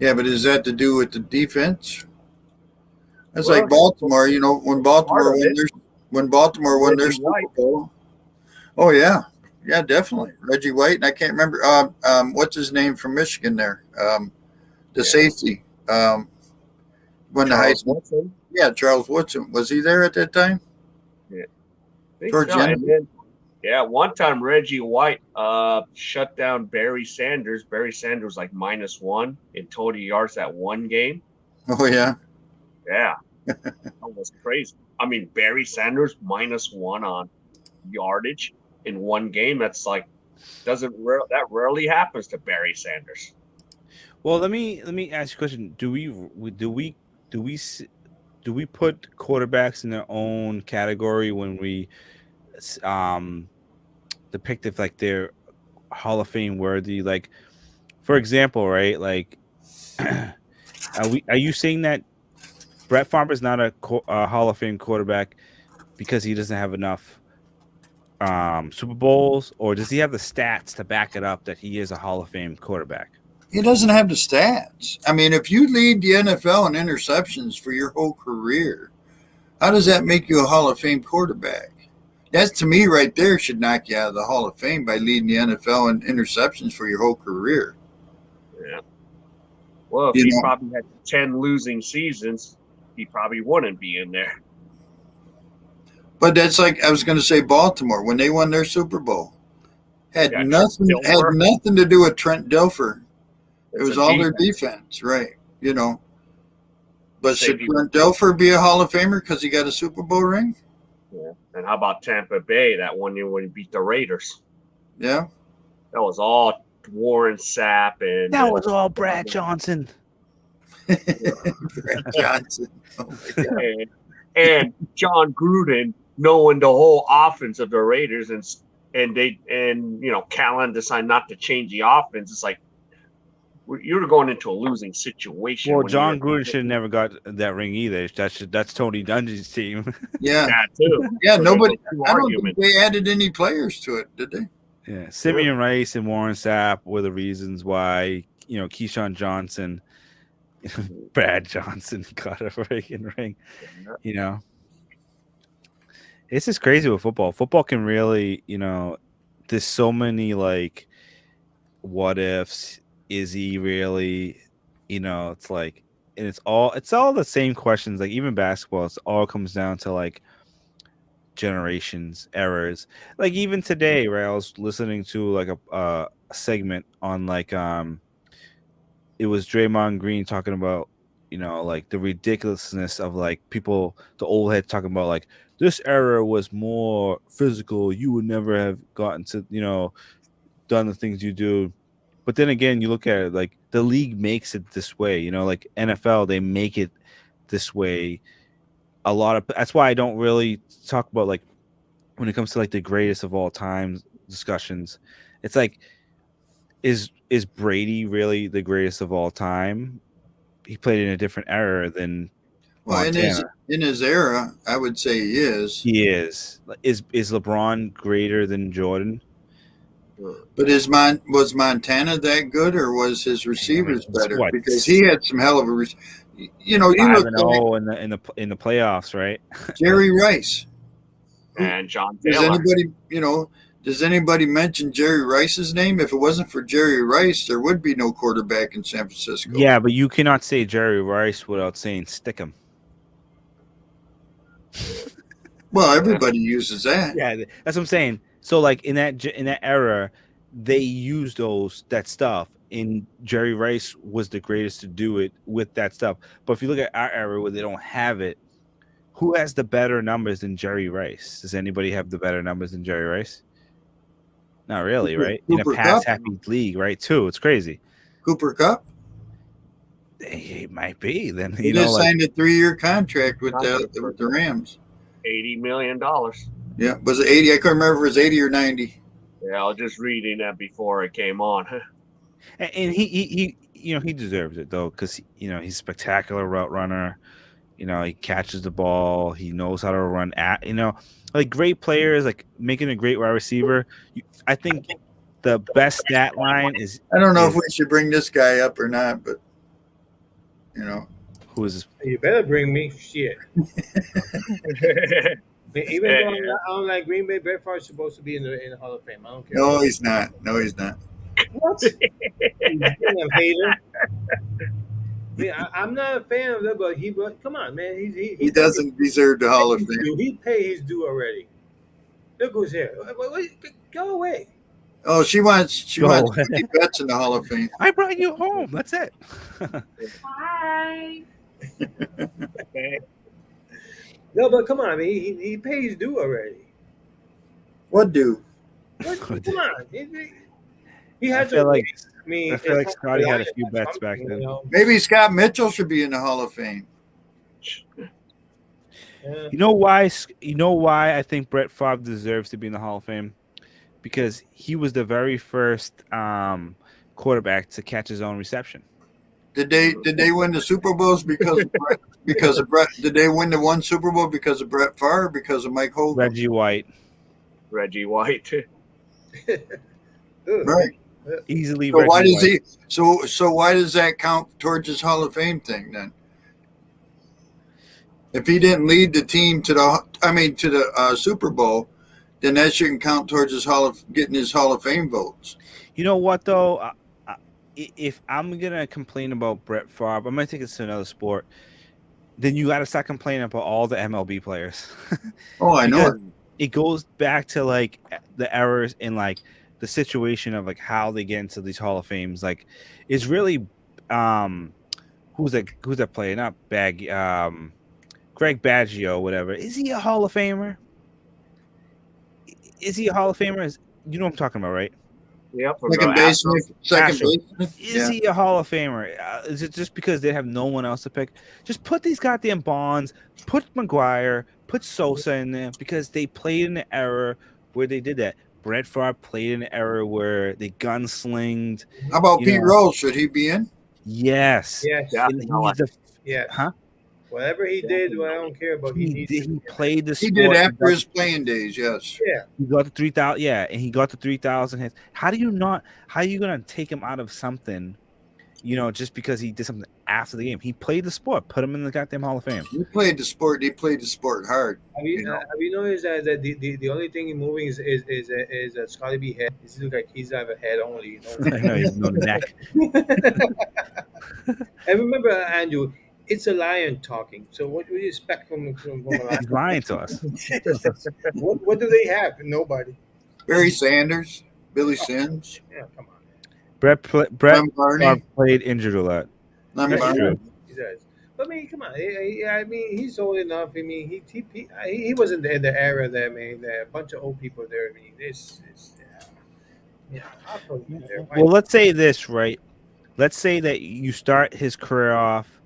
Yeah, but is that to do with the defense? That's Well, like Baltimore. When Baltimore part of won their Reggie Super White. Bowl. Oh yeah, definitely Reggie White, and I can't remember what's his name from Michigan there, the safety, won the Charles Heisman. Woodson. Yeah, Charles Woodson, was he there at that time? Yeah. Think George so. Jennings? And then, one time Reggie White shut down Barry Sanders. Barry Sanders like -1 in total yards that one game. Oh yeah, Yeah, that was crazy. I mean, Barry Sanders -1 on yardage in one game. That's like that rarely happens to Barry Sanders. Well, let me ask you a question. Do we put quarterbacks in their own category when we depict if like they're Hall of Fame worthy? Like, for example, right? Like, are you saying that Brett Favre is not a Hall of Fame quarterback because he doesn't have enough Super Bowls, or does he have the stats to back it up that he is a Hall of Fame quarterback? he doesn't have the stats. I mean, if you lead the NFL in interceptions for your whole career, how does that make you a Hall of Fame quarterback? That's, to me, right there, should knock you out of the Hall of Fame by leading the NFL in interceptions for your whole career. Yeah. Well, if he probably had 10 losing seasons, he probably wouldn't be in there. But that's like I was going to say Baltimore when they won their Super Bowl had nothing to do with Trent Dilfer. It was all their defense, right? But should Trent Dilfer be a Hall of Famer because he got a Super Bowl ring? Yeah. And how about Tampa Bay that one year when he beat the Raiders? Yeah. That was all Warren Sapp and that was all Brad Johnson. Brad Johnson. Oh my God. And John Gruden knowing the whole offense of the Raiders and Callan decided not to change the offense. It's like you're going into a losing situation. Well, John Gruden should have never got that ring either. That's Tony Dungy's team. Yeah, that too. Yeah, so nobody. I don't think they added any players to it, did they? Yeah, Simeon Rice and Warren Sapp were the reasons why Keyshawn Johnson, Brad Johnson got a freaking ring. It's just crazy with football. Football can really, there's so many like what ifs. Is he really, it's like, and it's all the same questions. Like even basketball, it all comes down to like generations, errors. Like even today, right? I was listening to like a segment on like it was Draymond Green talking about like the ridiculousness of like people, the old head talking about like this era was more physical. You would never have gotten to done the things you do. But then again, you look at it like the league makes it this way, like NFL, they make it this way. That's why I don't really talk about like when it comes to like the greatest of all time discussions, it's like, is Brady really the greatest of all time? He played in a different era than Well, Montana. in his era, I would say he is. He is. Is LeBron greater than Jordan? But was Montana that good, or was his receivers better? What, Because he had some hell of a, you look 5-0 at in the playoffs, right? Jerry Rice. And John Does Taylor. does anybody mention Jerry Rice's name? If it wasn't for Jerry Rice, there would be no quarterback in San Francisco. Yeah, but you cannot say Jerry Rice without saying Stickum. Well, everybody uses that. Yeah, that's what I'm saying. So like in that era, they used that stuff, and Jerry Rice was the greatest to do it with that stuff. But if you look at our era where they don't have it, who has the better numbers than Jerry Rice? Does anybody have the better numbers than Jerry Rice? Not really, right? In a Cooper pass Kupp? happy league, right? Too, it's crazy. Cooper Kupp? It might be. Then He just signed a 3-year contract with the Rams. $80 million. Yeah, was it 80? I couldn't remember if it was 80 or 90. Yeah, I was just reading that before it came on. And he he deserves it though, because he's a spectacular route runner. He catches the ball. He knows how to run like great players, like making a great wide receiver. I think the best stat line is. I don't know if we should bring this guy up or not, but who is this? You better bring me shit. Even though I don't like Green Bay, Brett Favre is supposed to be in the Hall of Fame. I don't care. No, he's not. No, he's not. What? He's a hater. I'm not a fan of that, but come on, man. He doesn't deserve the Hall of Fame. He paid his due already. Look who's here. Go away. Oh, she wants 50 bets in the Hall of Fame. I brought you home. That's it. Hi. No, but come on, he paid his due already. What do? Come on. He had I feel to. like I feel like Scotty had a few bets back then. Maybe Scott Mitchell should be in the Hall of Fame. You know why? I think Brett Favre deserves to be in the Hall of Fame? Because he was the very first quarterback to catch his own reception. Did they win the Super Bowls because of Brett? Did they win the one Super Bowl because of Brett Favre? Because of Mike Hogan? Reggie White. Right. Easily. So Reggie why does White. So why does that count towards his Hall of Fame thing then? If he didn't lead the team to the Super Bowl, then that shouldn't count towards getting his Hall of Fame votes. You know what though? If I'm gonna complain about Brett Favre, I'm gonna take it to another sport. Then you got to start complaining about all the MLB players. Oh, I know. It goes back to like the errors in like the situation of like how they get into these Hall of Fames. Like, it's really who's that player? Not Greg Baggio, whatever. Is he a Hall of Famer? Is he a Hall of Famer? You know what I'm talking about, right? Yep. Second baseman. Is he a Hall of Famer? Is it just because they have no one else to pick? Just put these goddamn Bonds, put McGuire, put Sosa in there, because they played in the era where they did that. Brett Favre played in an era where they gunslinged. How about Pete Rose? Should he be in? Yes. Yes. Yes. Huh? Whatever he did, I don't care about. He played the sport. He did after his playing days. Yes. Yeah. He got the 3,000. Yeah, and he got the 3,000 hits. How are you gonna take him out of something? Just because he did something after the game. He played the sport. Put him in the goddamn Hall of Fame. He played the sport. He played the sport hard. Have you noticed that the only thing moving is Scotty B head? It looks like he's have a head only. I know, he has no neck. And remember, Andrew, it's a lion talking. So what do you expect from a lion? He's lying to us. What do they have? Nobody. Barry Sanders, Billy Sims. Yeah, come on. Brett Barney. played injured a lot. That's true. He does. But come on. He's old enough. He wasn't in the era there. There are a bunch of old people there. I'll put him there. Well, let's say this, right? Let's say that you start his career off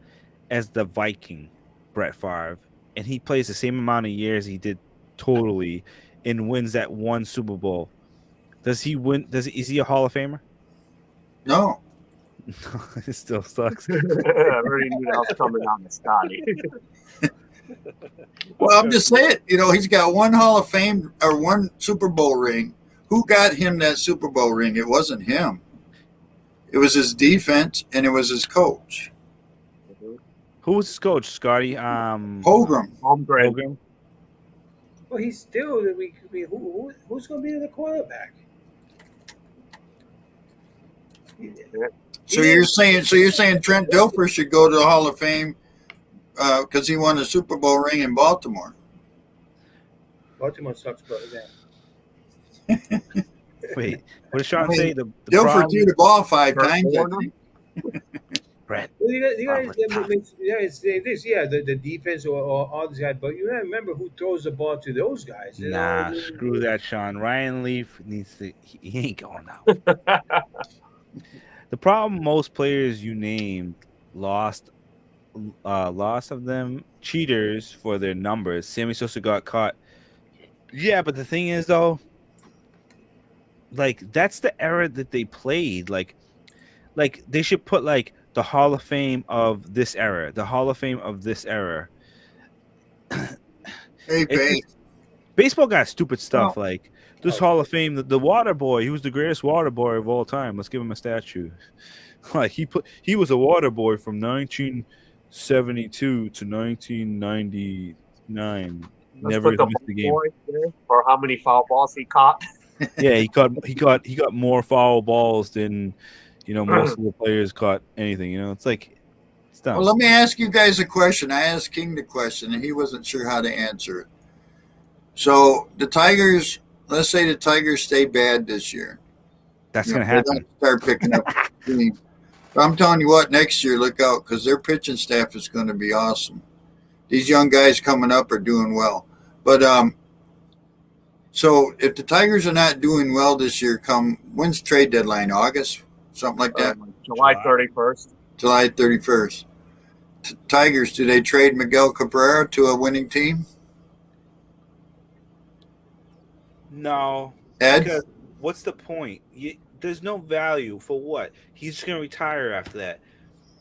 as the Viking, Brett Favre, and he plays the same amount of years he did totally and wins that one Super Bowl, does he win? Is he a Hall of Famer? No. It still sucks. I already knew that was coming out of Scotty. Well, I'm just saying, he's got one Hall of Fame or one Super Bowl ring. Who got him that Super Bowl ring? It wasn't him. It was his defense, and it was his coach. Who was his coach, Scotty? Holmgren. Holmgren. Well, he's still who's going to be the quarterback? So you're saying Trent Dilfer should go to the Hall of Fame because he won a Super Bowl ring in Baltimore. Baltimore sucks, but Wait, what did Sean say? The Dilfer problem? threw the ball 5 times. I think. Brett. well, you guys say this, the defense or all these guys, but you gotta remember who throws the ball to those guys. Nah, screw that, Sean. Ryan Leaf needs to. He ain't going out. The problem, most players you named lost of them cheaters for their numbers. Sammy Sosa got caught. Yeah, but the thing is, though, like that's the era that they played. Like they should put like the Hall of Fame of this era, the Hall of Fame of this era. Hey, Baseball got stupid stuff like this Hall of Fame. The water boy, he was the greatest water boy of all time. Let's give him a statue. Like he was a water boy from 1972 to 1999. Never missed the game. For how many foul balls he caught. Yeah, he got more foul balls than most of the players caught anything. It's like it's dumb. Well, let me ask you guys a question. I asked King the question, and he wasn't sure how to answer it. So the Tigers, let's say the Tigers stay bad this year. That's going to happen. They don't start picking up team. I'm telling you what, next year, look out, because their pitching staff is going to be awesome. These young guys coming up are doing well. But so if the Tigers are not doing well this year, when's trade deadline? August? Something like that? July 31st. July 31st. Tigers, do they trade Miguel Cabrera to a winning team? No. Ed? Because what's the point? There's no value for what? He's just going to retire after that.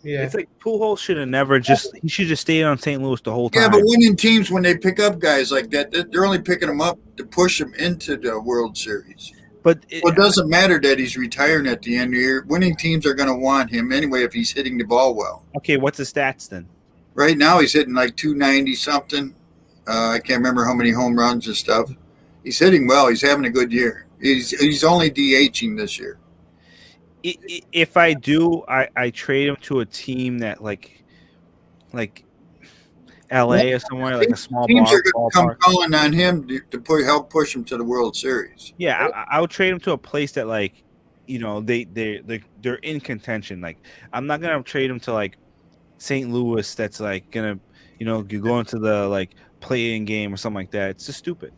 Yeah. It's like Pujols should have never he should just stayed on St. Louis the whole time. Yeah, but winning teams, when they pick up guys like that, they're only picking them up to push them into the World Series. But it doesn't matter that he's retiring at the end of the year. Winning teams are going to want him anyway if he's hitting the ball well. Okay, what's his stats then? Right now he's hitting like 290 something. I can't remember how many home runs and stuff. He's hitting well. He's having a good year. He's only DHing this year. If I do, I trade him to a team that like LA or somewhere, like a small teams bar. Are going to come calling on him to help push him to the World Series. Yeah, I would trade him to a place that like, they're in contention. Like I'm not gonna trade him to like St. Louis. That's like gonna you go into the like play-in game or something like that. It's just stupid.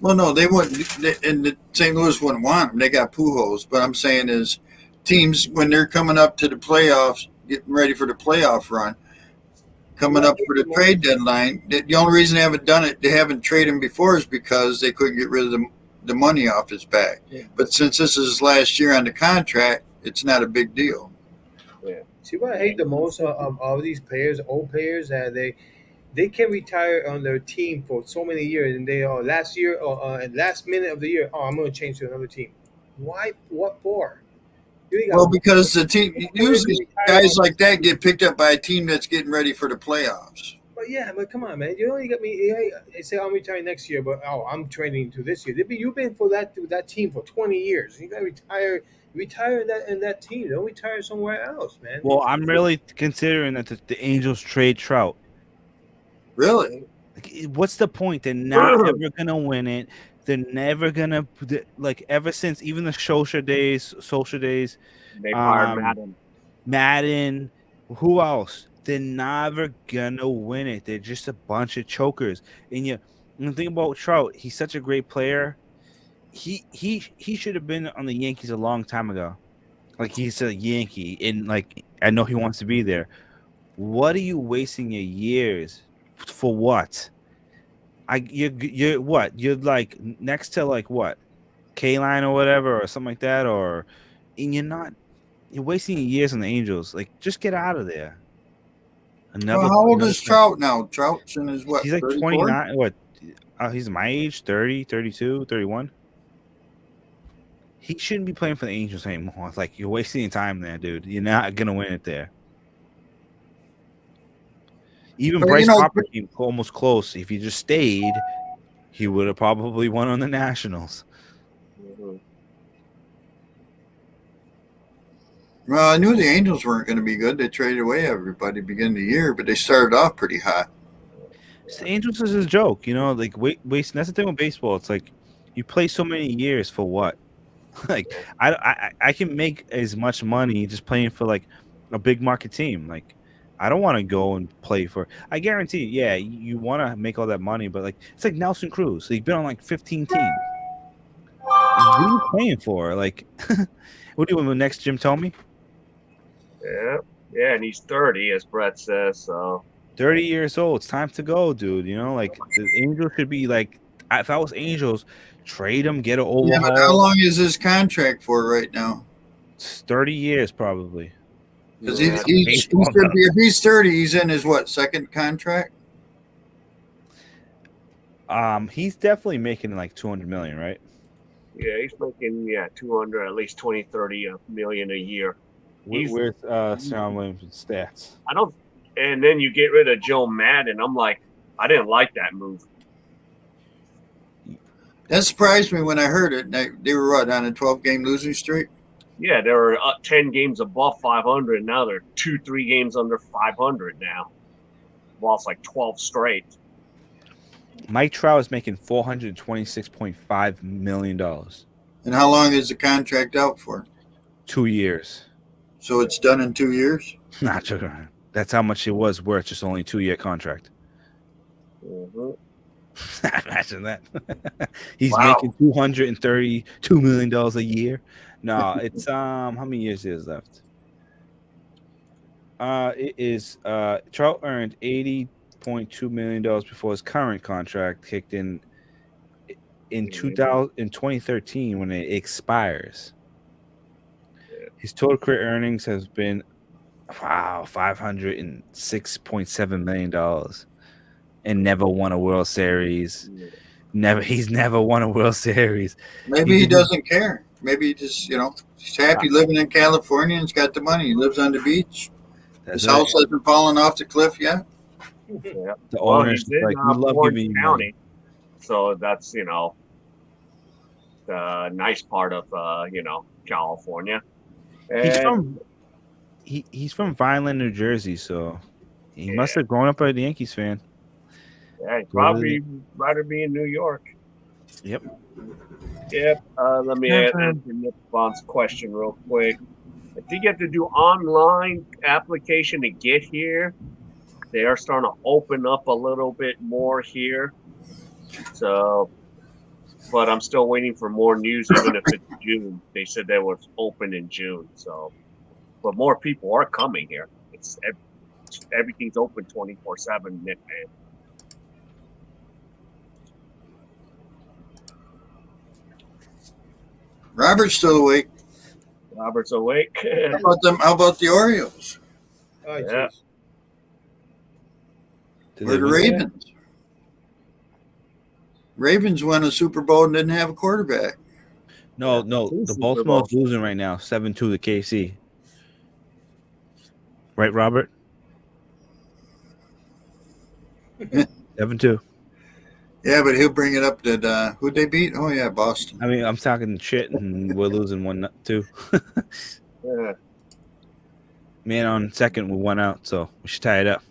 Well, no, they wouldn't. And St. Louis wouldn't want them. They got Pujols. But I'm saying is teams, when they're coming up to the playoffs, getting ready for the playoff run, coming up for the trade deadline, the only reason they haven't done it, they haven't traded him before, is because they couldn't get rid of the money off his back. Yeah. But since this is his last year on the contract, it's not a big deal. Yeah. See what I hate the most of all these players, old players, that they can retire on their team for so many years, and they last year or last minute of the year, I'm going to change to another team. Why? What for? Well, because the team usually guys like that get picked up by a team that's getting ready for the playoffs. But come on, man! You only got me. I say I'm retiring next year, but I'm training to this year. You've been for that team for 20 years. You got to retire in that team. Don't retire somewhere else, man. Well, I'm really considering that the Angels trade Trout. Really? What's the point? They're not ever gonna win it. They're never gonna ever since even the social days. They fired Madden. Who else? They're never gonna win it. They're just a bunch of chokers. And the thing about Trout, he's such a great player. He should have been on the Yankees a long time ago. Like he's a Yankee, and like I know he wants to be there. What are you wasting your years for? What? you what? You're like next to like what? K-Line or whatever or something like that, and you're wasting your years on the Angels. Like, just get out of there. Well, how old Another is Trout now? Trout's in his what? He's like 34? 29. What? He's my age, 30, 32, 31. He shouldn't be playing for the Angels anymore. Like, you're wasting your time there, dude. You're not gonna win it there. Even But, Bryce Harper came almost close. If he just stayed, he would have probably won on the Nationals. Mhm. Well, I knew the Angels weren't going to be good. They traded away everybody beginning of the year, but they started off pretty hot. The Angels is a joke, like wasting. That's the thing with baseball. It's like you play so many years for what? Like I can make as much money just playing for like a big market team. Like I don't want to go and play for. I guarantee, yeah, you want to make all that money, but like it's like Nelson Cruz. He's been on like 15 teams. What are you playing for? Like, what do you want next, Jim? Tell me. Yeah, and he's 30, as Brett says. So 30 years old. It's time to go, dude. Like the Angels should be like, if I was Angels, trade him, get an overhaul. Yeah, but how long is his contract for right now? It's 30 years probably. Because if he's 30, he's in his what, second contract? He's definitely making like 200 million, right? yeah, he's making 200, at least 20, 30 million a year. Where's Sean Williams' stats? I don't. And then you get rid of Joe Madden. I'm like, I didn't like that move. That surprised me when I heard it. They were what, on a 12-game losing streak? Yeah, they were 10 games above 500. Now they're 2-3 games under 500 now. Well, it's like 12 straight. Mike Trout is making $426.5 million. And how long is the contract out for? 2 years. So it's done in 2 years? Not joking around. That's how much it was worth, just only a 2-year contract. Mm-hmm. Imagine that. He's making $232 million a year. No, it's how many years is left? It is Trout earned $80.2 million before his current contract kicked in 2013 when it expires. His total career earnings has been $506.7 million, and never won a World Series. He's never won a World Series. Maybe he doesn't care. Maybe he just, he's happy living in California and he's got the money. He lives on the beach. His house hasn't fallen off the cliff yet. Yeah. The owners like, we love giving you money. So that's, the nice part of, California. And He's from Vineland, New Jersey, so he must have grown up a Yankees fan. Yeah, he'd probably rather be in New York. Yep. Yep. Let me answer Nick Bond's question real quick. I think you have to do online application to get here. They are starting to open up a little bit more here. So, but I'm still waiting for more news, even if it's June. They said they was open in June. So, but more people are coming here. Everything's open 24/7, Nick, man. Robert's still awake. Robert's awake. How about the Orioles? Oh, Yeah. Or the Ravens? Ravens won a Super Bowl and didn't have a quarterback. No. The Baltimore's losing right now, 7-2 to KC. Right, Robert? 7-2. Yeah, but he'll bring it up that who'd they beat? Oh yeah, Boston. I mean, I'm talking shit, and we're losing 1-2. Yeah. Man on second with 1 out, so we should tie it up.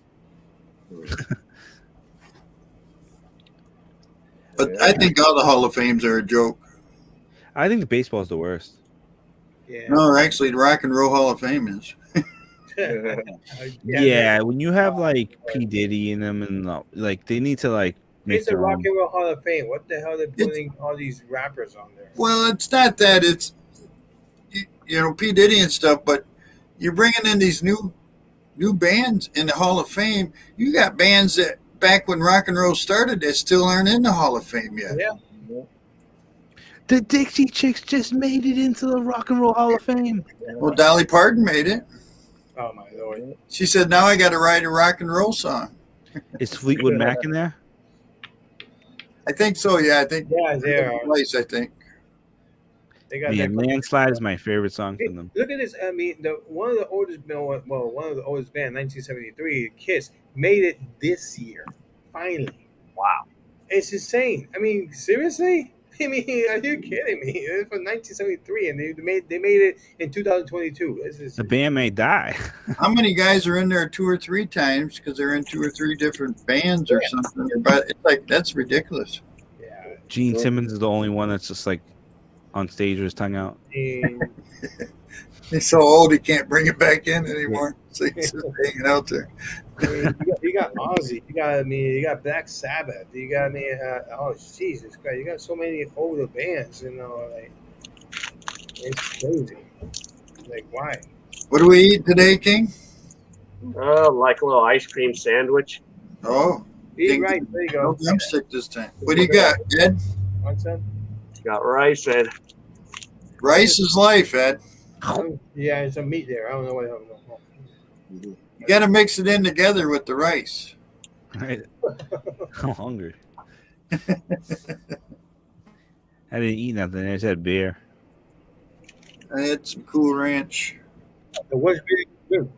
But I think all the Hall of Fames are a joke. I think the baseball is the worst. Yeah. No, actually, the Rock and Roll Hall of Fame is. Yeah, when you have like P. Diddy in them, and like they need to like make It's the their Rock own. and Roll Hall of Fame. What the hell are they putting all these rappers on there? Well, it's not that. It's P. Diddy and stuff, but you're bringing in these new bands in the Hall of Fame. You got bands that back when rock and roll started, they still aren't in the Hall of Fame yet. Yeah. The Dixie Chicks just made it into the Rock and Roll Hall of Fame. Well, Dolly Parton made it. Oh my lord. She said, "Now I got to write a rock and roll song." Is Fleetwood Mac in there? I think so. Yeah, I think. Yeah, they are. Place, I think. They got Yeah, that- Landslide is my favorite song from them. Look at this. I mean, one of the oldest band, 1973, Kiss, made it this year. Finally. Wow. It's insane. I mean, seriously? I mean, are you kidding me? It's from 1973, and they made it in 2022. The band may die. How many guys are in there 2 or 3 times because they're in 2 or 3 different bands or something? But it's like that's ridiculous. Yeah. Gene Simmons is the only one that's just like on stage with his tongue out. And He's so old he can't bring it back in anymore. So he's just hanging out there. I mean, you got Ozzy. You got Black Sabbath. You got oh Jesus Christ! You got so many older bands. Like it's crazy. Like why? What do we eat today, King? Like a little ice cream sandwich. Oh, Eat right. There you no go. drumstick this time. What do you got, Ed? What's that? Got rice and Rice is life, Ed. Yeah, there's some meat there. I don't know what else. You got to mix it in together with the rice. Right. I'm hungry. I didn't eat nothing. I just had beer. I had some Cool Ranch. The what's really good?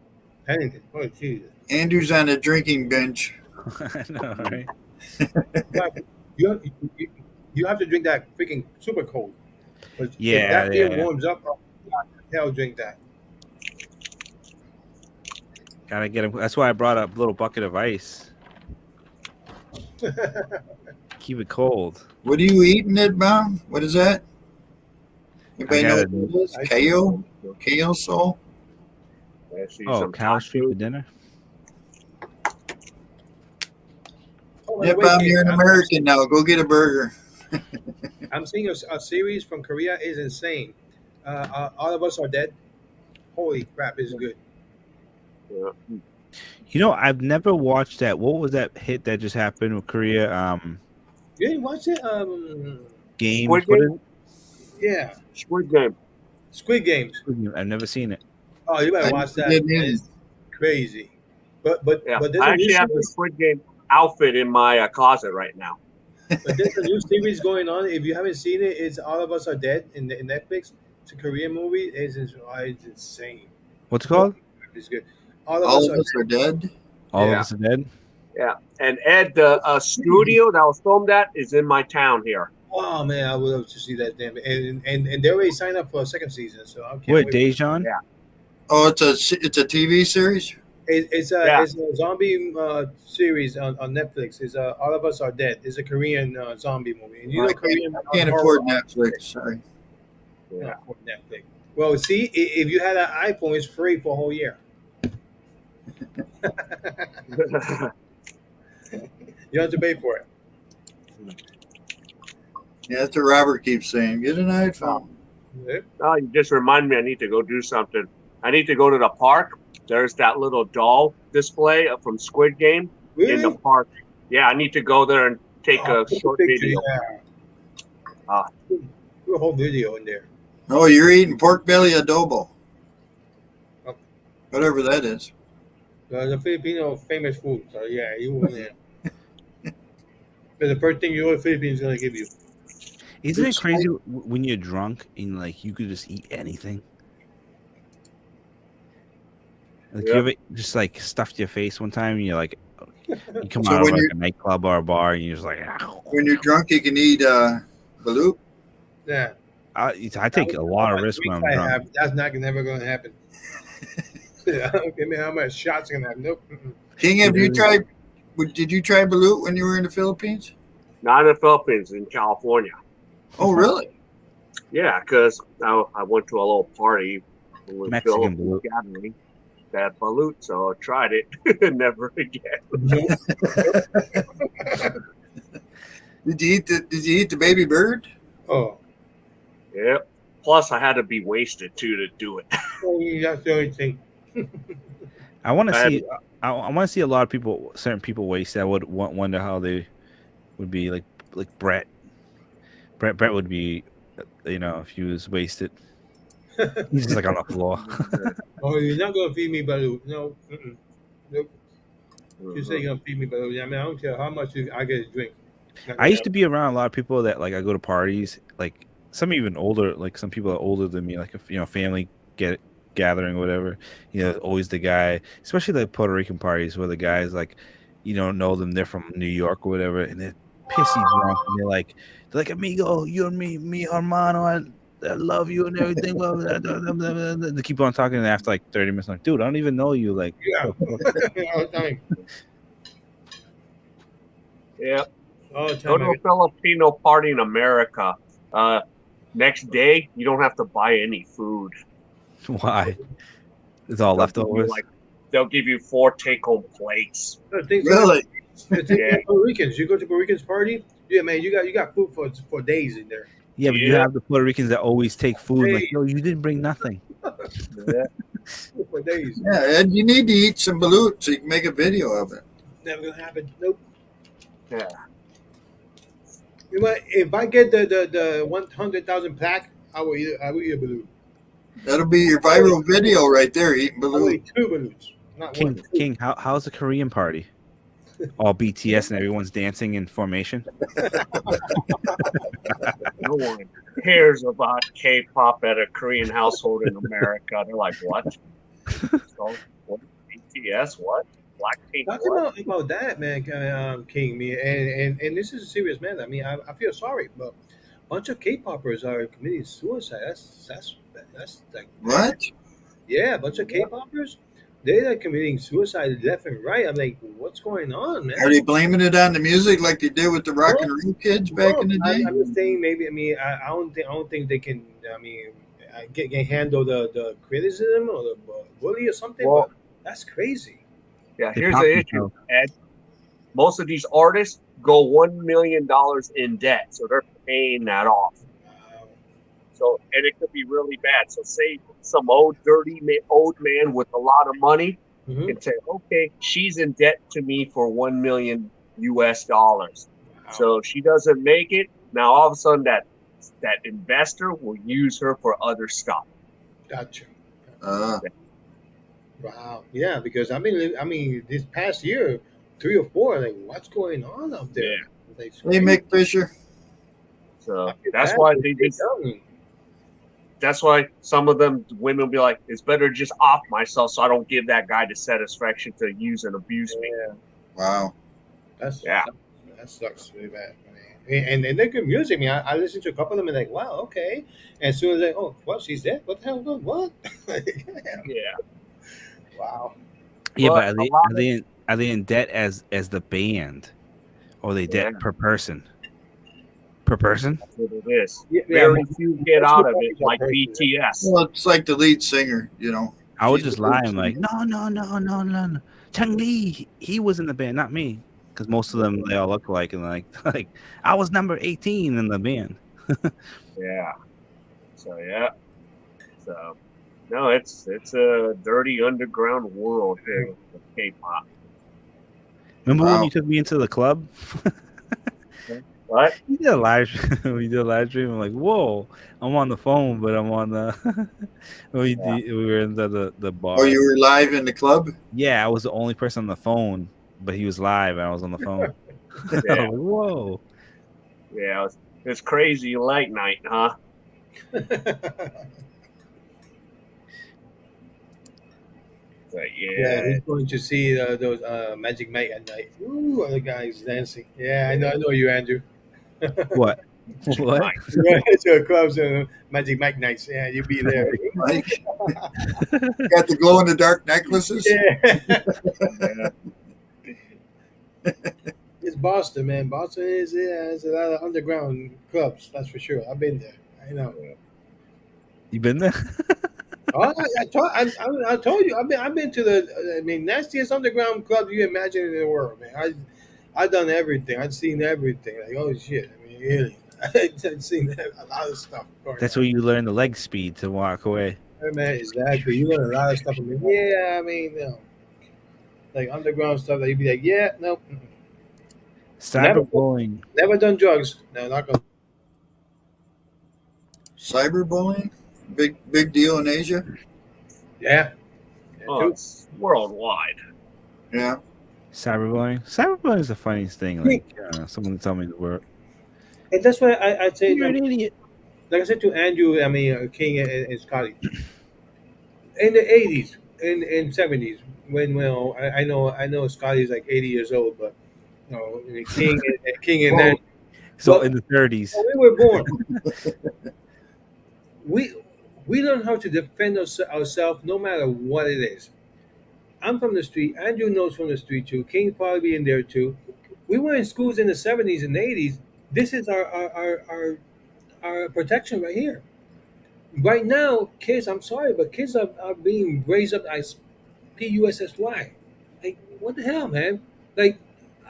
Pennington. Oh Jesus! Andrew's on a drinking bench. I know, right? You have to drink that freaking super cold. If Yeah, that beer yeah. warms up, hell, drink that. Gotta get him. That's why I brought a little bucket of ice. Keep it cold. What are you eating, Ed Baum? What is that? Anybody know got what it is? Kale? Kale soul? I see Oh, some cow street tacos. for dinner? Oh, Yeah, wait, Baum, you're an I'm- American now. Go get a burger. I'm seeing a series from Korea is insane. All of Us Are Dead. Holy crap, it's good. Yeah. You know, I've never watched that. What was that hit that just happened with Korea? You didn't watch it? Game. Squid What Game? Yeah, Squid Game. Squid Games. is- I've never seen it. Oh, you better I watch that. didn't either. It's crazy. But Yeah. there's I a new actually have the series, Squid Game outfit in my closet right now. but there's a new series going on. If you haven't seen it, it's All of Us Are Dead in Netflix. It's a Korean movie. It's insane. What's it called? It's good. All of All Us of Are us are dead. All Yeah. of Us Are Dead? Yeah. And Ed, the studio that was filmed at is in my town here. Oh man, I would love to see that damn. And they already signed up for a second season, so I can't What, wait. Dejan? Yeah. Oh, it's a TV series? It's Yeah. a zombie series on Netflix. It's All of Us Are Dead. It's a Korean zombie movie, and you know Korean. I can't afford Netflix. Sorry. Yeah, for Netflix. Well, see, if you had an iPhone, it's free for a whole year. You don't have to pay for it. Yeah, that's what Robert keeps saying. Get an iPhone. Yeah. Oh, you just remind me I need to go do something. I need to go to the park. There's that little doll display from Squid Game in the Really? park. Yeah, I need to go there and take Oh, a take short picture, video. yeah. Ah. Do a whole video in there. Oh, you're eating pork belly adobo. Oh. Whatever that is. The Filipino famous food. So yeah, you will. Yeah. That's the first thing you go to the Philippines is gonna give you. Isn't it It's crazy when you're drunk and like you could just eat anything? Like Yeah. you ever just like stuffed your face one time and you're like, you come So out of when like you- a nightclub or a bar and you're just like, When you're drunk, you can eat balut. Yeah. I take a lot of risk when I'm drunk. That's not never gonna happen. I don't care how much shots are gonna happen. Nope. Mm-mm. King, have you tried? Did you try balut when you were in the Philippines? Not in the Philippines, in California. Oh, really? Yeah, because I went to a little party with Mexican Phil balut. gathering that balut, so I tried it. Never again. Did you eat the baby bird? Oh, Yep. Plus, I had to be wasted too to do it. well, that's the only thing. I want to I had- see. I want to see a lot of people, certain people waste. I would wonder how they would be like Brett. Brett would be, if he was wasted. He's just like on the floor. Oh, you're not gonna feed me balloon? No. Mm-mm. Nope. You say you're gonna feed me balloon? I mean, I don't care how much I get to drink. Not I gonna used to be around a lot of people that like I go to parties, like some even older, like some people are older than me, like if family get gathering or whatever. Always the guy, especially the Puerto Rican parties where the guys like you don't know them, they're from New York or whatever, and they're pissy drunk and they're like amigo, you and me, mi hermano, I love you and everything. Blah, blah, blah, blah, blah, blah. They keep on talking, and after like 30 minutes, I'm like, dude, I don't even know you. Like, Yeah. what the fuck? All the time. yeah. All the Go time. to a Filipino party in America. Next day, you don't have to buy any food. Why? It's all They'll give you, leftovers. like, they'll give you 4 take-home plates. Really? Yeah. Puerto Ricans. You go to Puerto Ricans party? Yeah, man. You got food for days in there. Yeah, but you Yeah. have the Puerto Ricans that always take food. Like, Hey. no, you didn't bring nothing. Yeah. Food for days. Yeah, and you need to eat some balut so you can make a video of it. Never gonna happen. Nope. Yeah. You know what? If I get the 100,000 plaque, I will eat a balloon. That'll be your viral video right there, eating I will balut. eat 2 balloons, not King, one. 2. King, how's the Korean party? All BTS and everyone's dancing in formation. No one cares about K-pop at a Korean household in America. They're like, what? So, what? BTS? What? Blackpink? Talking What? about that, man, King, me, and this is a serious matter. I mean, I feel sorry, but a bunch of K-poppers are committing suicide. That's like What? yeah, a bunch of K-poppers. They're like committing suicide left and right. I'm like, what's going on, man? Are they blaming it on the music like they did with the rock and roll kids back in the day? I'm just saying, maybe. I mean, I don't think they can. I mean, can handle the criticism or the bully or something. Well- but that's crazy. Yeah, They here's pop the issue, themselves. Ed. Most of these artists go $1 million in debt, so they're paying that off. So, and it could be really bad. So, say some old old man with a lot of money Mhm. can say, okay, she's in debt to me for $1 million US. So she doesn't make it. Now all of a sudden that investor will use her for other stuff. Gotcha. Uh, Wow. Yeah, because I mean, this past year, 3 or 4, like, what's going on out there? Yeah. Like, hey, Mick Fisher. So that's why they just that's why some of them women will be like, it's better to just off myself so I don't give that guy the satisfaction to use and abuse me. Wow. Yeah. That sucks really bad. And they're good music. I mean, I listened to a couple of them and like, wow, okay. And as soon as oh, well, she's dead. What the hell? What? Yeah. Wow. Yeah, But but a are they lot are they are they in debt as the band, or are they debt Yeah. per person? Per person? That's what it is. Yeah, Very few get That's out what of it I like heard, BTS. Well, it's like the lead singer, you know. I would She's just the lead lie. I'm like, singer. no. Chang Li, he was in the band, not me. Because most of them they all look alike, and like I was number 18 in the band. Yeah. So yeah. So no, it's a dirty underground world here with K-pop. Remember when Wow. you took me into the club? What? We did a live stream. We did a live stream. I'm like, whoa! I'm on the phone, but I'm on the. we were in the bar. Oh, you were live in the club? Yeah, I was the only person on the phone, but he was live, and I was on the phone. I was Yeah. like, whoa! Yeah, it's crazy late night, huh? But Yeah, yeah, he's going to see those Magic Mike at night. Ooh, other guys dancing. Yeah, I know you, Andrew. What? What? Mike. Yeah, to clubs and Magic Mike nights. Yeah, you be there. Mike? Got the glow in the dark necklaces? Yeah. Yeah. It's Boston, man. Boston is it's a lot of underground clubs. That's for sure. I've been there. I know. You been there? Oh, I told you. I've been to the nastiest underground club you imagine in the world, man. I've done everything. I've seen everything. Like, oh shit. I mean, really, I've seen a lot of stuff. That's where you learn the leg speed to walk away. Man, exactly. You learn a lot of stuff. I mean, yeah. I mean, you know, like underground stuff that you'd be like, yeah, no, never, Cyberbullying. never done drugs. No, not gonna. Cyberbullying, big deal in Asia. Yeah, yeah, Oh, too. it's worldwide. Yeah. Cyberbullying is the funniest thing. See, Like someone tell me the word. and that's why I'd say, You're an idiot. like I said to Andrew, I mean King and Scotty, in the '80s, in '70s, when well, I know Scotty's like 80 years old, but King and then, Whoa. So but in the 30s. when we were born, we we learn how to defend ourselves no matter what it is. I'm from the street. Andrew knows from the street too. King probably in there too. We were in schools in the '70s and '80s. This is our protection right here. Right now, kids, I'm sorry, but kids are being raised up as PUSSY. Like, what the hell, man? Like,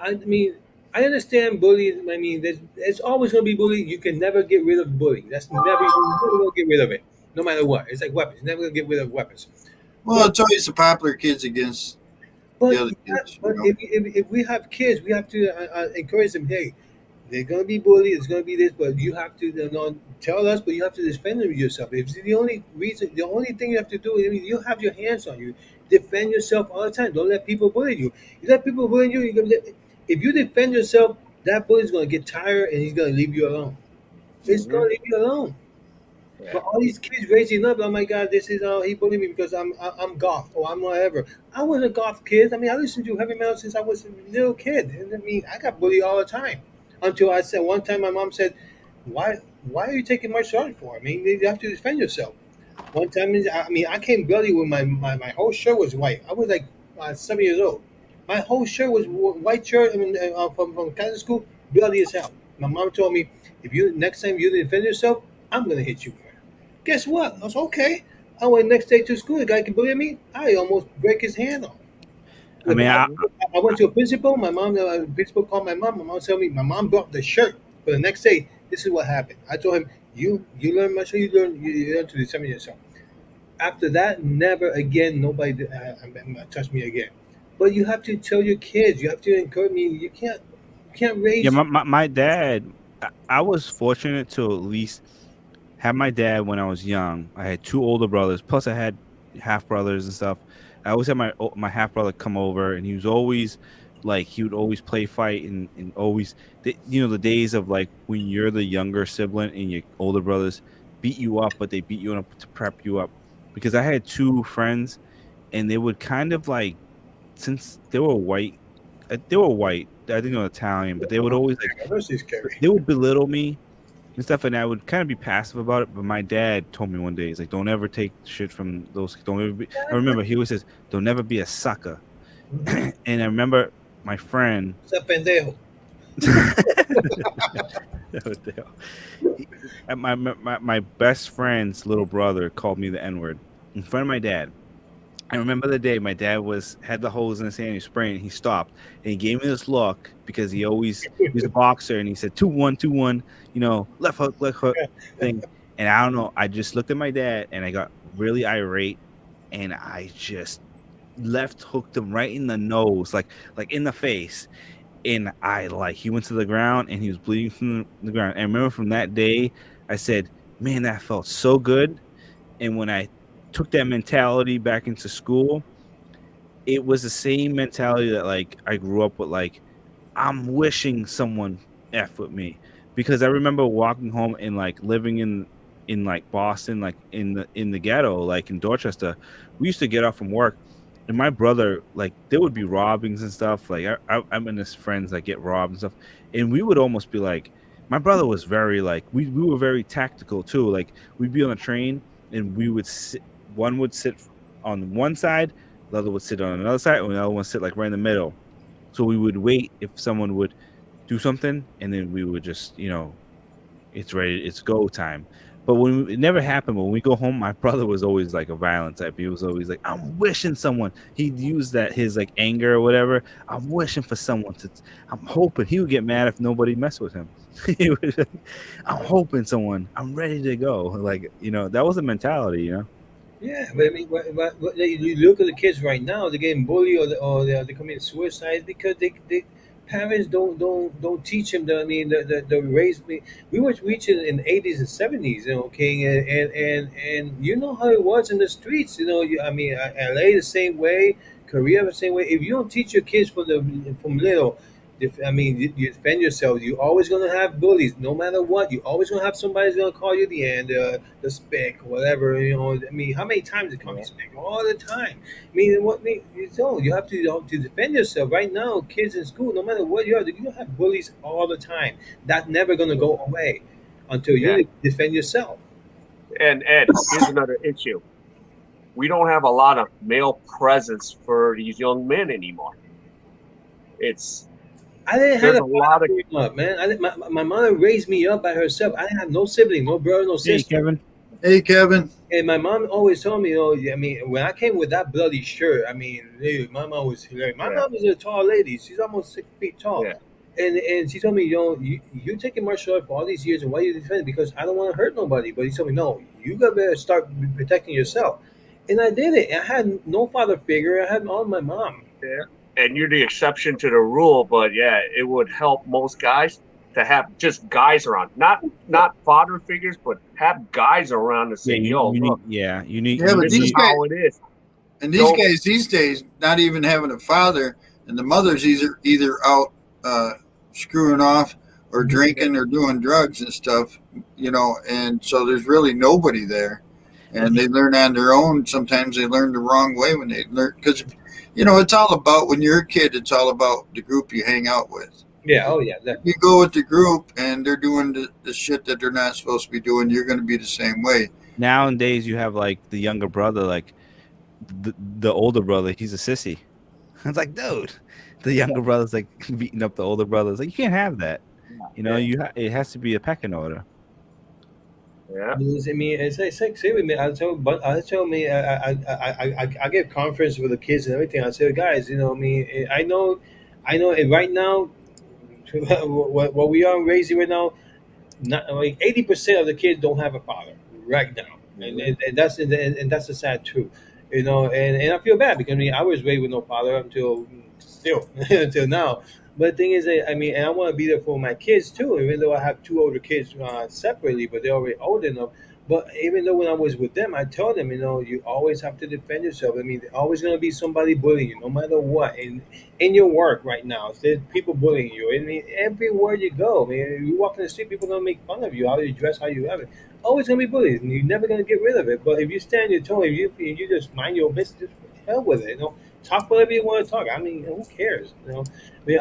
I mean, I understand bullying. I mean, it's always going to be bullying. You can never get rid of bullying. That's never, you're never going to get rid of it, no matter what. It's like weapons. You're never going to get rid of weapons. Well, But it's always the popular kids against the but other yeah, kids. but if we have kids, we have to encourage them. Hey, they're gonna be bullied. It's gonna be this, but you have to tell us. But you have to defend them yourself. If it's the only reason, the only thing you have to do, I mean, you have your hands on you. Defend yourself all the time. Don't let people bully you. You let people bully you. If you defend yourself, that bully's gonna get tired and he's gonna leave you alone. It's Hmm. gonna leave you alone. Yeah. But all these kids raising up, oh my God, this is he bullied me because I'm goth or I'm whatever. I was a goth kid. I mean, I listened to heavy metal since I was a little kid. And I mean, I got bullied all the time until I said one time my mom said, "Why are you taking my shirt for? I mean, you have to defend yourself." One time, I mean, I came bloody when my whole shirt was white. I was like 7 years old. My whole shirt was white shirt. I mean, from Catholic school, bloody as hell. My mom told me, if you next time you defend yourself, I'm gonna hit you. Guess what? I was okay. I went next day to school. The guy can believe me. I almost break his hand off. I mean, I went to a principal. My mom, the principal called my mom. My mom told me my mom brought the shirt. But the next day, this is what happened. I told him, you learn my shirt. You learn to disseminate yourself. After that, never again. Nobody touched me again. But you have to tell your kids. You have to encourage me. You can't yeah, raise. my dad. I was fortunate to at least have my dad when I was young. I had two older brothers, plus I had half brothers and stuff. I always had my half brother come over, and he was always like he would always play fight and always the days of like when you're the younger sibling and your older brothers beat you up, but they beat you up to prep you up. Because I had two friends, and they would kind of like since they were white, they were white. I think they were Italian, but they would always like This is scary. they would belittle me and stuff, and I would kind of be passive about it. But my dad told me one day, he's like, "Don't ever take shit from those. Don't ever be." I remember he always says, "Don't ever be a sucker." And I remember my friend. Ese pendejo. What the hell? My best friend's little brother called me the N word in front of my dad. I remember the day my dad had the hose in his hand, he spraying, and he stopped and he gave me this look because he was a boxer and he said 2-1, 2-1, left hook thing. And I don't know, I just looked at my dad and I got really irate and I just left hooked him right in the nose, like in the face. And he went to the ground and he was bleeding from the ground. And I remember from that day, I said, man, that felt so good. And when I took that mentality back into school, it was the same mentality that like I grew up with. Like I'm wishing someone f with me because I remember walking home and like living in like Boston, like in the ghetto, like in Dorchester. We used to get off from work, and my brother like there would be robbings and stuff. Like I'm in his friends that get robbed and stuff, and we would almost be like. My brother was very like we were very tactical too. Like we'd be on a train and we would sit. One would sit on one side, the other would sit on another side, and the other one would sit like right in the middle. So we would wait if someone would do something, and then we would just, it's ready, it's go time. But it never happened. But when we go home, my brother was always like a violent type. He was always like, I'm wishing someone. He'd use that his like anger or whatever. I'm wishing for someone to. I'm hoping he would get mad if nobody messed with him. He was like, I'm hoping someone. I'm ready to go. Like that was a mentality. Yeah, but I mean, you look at the kids right now; they're getting bullied, or they're committing suicide because they parents don't teach them. The raise me. We were reaching in '80s and '70s, okay, and you know how it was in the streets. LA the same way, Korea the same way. If you don't teach your kids from little. You defend yourself. You're always gonna have bullies, no matter what. You're always gonna have somebody's gonna call you the spick, whatever. How many times they call me Yeah. spick? All the time. You have to defend yourself. Right now, kids in school, no matter what you have bullies all the time. That's never gonna go away until Yeah. you defend yourself. And Ed, here's another issue. We don't have a lot of male presence for these young men anymore. It's I didn't have there's a a lot father of growing up, man. My mother raised me up by herself. I didn't have no sibling, no brother, no Hey, sister. Kevin. Hey, Kevin. And my mom always told me, when I came with that bloody shirt, dude, my mom was hilarious. My yeah, mom is a tall lady; she's almost 6 feet tall, yeah, and she told me, you taking martial art for all these years, and why you defend it? Because I don't want to hurt nobody. But he told me, no, you got to start protecting yourself, and I did it. I had no father figure. I had all my mom. yeah. And you're the exception to the rule, but yeah, it would help most guys to have just guys around, not father figures, but have guys around to Yeah, say, "Yo, you need. look, Yeah, you need. Yeah, You but this is these need. guys how it is." and these Don't, guys these days not even having a father, and the mother's either out screwing off or yeah, drinking or doing drugs and stuff, and so there's really nobody there, and they learn on their own. Sometimes they learn the wrong way when they learn because it's all about when you're a kid. It's all about the group you hang out with. Yeah, oh yeah, If you go with the group and they're doing the shit that they're not supposed to be doing, you're going to be the same way. Nowadays, you have like the younger brother, like the older brother. He's a sissy. It's like, dude, the younger brother's like beating up the older brothers. Like, you can't have that. yeah, It has to be a pecking order. yeah, It's like say with me. I tell me, I get conference with the kids and everything. I say, guys, I know, and right now, what we are raising right now, not like 80% of the kids don't have a father right now, and, mhm, and, and that's and that's the sad truth, and I feel bad because I was raised with no father until still until now. But the thing is that, and I want to be there for my kids too, even though I have two older kids separately, but they're already old enough. But even though when I was with them, I told them, you always have to defend yourself. There's always going to be somebody bullying you, no matter what. And in your work right now, there's people bullying you. Everywhere you go, you walk in the street, people gonna make fun of you, how you dress, how you have it. Always gonna be bullies, and you're never gonna get rid of it. But if you stand your toe, if you just mind your business, just hell with it. Talk whatever you want to talk. Who cares?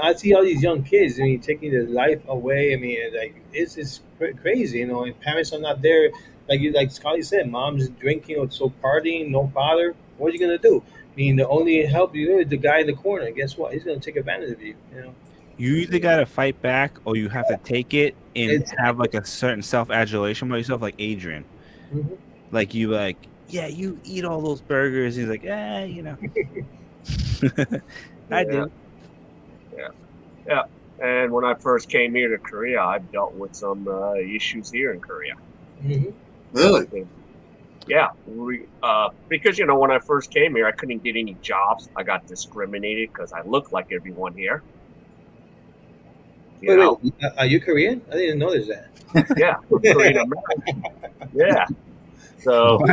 I see all these young kids. Taking their life away. It's just crazy. And parents are not there. Like Scotty said, mom's drinking or so partying, no father. What are you gonna do? The only help you is the guy in the corner. And guess what? He's gonna take advantage of you. You either gotta fight back or you have to take it and It's have like a certain self-adulation about yourself, like Adrian. Mhm. Like yeah, you eat all those burgers. He's like, I yeah, did. yeah, yeah. And when I first came here to Korea, I've dealt with some issues here in Korea. Mhm. Really? Yeah, because when I first came here, I couldn't get any jobs. I got discriminated because I look like everyone here. You know, Wait, are you Korean? I didn't notice that. yeah, I'm Korean American. Yeah, so What?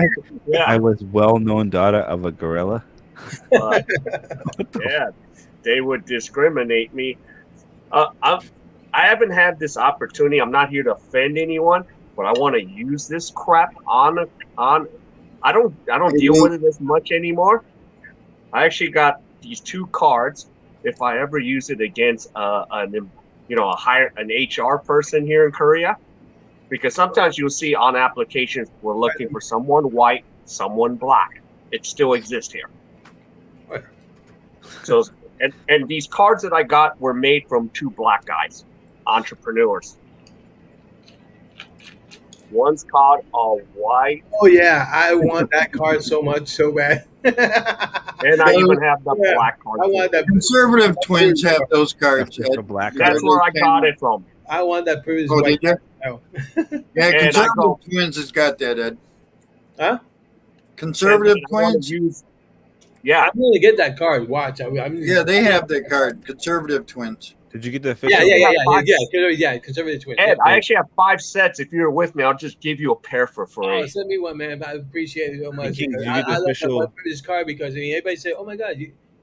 yeah, I was well-known daughter of a gorilla. but What the yeah, they would discriminate me. I haven't had this opportunity. I'm not here to offend anyone, but I want to use this crap on. I don't deal with it as much anymore. I actually got these two cards. If I ever use it against an HR person here in Korea, because sometimes you'll see on applications we're looking for someone white, someone black. It still exists here. Right. So and these cards that I got were made from two black guys, entrepreneurs. One's called a white, Oh yeah, I want that card so much, so bad. and I So even have the Yeah, black card I too. want that. conservative twins have those cards. That's the black Yeah, That's card. where I got it from. I want that previous Oh, white. did you? Oh. Yeah, And I conservative go, twins has got that, Ed. Huh? Conservative I want twins. to use. Yeah, I'm gonna get that card. Watch. I'm Yeah, they have that card. Conservative twins. Did you get the Yeah, official? yeah. Conservative twins. Ed, Yep. I actually have 5 sets. If you're with me, I'll just give you a pair for free. Oh, send me one, man. I appreciate it so much. King, Because did you get the I like my official? British card because I mean, everybody say, "Oh my God,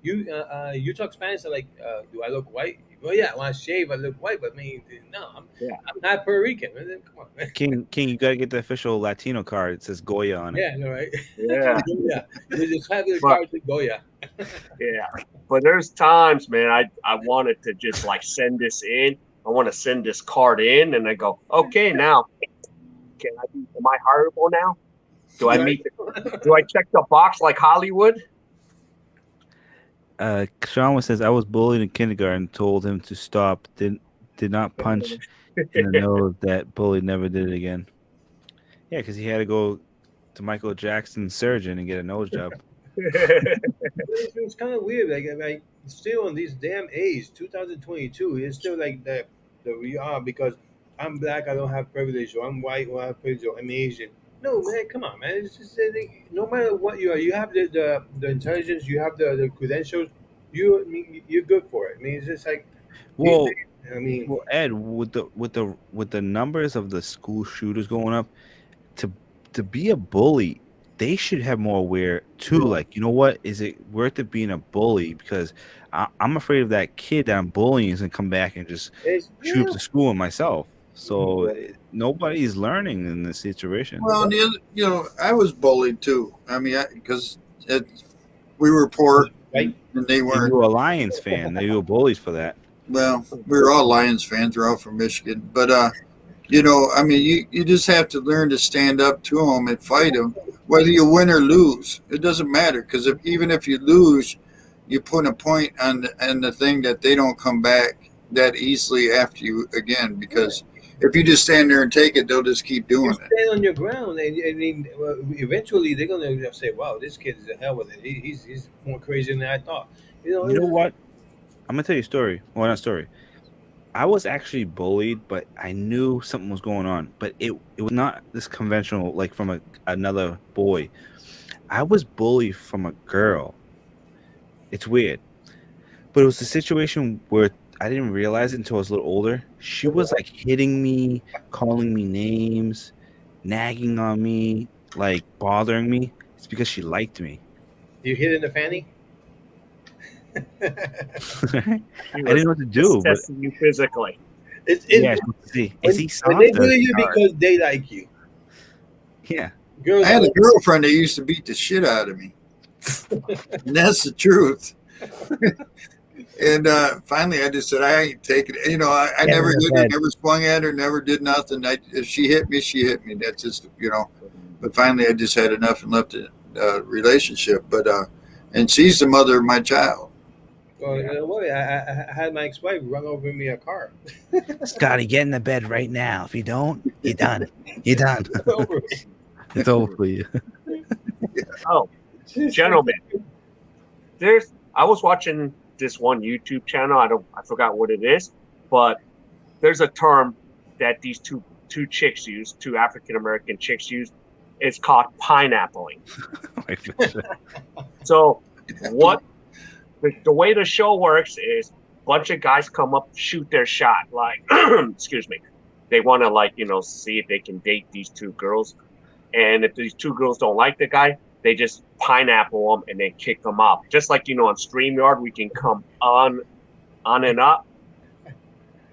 you talk Spanish." I'm like, do I look white? Well, yeah. When I shave, I look white, but I mean, no, Yeah. I'm not Puerto Rican. Man. Come on, man. King, you gotta get the official Latino card. It says Goya on it. Yeah, no, right? Yeah. Yeah. There's just having the But- card to Goya. Yeah, but there's times, man, I wanted to just like send this in. I want to send this card in, and I go, okay, now, am I hireable now? Do I do I check the box like Hollywood? Sean says I was bullied in kindergarten. Told him to stop. Did not punch in the nose. That bully never did it again. Yeah, because he had to go to Michael Jackson's surgeon and get a nose job. It's kind of weird. Like still in this damn age, 2022, it's still like the we are because I'm black, I don't have privilege, or I'm white, or I have privilege, or I'm Asian. No, man, come on, man. It's just no matter what you are, you have the intelligence, you have the credentials. You're good for it. I mean, it's just like Well, I mean, well, Ed, with the numbers of the school shooters going up, to be a bully, they should have more aware too. Like, you know what? Is it worth it being a bully? Because I'm afraid of that kid that I'm bullying is gonna come back and just shoot up the school and myself. So nobody's learning in this situation. Well, I was bullied too. I mean, because we were poor, right? And they And weren't. you were a Lions fan. They were bullies for that. Well, we were all Lions fans. We're all from Michigan. But, I mean, you just have to learn to stand up to them and fight them, whether you win or lose. It doesn't matter because even if you lose, you put a point on the thing that they don't come back that easily after you again. Because if you just stand there and take it, they'll just keep doing it. Stand on your ground, and I mean, eventually they're gonna say, "Wow, this kid is the hell with it. He's more crazy than I thought." You know what? I'm gonna tell you a story. Well, not a story. I was actually bullied, but I knew something was going on. But it was not this conventional, like from another boy. I was bullied from a girl. It's weird, but it was a situation where I didn't realize it until I was a little older. She was like hitting me, calling me names, nagging on me, like bothering me. It's because she liked me. You hit in the fanny. I didn't know what to do. But Testing you physically. yeah, see, is he soft? When they bully you because they like you. Yeah. Girls I had are a girlfriend that used to beat the shit out of me. And that's the truth. And finally, I just said, I ain't taking it. I never did it, never swung at her, never did nothing. If she hit me, she hit me. That's just, But finally, I just had enough and left the relationship. But and she's the mother of my child. Well, I had my ex-wife run over me a car. Scotty, get in the bed right now. If you don't, you're done. You're done. It's over for you. Oh, gentlemen, I was watching this one YouTube channel. I forgot what it is, but there's a term that these two chicks use, two African American chicks use. It's called pineappling. So what the way the show works is a bunch of guys come up, shoot their shot, like excuse me. They want to see if they can date these two girls. And if these two girls don't like the guy, they just pineapple them and then kick them off. Just like, on StreamYard, we can come on and up.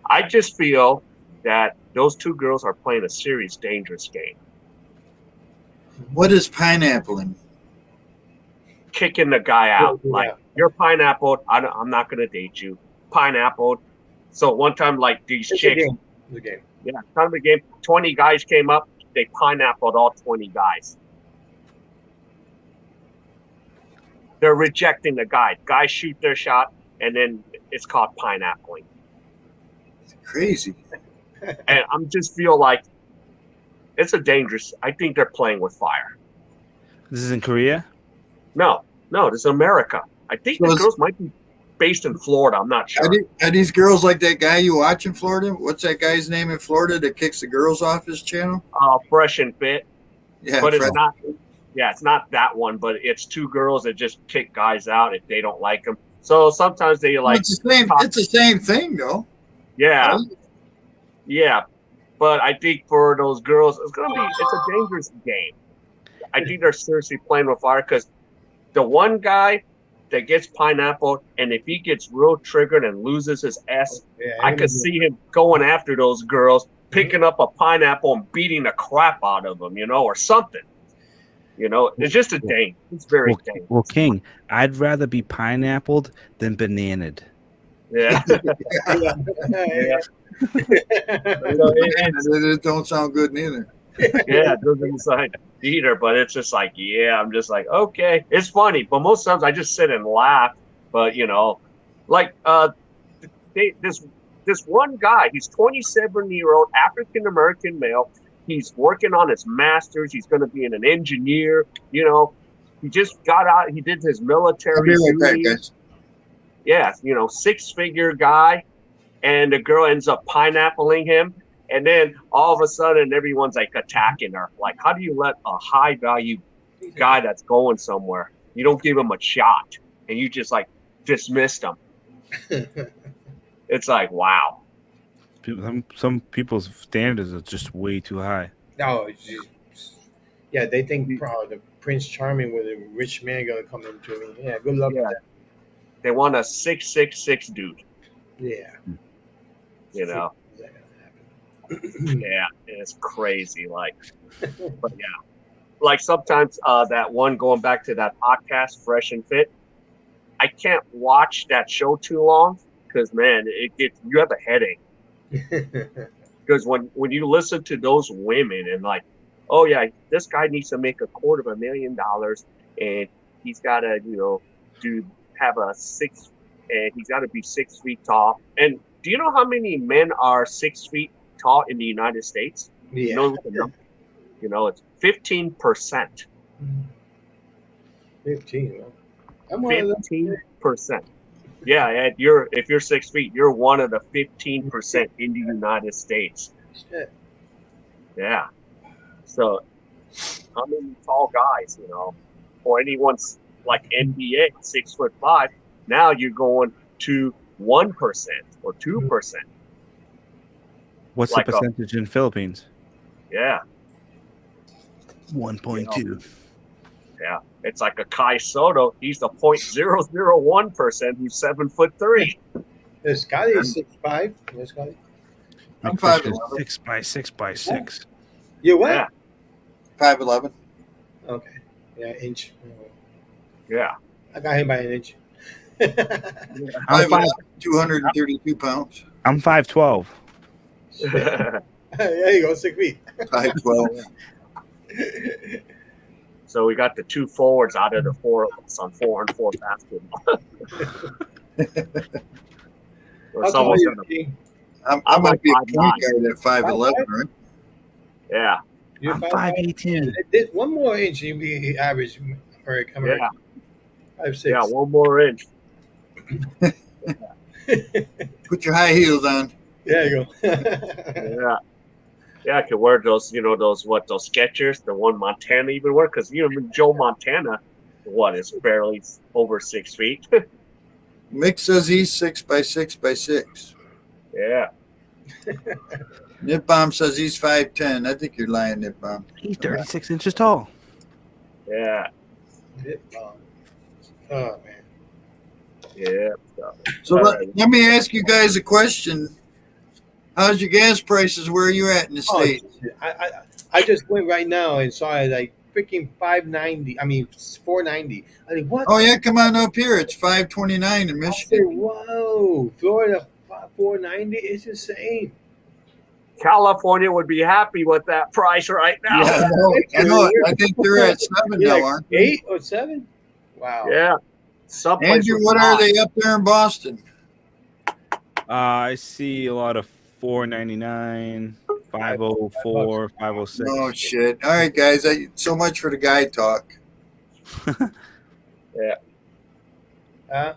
I just feel that those two girls are playing a serious, dangerous game. What is pineappling? Kicking the guy out. Yeah. Like, you're pineappled. I'm not going to date you. Pineappled. So one time, like, these chicks. It's a game. Yeah, kind of a game. 20 guys came up. They pineappled all 20 guys. They're rejecting the guy. Guys shoot their shot, and then it's called pineappling. It's crazy. And I just feel like it's I think they're playing with fire. This is in Korea? No, this is America. I think the girls might be based in Florida. I'm not sure. Are these girls like that guy you watch in Florida? What's that guy's name in Florida that kicks the girls off his channel? Fresh and Fit. Yeah, But it's Yeah, it's not that one, but it's two girls that just kick guys out if they don't like them. So sometimes they Well, like, it's the same. talk- It's the same thing, though. yeah, Right? yeah. But I think for those girls, it's a dangerous game. I think they're seriously playing with fire because the one guy that gets pineapple, and if he gets real triggered and loses his S, Yeah, I could see him going after those girls, picking up a pineapple and beating the crap out of them, or something. It's just a thing. It's very dangerous. Well, King, I'd rather be pineappled than bananaed. Yeah. yeah. It don't sound good neither. Yeah, it doesn't sound either, but it's just like, I'm just like, okay, it's funny, but most times I just sit and laugh. But like this one guy, he's 27-year-old African American male. He's working on his master's. He's going to be an engineer. He just got out. He did his I'll military be right back, duty. guys. Yeah, 6-figure guy, and the girl ends up pineappling him. And then all of a sudden, everyone's like attacking her. Like, how do you let a high value guy that's going somewhere, you don't give him a shot and you just like dismissed him? It's like, wow. Some people's standards are just way too high. No, yeah, they think the Prince Charming with a rich man gonna come into me. Yeah, good luck with that. They want a 6'6" dude. Yeah. Yeah, it's crazy. Like, but yeah, like sometimes that one, going back to that podcast, Fresh and Fit, I can't watch that show too long because, man, you have a headache. Because when you listen to those women and like, oh yeah, this guy needs to make $250,000 and he's got to and he's got to be 6 feet tall. And do you know how many men are 6 feet tall in the United States? Yeah. You know what the number? It's 15%. 15. I'm one of them. 15%. Yeah, and if you're 6 feet, you're one of the 15% in the United States. Shit. Yeah. So, how many tall guys, or anyone's like NBA, 6'5", now you're going to 1% or 2%. What's Like the percentage in Philippines? Yeah. 1.2. Yeah. It's like a Kai Soto. He's the 0.001% who's 7'3". This Scotty is 6'5". Where's Scotty? I'm McFish 5'11". is 6x6x6. You what? Yeah. 5'11". Okay. Yeah, inch. Yeah. I got him by an inch. I'm 232 pounds. I'm 5'12". There you go, 6 feet. 5'12". So we got the two forwards out of the four of us on 4-on-4 basketball. Or How tall are someone's you, gonna- King? I I'm might like be a 5'9". point guard at 5'11", right? Yeah. You're I'm 5'5"? 5'18". One more inch, you'd be average for American. Yeah. 5'6". Yeah, one more inch. Put your high heels on. There you go. Yeah. Yeah, I could wear those, those Skechers, the one Montana even wear, because Joe Montana, is barely over 6 feet. Mick says he's 6x6x6. Yeah. Nip Bomb says he's 5'10". I think you're lying, Nip Bomb. He's 36 inches tall. Yeah. Oh man. Yeah. So All let, right. let me ask you guys a question. How's your gas prices? Where are you at in the Oh, state? I just went right now and saw it like freaking 590. I mean 490. I mean what? Oh yeah, come on up here. It's 529 in I said, Michigan. whoa, Florida 490 is insane. California would be happy with that price right now. Yeah, I know it. I think they're at 7 now, Like aren't they? 8 or 7? Wow. Yeah. Someplace Andrew, with what are nine. they up there in Boston? I see a lot of 499, 504, 506. Oh shit! All right, guys. So much for the guy talk. Huh?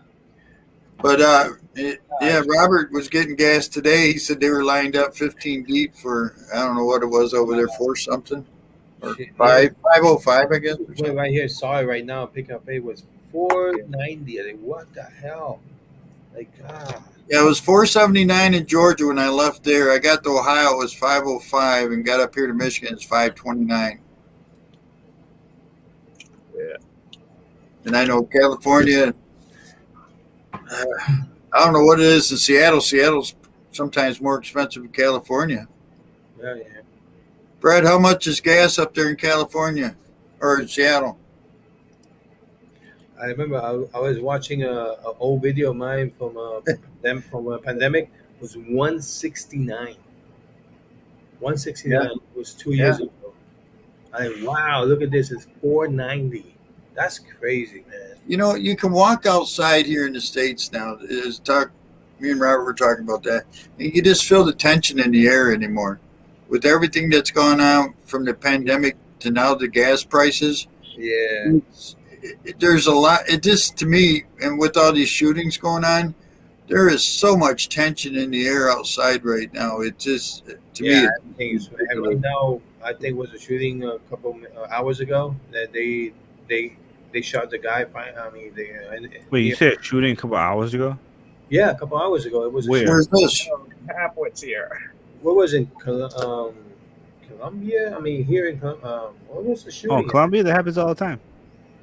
But yeah, Robert was getting gas today. He said they were lined up 15 deep for I don't know what it was over there for something. or Shit, yeah. 505, I guess. Or Wait, something. right here, saw it right now. Picking up pay was 490. I think, what the hell? Like, Yeah, it was 479 in Georgia when I left there. I got to Ohio, it was 505, and got up here to Michigan, it's 529. Yeah. And I know California, I don't know what it is in Seattle. Seattle's sometimes more expensive than California. yeah, yeah. Brad, how much is gas up there in California or in Seattle? I remember I was watching a old video of mine from a pandemic. It was 169. Yeah, 169 was 2 years yeah. ago. I wow, look at this. It's 490. That's crazy, man. You know, you can walk outside here in the States now. Me and Robert were talking about that. And you can just feel the tension in the air anymore. With everything that's gone on from the pandemic to now the gas prices, Yeah, there's a lot. It just, to me, and with all these shootings going on, there is so much tension in the air outside right now. It just, to yeah. me, I think it's it's right ridiculous. now. I think was a shooting a couple hours ago that they shot the guy. I mean, Wait, you near, said shooting a couple hours ago? yeah, a couple hours ago. It was a shooting. Where? Where's this? Halfway's here. What was it? Colombia. I mean, here in what was the Oh, shooting at? Colombia? That happens all the time.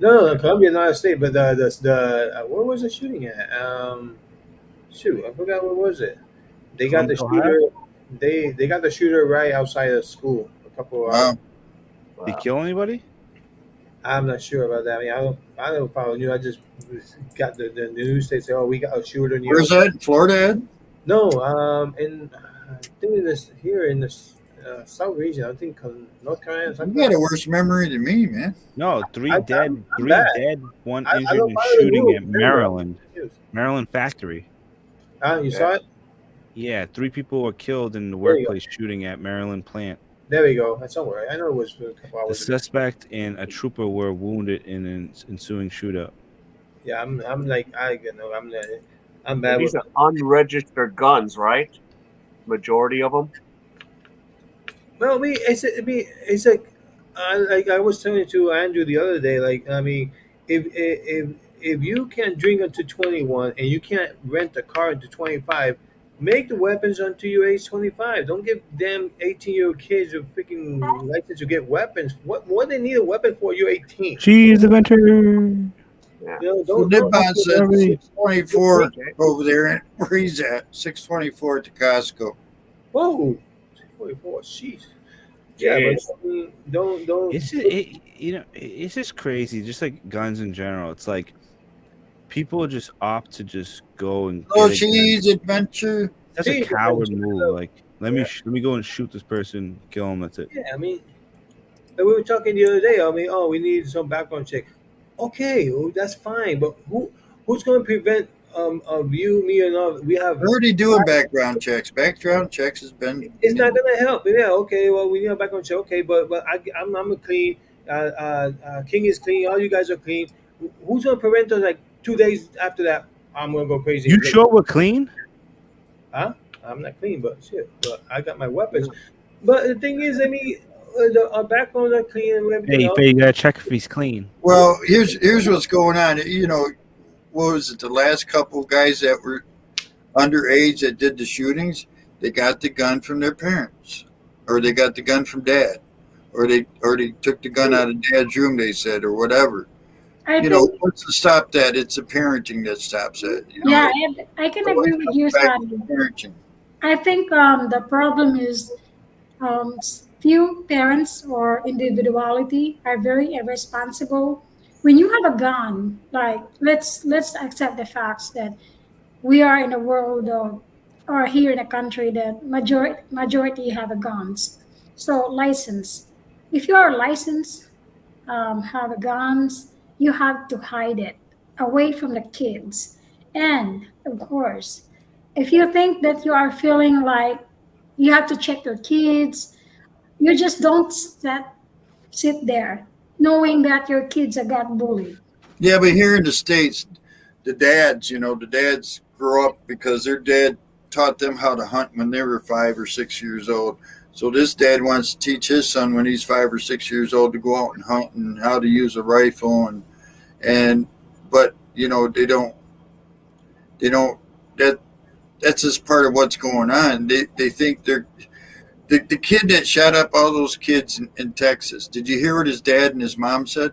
No, Colombia, not a state, but the where was the shooting at? Shoot, I forgot what was it. They got the Columbus, Ohio? shooter. They got the shooter right outside of school a couple of hours. Wow. Did he kill anybody? I'm not sure about that. I mean, I don't follow news. I just got the news. They say, oh, we got a shooter near. Where's that? In Florida, Ed? No, in I think in this here in this south region. I think North Carolina. You Something got like a worse memory than me, man. No, that. I'm three bad. dead, one I injured don't in follow the shooting news at very well. Maryland. News. Maryland factory. You saw it? Yeah, 3 people were killed in the There you go. workplace shooting at Maryland plant. There we go. That's somewhere. I know it was a couple The hours ago. suspect and a trooper were wounded in an ensuing shootout. Yeah, I'm like I'm And bad these with. are unregistered guns, right? Majority of them. Well, it's like I was telling to Andrew the other day. Like I mean, if you can't drink until 21 and you can't rent a car until 25, make the weapons until you're age 25. Don't give them 18-year-old kids a freaking license to get weapons. What they need a weapon for? You're 18. She's the inventor. Yeah. You know, So don't Nippon said Already. 624 Okay. over there. Where he's at, 624 at the Costco. Whoa, 44. Jeez. Yeah, but Jeez. don't. It's just, it's just crazy. Just like guns in general. It's like people just opt to just go and Oh, get a gun. she's adventure. That's a Cheese coward adventure. move. Like let Yeah. me go and shoot this person, kill him. That's it. Yeah, I mean, we were talking the other day. I mean, oh, we need some background check. Okay, well, that's fine, but who's going to prevent of you, me, and all? We have. We're already doing background checks. Background checks has been. It's not going to help. Yeah, okay. Well, we need a background check. Okay, but I'm a clean. King is clean. All you guys are clean. Who's going to prevent us? Like 2 days after that, I'm going to go crazy. You Like, sure we're clean? Huh? I'm not clean, but shit. But I got my weapons. But the thing is, I mean, our backgrounds are clean and everything Hey, else. Faye, you gotta check if he's clean. Well, here's what's going on. You know, what was it? The last couple guys that were underage that did the shootings, they got the gun from their parents, or they got the gun from dad, or they took the gun out of dad's room. They said, or whatever. I You think, know, what's to stop that? It's the parenting that stops it. You know, yeah, I can agree with you, back to Sonny. parenting. I think the problem is few parents or individuality are very irresponsible. When you have a gun, like let's accept the facts that we are in a world of, or here in a country that majority have a guns. So license. If you are licensed, have a guns, you have to hide it away from the kids. And of course, if you think that you are feeling like you have to check your kids, you just don't sit there knowing that your kids are got bullied. Yeah, but here in the States, the dads grow up because their dad taught them how to hunt when they were 5 or 6 years old. So this dad wants to teach his son when he's 5 or 6 years old to go out and hunt and how to use a rifle and but they don't that's just part of what's going on. They think they're the kid that shot up all those kids in Texas. Did you hear what his dad and his mom said?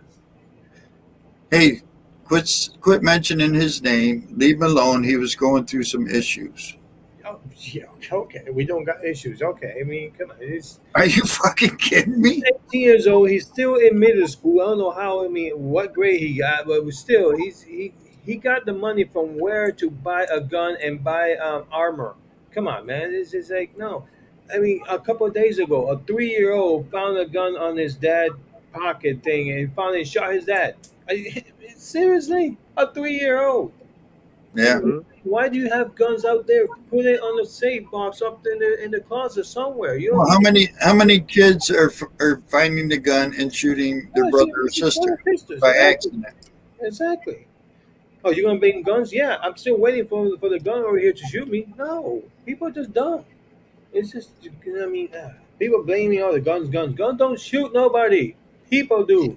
Hey, quit mentioning his name. Leave him alone. He was going through some issues. Oh, yeah, okay. We don't got issues. Okay. I mean, come on. It's Are you fucking kidding me? 18 years old. He's still in middle school. I don't know how. I mean, what grade he got, but still, he got the money from where to buy a gun and buy armor. Come on, man. It's just like no. I mean, a couple of days ago, a 3-year-old found a gun on his dad pocket thing and finally shot his dad. Seriously, a 3-year-old. Yeah. Why do you have guns out there? Put it on the safe box up in the closet somewhere. You don't Well, how need many kids are finding the gun and shooting their to brother or shoot sister sisters. by Exactly. accident? Exactly. Oh, you're gonna bring guns? Yeah, I'm still waiting for the gun over here to shoot me. No, people are just dumb. It's just I mean, people blaming all the guns. Guns don't shoot nobody. People do.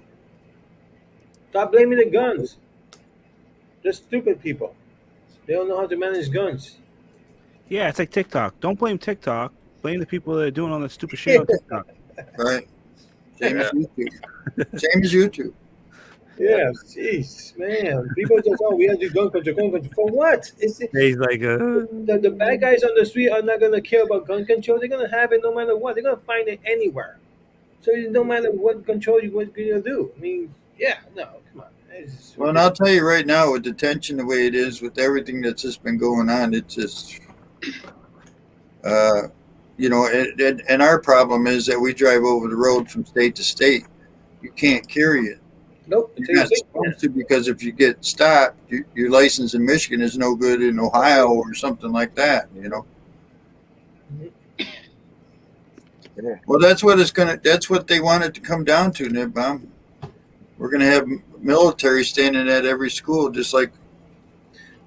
Stop blaming the guns. They're stupid people. They don't know how to manage guns. Yeah, it's like TikTok. Don't blame TikTok. Blame the people that are doing all that stupid shit on TikTok. Right. Same Yeah. as YouTube. Same as YouTube. Yeah, jeez, man. People just we have to do gun control. For what? He's like, The bad guys on the street are not gonna care about gun control. They're gonna have it no matter what. They're gonna find it anywhere. So no matter what control what you're gonna do. I mean, yeah, no, come on. Well, and I'll tell you right now, with detention the way it is, with everything that's just been going on, it's just, uh, and our problem is that we drive over the road from state to state. You can't carry it. Nope. You're not supposed to because if you get stopped, your license in Michigan is no good in Ohio or something like that. Yeah. Well, that's what they want it to come down to, Nibom. We're gonna have military standing at every school, just like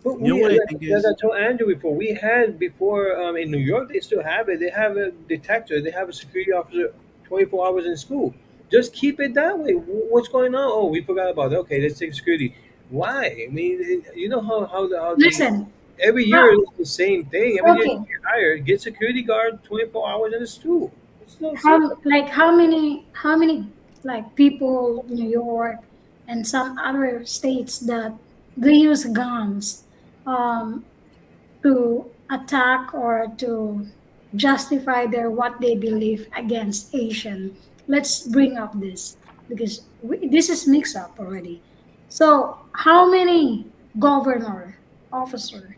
But You know we, what I like, think like is? I told Andrew before, we had before in New York, they still have it. They have a detector. They have a security officer 24 hours in school. Just keep it that way. What's going on? Oh, we forgot about it. Okay, let's take security. Why? I mean, you know how the Listen, every how, year it's the same thing. Every year you okay, get hired, get security guard 24 hours in the school. It's no serious. how many like people in New York and some other states that they use guns um, to attack or to justify their what they believe against Asian. Let's bring up this because this is mixed up already. So, how many governor, officer,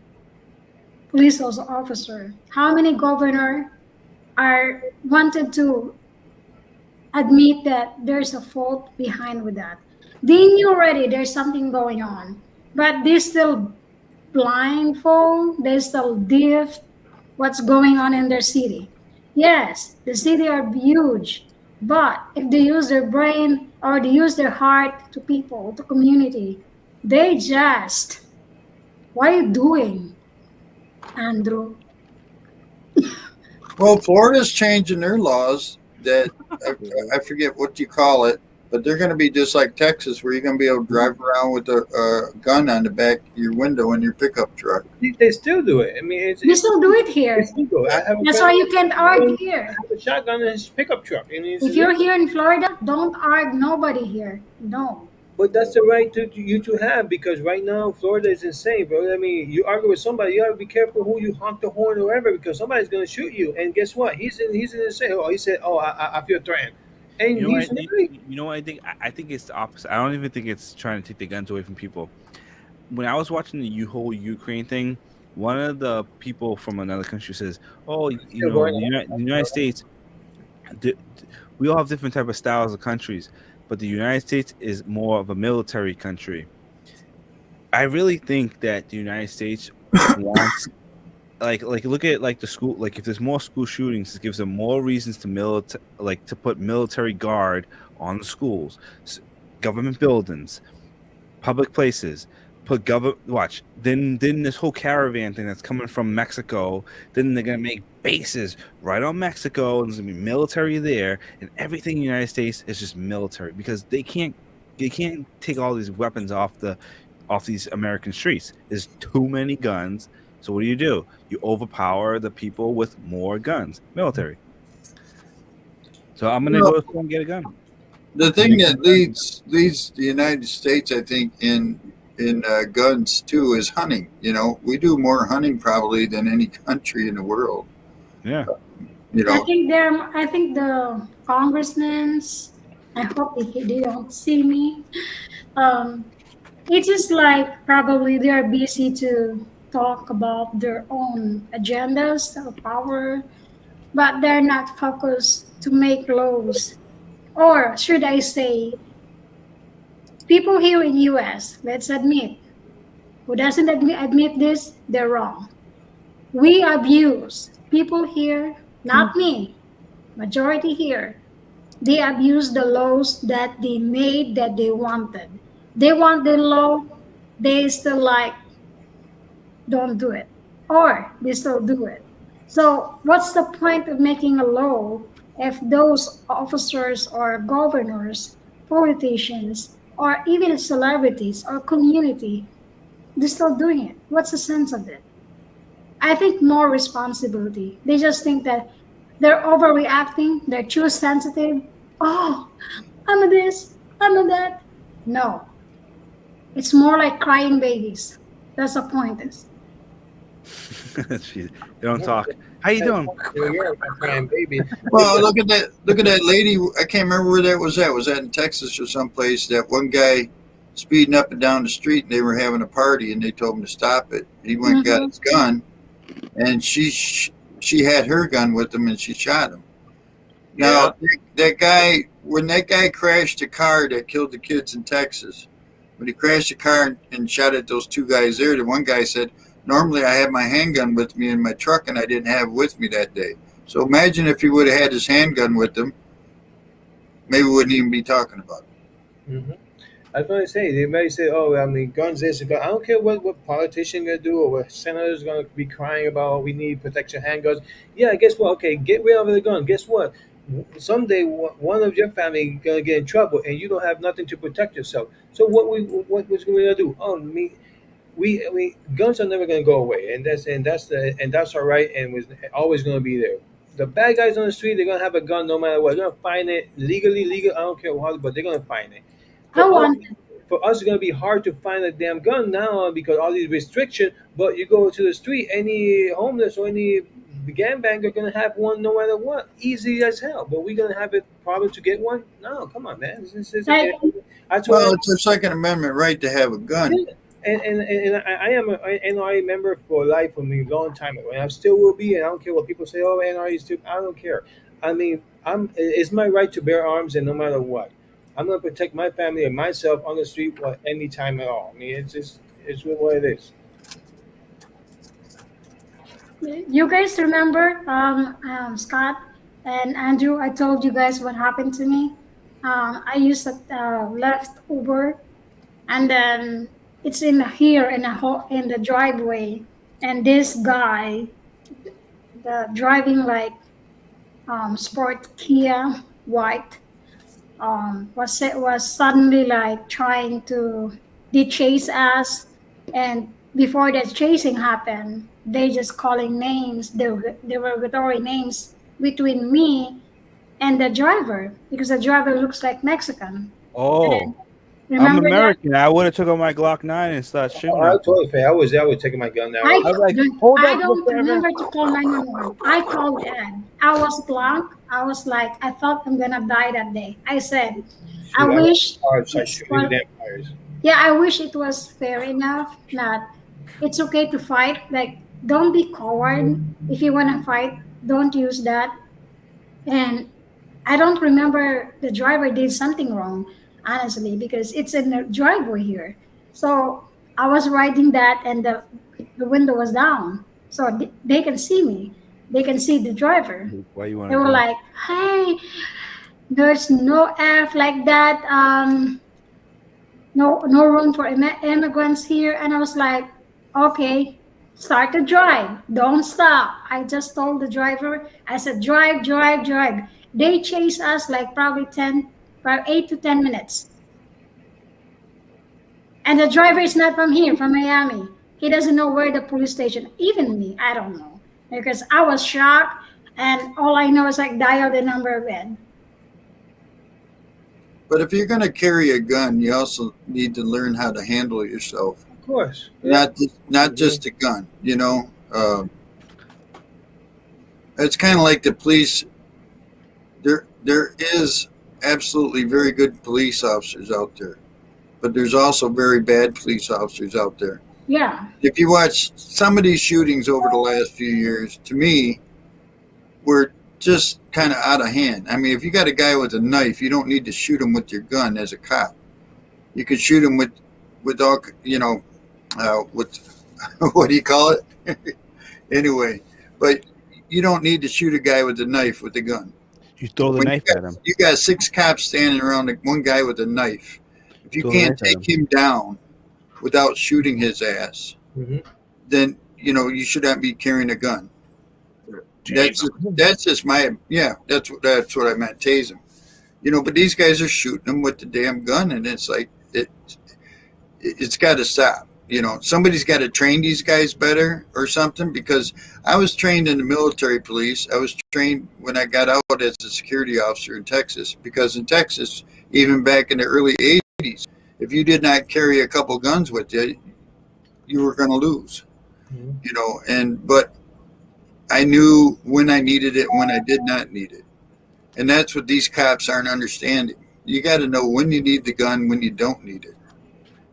police officer, how many governor are wanted to admit that there's a fault behind with that? They knew already there's something going on, but they still blindfold, they still deaf what's going on in their city. Yes, the city are huge, but if they use their brain or they use their heart to people, to community, they just, what are you doing, Andrew? well, Florida's changing their laws that I, I forget what you call it, but they're going to be just like Texas, where you're going to be able to drive around with a gun on the back of your window in your pickup truck. They still do it. I mean, We still do it it's here. legal. I have a That's friend why you can't argue who here. has a shotgun in his pickup truck, and it's If you're illegal. here in Florida, don't argue nobody here. No. But that's the right to you to have because right now Florida is insane, bro. I mean, you argue with somebody, you gotta be careful who you honk the horn or whatever because somebody's gonna shoot you. And guess what? He's in insane. Oh, he said, "Oh, I feel threatened," and You know what? he's right. You know what I think? I think it's the opposite. I don't even think it's trying to take the guns away from people. When I was watching the whole Ukraine thing, one of the people from another country says, "Oh, Still going on. The United States, we all have different type of styles of countries, but the United States is more of a military country." I really think that the United States wants like look at like the school like if there's more school shootings, it gives them more reasons to to put military guard on the schools, government buildings, public places, put government watch. Then this whole caravan thing that's coming from Mexico. Then they're gonna make bases right on Mexico, and there's gonna be military there, and everything in the United States is just military because they can't take all these weapons off these American streets. There's too many guns. So what do? You overpower the people with more guns, military. So I'm gonna Well, go to school and get a gun. the thing that leads the United States, I think, in guns too, is hunting. We do more hunting probably than any country in the world. Yeah. You know, I think the congressmen's. I hope they don't see me. Um, it's just like probably they are busy to talk about their own agendas of power, but they're not focused to make laws. Or should I say, people here in US, let's admit, who doesn't admit this, they're wrong. We abuse people here, not me, majority here. They abuse the laws that they made that they wanted. They want the law, they still like don't do it, or they still do it. So, what's the point of making a law if those officers or governors, politicians, or even celebrities or community, they're still doing it? What's the sense of it? I think more responsibility. They just think that they're overreacting, they're too sensitive. Oh, I'm a this, I'm a that. No, it's more like crying babies. That's the point is. They don't talk. How you doing? Yeah, my crying baby. well, look at that! Look at that lady. I can't remember where that was at. Was that in Texas or someplace? That one guy speeding up and down the street, and they were having a party, and they told him to stop it. He went and got Mhm. his gun, and she had her gun with him, and she shot him. Yeah. Now that guy, when that guy crashed the car that killed the kids in Texas, when he crashed the car and shot at those two guys there, the one guy said, "Normally I have my handgun with me in my truck, and I didn't have it with me that day." So imagine if he would have had his handgun with him, maybe we wouldn't even be talking about it. Mm-hmm. I was going to say, they may say, oh, I mean, guns this, gun. I don't care what politician going to do or what senator's going to be crying about, oh, we need protection handguns. Yeah, guess what? Okay, get rid of the gun. Guess what? Someday one of your family going to get in trouble and you don't have nothing to protect yourself. So what was we going to do? Oh, me. We guns are never going to go away, and that's all right, and was always going to be there. The bad guys on the street, they're going to have a gun no matter what. They're going to find it legally, legal. I don't care how, but they're going to find it. I For us, want it's going to be hard to find a damn gun now because all these restrictions. But you go to the street, any homeless or any gangbanger going to have one no matter what, easy as hell. But we're going to have it problem to get one? No, come on, man. like I told Well, her, it's a Second Amendment right to have a gun. yeah. And I am an NRA member for life from a long time ago, and I still will be. And I don't care what people say. Oh, NRA is stupid. I don't care. I mean, it's my right to bear arms, and no matter what, I'm going to protect my family and myself on the street at any time at all. I mean, it's what it is. you guys remember Scott and Andrew? I told you guys what happened to me. I used to left Uber, and then it's in here in the driveway, and this guy, the driving like sport Kia white, was suddenly like trying to they chase us, and before the chasing happened, they just calling names, the derogatory names between me and the driver because the driver looks like Mexican. And Oh, I'm remember that? American. I would have took out my Glock 9 and started shooting I at them. totally fair. I was there. I was taking my gun I now. I was like, hold I up, don't whatever. remember to call 911. I called Ed. I was blank. I was like, I thought I'm gonna die that day. I said, I Shoot, I got wish cards. I it's shoot these well, damn fires. yeah, I wish it was fair enough. Not, it's okay to fight. Like, don't be coward. If you wanna fight, don't use that. And I don't remember the driver did something wrong, honestly, because it's in the driveway here. So I was riding that, and the window was down, so they can see me. They can see the driver. Why you want They a were gun? like, "Hey, there's no F like that. no room for immigrants here. And I was like, okay, start to drive. Don't stop. I just told the driver, I said, drive, drive, drive. They chase us like probably 10, probably 8 to 10 minutes. And the driver is not from here, from Miami. He doesn't know where the police station, even me, I don't know. Because I was shocked, and all I know is like dial the number again. But if you're going to carry a gun, you also need to learn how to handle yourself. Of course. Yeah. Not just a gun. You know, it's kind of like the police. There is absolutely very good police officers out there, but there's also very bad police officers out there. Yeah. If you watch some of these shootings over the last few years, to me, were just kind of out of hand. I mean, if you got a guy with a knife, you don't need to shoot him with your gun as a cop. You could shoot him with all, you know, with what do you call it? Anyway, but you don't need to shoot a guy with a knife with a gun. You throw the When knife at him. You got 6 cops standing around one guy with a knife. If you Throw the can't knife at take him down without shooting his ass, then you know you should not be carrying a gun. That's just my That's what I meant. Tase him, you know. But these guys are shooting them with the damn gun, and it's like it's got to stop. You know, somebody's got to train these guys better or something. Because I was trained in the military police. I was trained when I got out as a security officer in Texas. Because in Texas, even back in the early '80s, if you did not carry a couple guns with you, you were going to lose. You know, but I knew when I needed it, when I did not need it. And that's what these cops aren't understanding. You got to know when you need the gun, when you don't need it.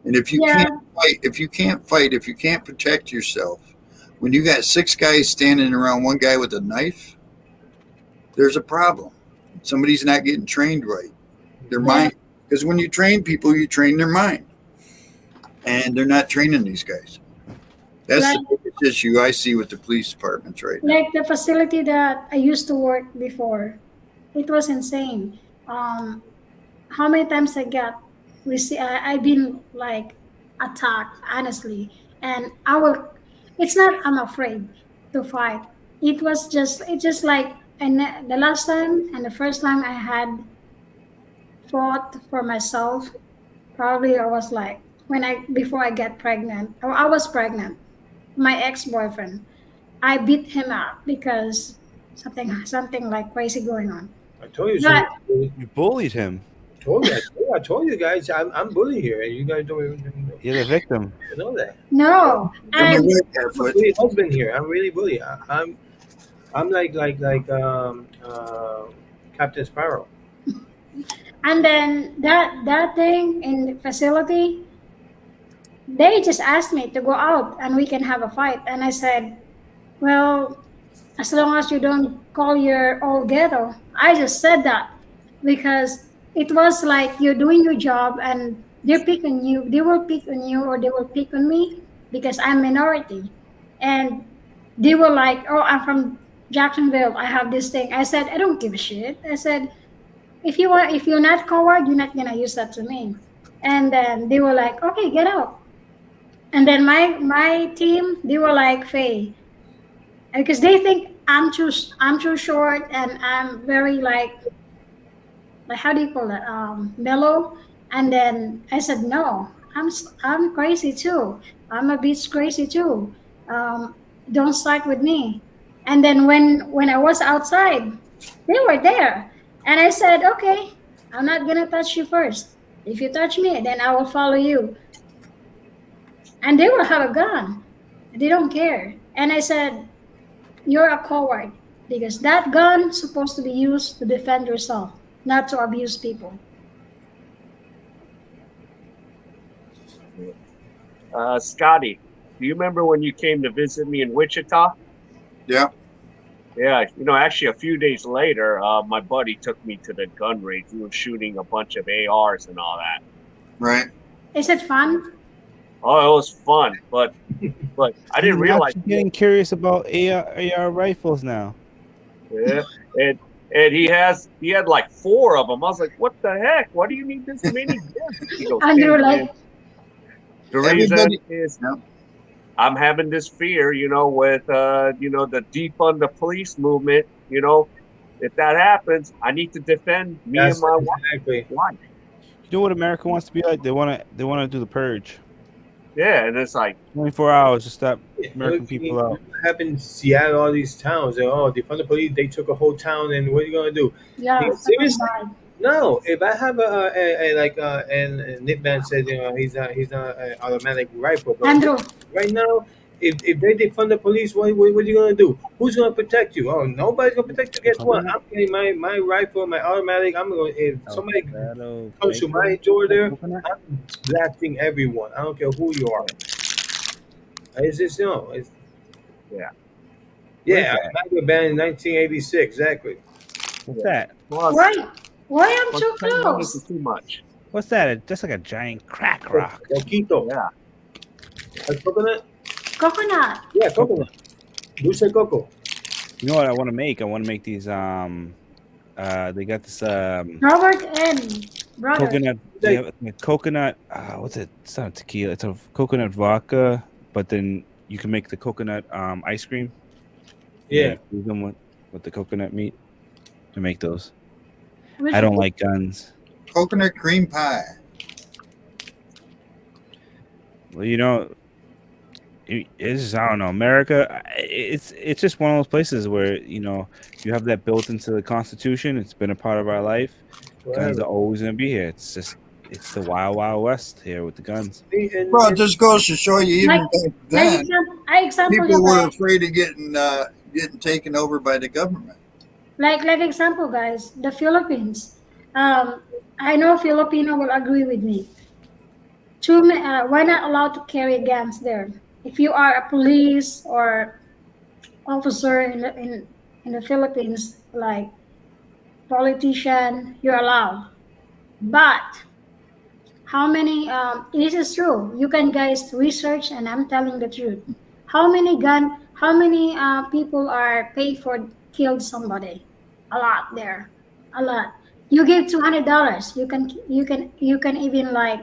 And if you can't fight, if you can't protect yourself, when you got 6 guys standing around one guy with a knife, there's a problem. Somebody's not getting trained right. Their mind, because when you train people, you train their mind. And they're not training these guys. That's the biggest issue I see with the police departments right now. Like the facility that I used to work before, it was insane. How many times I've been like attacked, honestly, and it's not, I'm afraid to fight. It's just like, and the last time and the first time I had fought for myself, probably I was like, before I get pregnant, or I was pregnant, my ex-boyfriend, I beat him up because something like crazy going on. I told you. But You bullied him. I told you guys. I'm bully here, and you guys don't even You're the victim. know that. no, I'm and a Bully husband here. I'm really bully. I'm like Captain Sparrow. and then that thing in the facility, they just asked me to go out and we can have a fight, and I said, well, as long as you don't call your old ghetto. I just said that because it was like you're doing your job and they're picking you. They will pick on you or they will pick on me because I'm minority. And they were like, oh, I'm from Jacksonville. I have this thing. I said, I don't give a shit. I said, if you're not coward, you're not gonna use that to me. And then they were like, okay, get out. And then my team, they were like, Faye, because they think I'm too short and I'm very like how do you call that, mellow. And then I said, no, I'm crazy too. I'm a bit crazy too. um, don't start with me. And then when I was outside, they were there, and I said, okay, I'm not gonna touch you first. If you touch me, then I will follow you. And they will have a gun. They don't care. And I said, you're a coward because that gun is supposed to be used to defend yourself, not to abuse people. Scotty, do you remember when you came to visit me in Wichita? Yeah. Yeah, actually, a few days later, my buddy took me to the gun range. We were shooting a bunch of ARs and all that. Right. Is it fun? Oh, it was fun, but I didn't realize. I'm getting curious about AR rifles now. Yeah, and he had like four of them. I was like, what the heck? What do you need this many guns? He goes, And hey you're like, man, the reason Everybody, is yeah. I'm having this fear, with the defund the police movement. If that happens, I need to defend me and That's my exactly. wife. You know what America wants to be like? They want to do the purge. Yeah, and it's like, 24 hours to stop Yeah, American people out. what happened in Seattle? All these towns. They from the police. They took a whole town, and what are you gonna do? yeah, someone Seriously? died. No. If I have a like and Nick Man said, he's not an automatic rifle, but Andrew, right now, if they defund the police, what are you gonna do? Who's gonna protect you? Oh, nobody's gonna protect you. Guess what? Coconut, I'm getting my rifle, my automatic. I'm gonna if somebody avocado, comes to my bacon, door there, coconut. I'm blasting everyone. I don't care who you are. It's just it's yeah, What is yeah. that? I got banned in 1986. Exactly. What's yeah. that? Plus, why? Why I'm plus too 10 minutes is close? too much. What's that? Just like a giant crack rock. Coquito. Yeah, Coconut. Coconut. Yeah, Coconut. coconut. Dulce coco. You know what I want to make? I want to make these. They got this Robert and brother. coconut. They have a coconut. What's it? It's not tequila. It's a coconut vodka. But then you can make the coconut ice cream. Yeah. And infuse them with the coconut meat to make those. Which I don't like guns. coconut cream pie. Well, it's just, I don't know. America, it's just one of those places where you have that built into the Constitution. It's been a part of our life. Guns are Forever. always gonna be here. It's the wild wild west here with the guns. Well, it just goes to show you, like even back like then, example you people were guys. afraid of getting taken over by the government. Like example guys, the Philippines. I know Filipino will agree with me. Why not allowed to carry guns there? If you are a police or officer in the Philippines, like politician, you're allowed. But how many? This is true. You can guys research, and I'm telling the truth. How many gun? How many people are paid for killed somebody? A lot there, a lot. You give $200. You can even like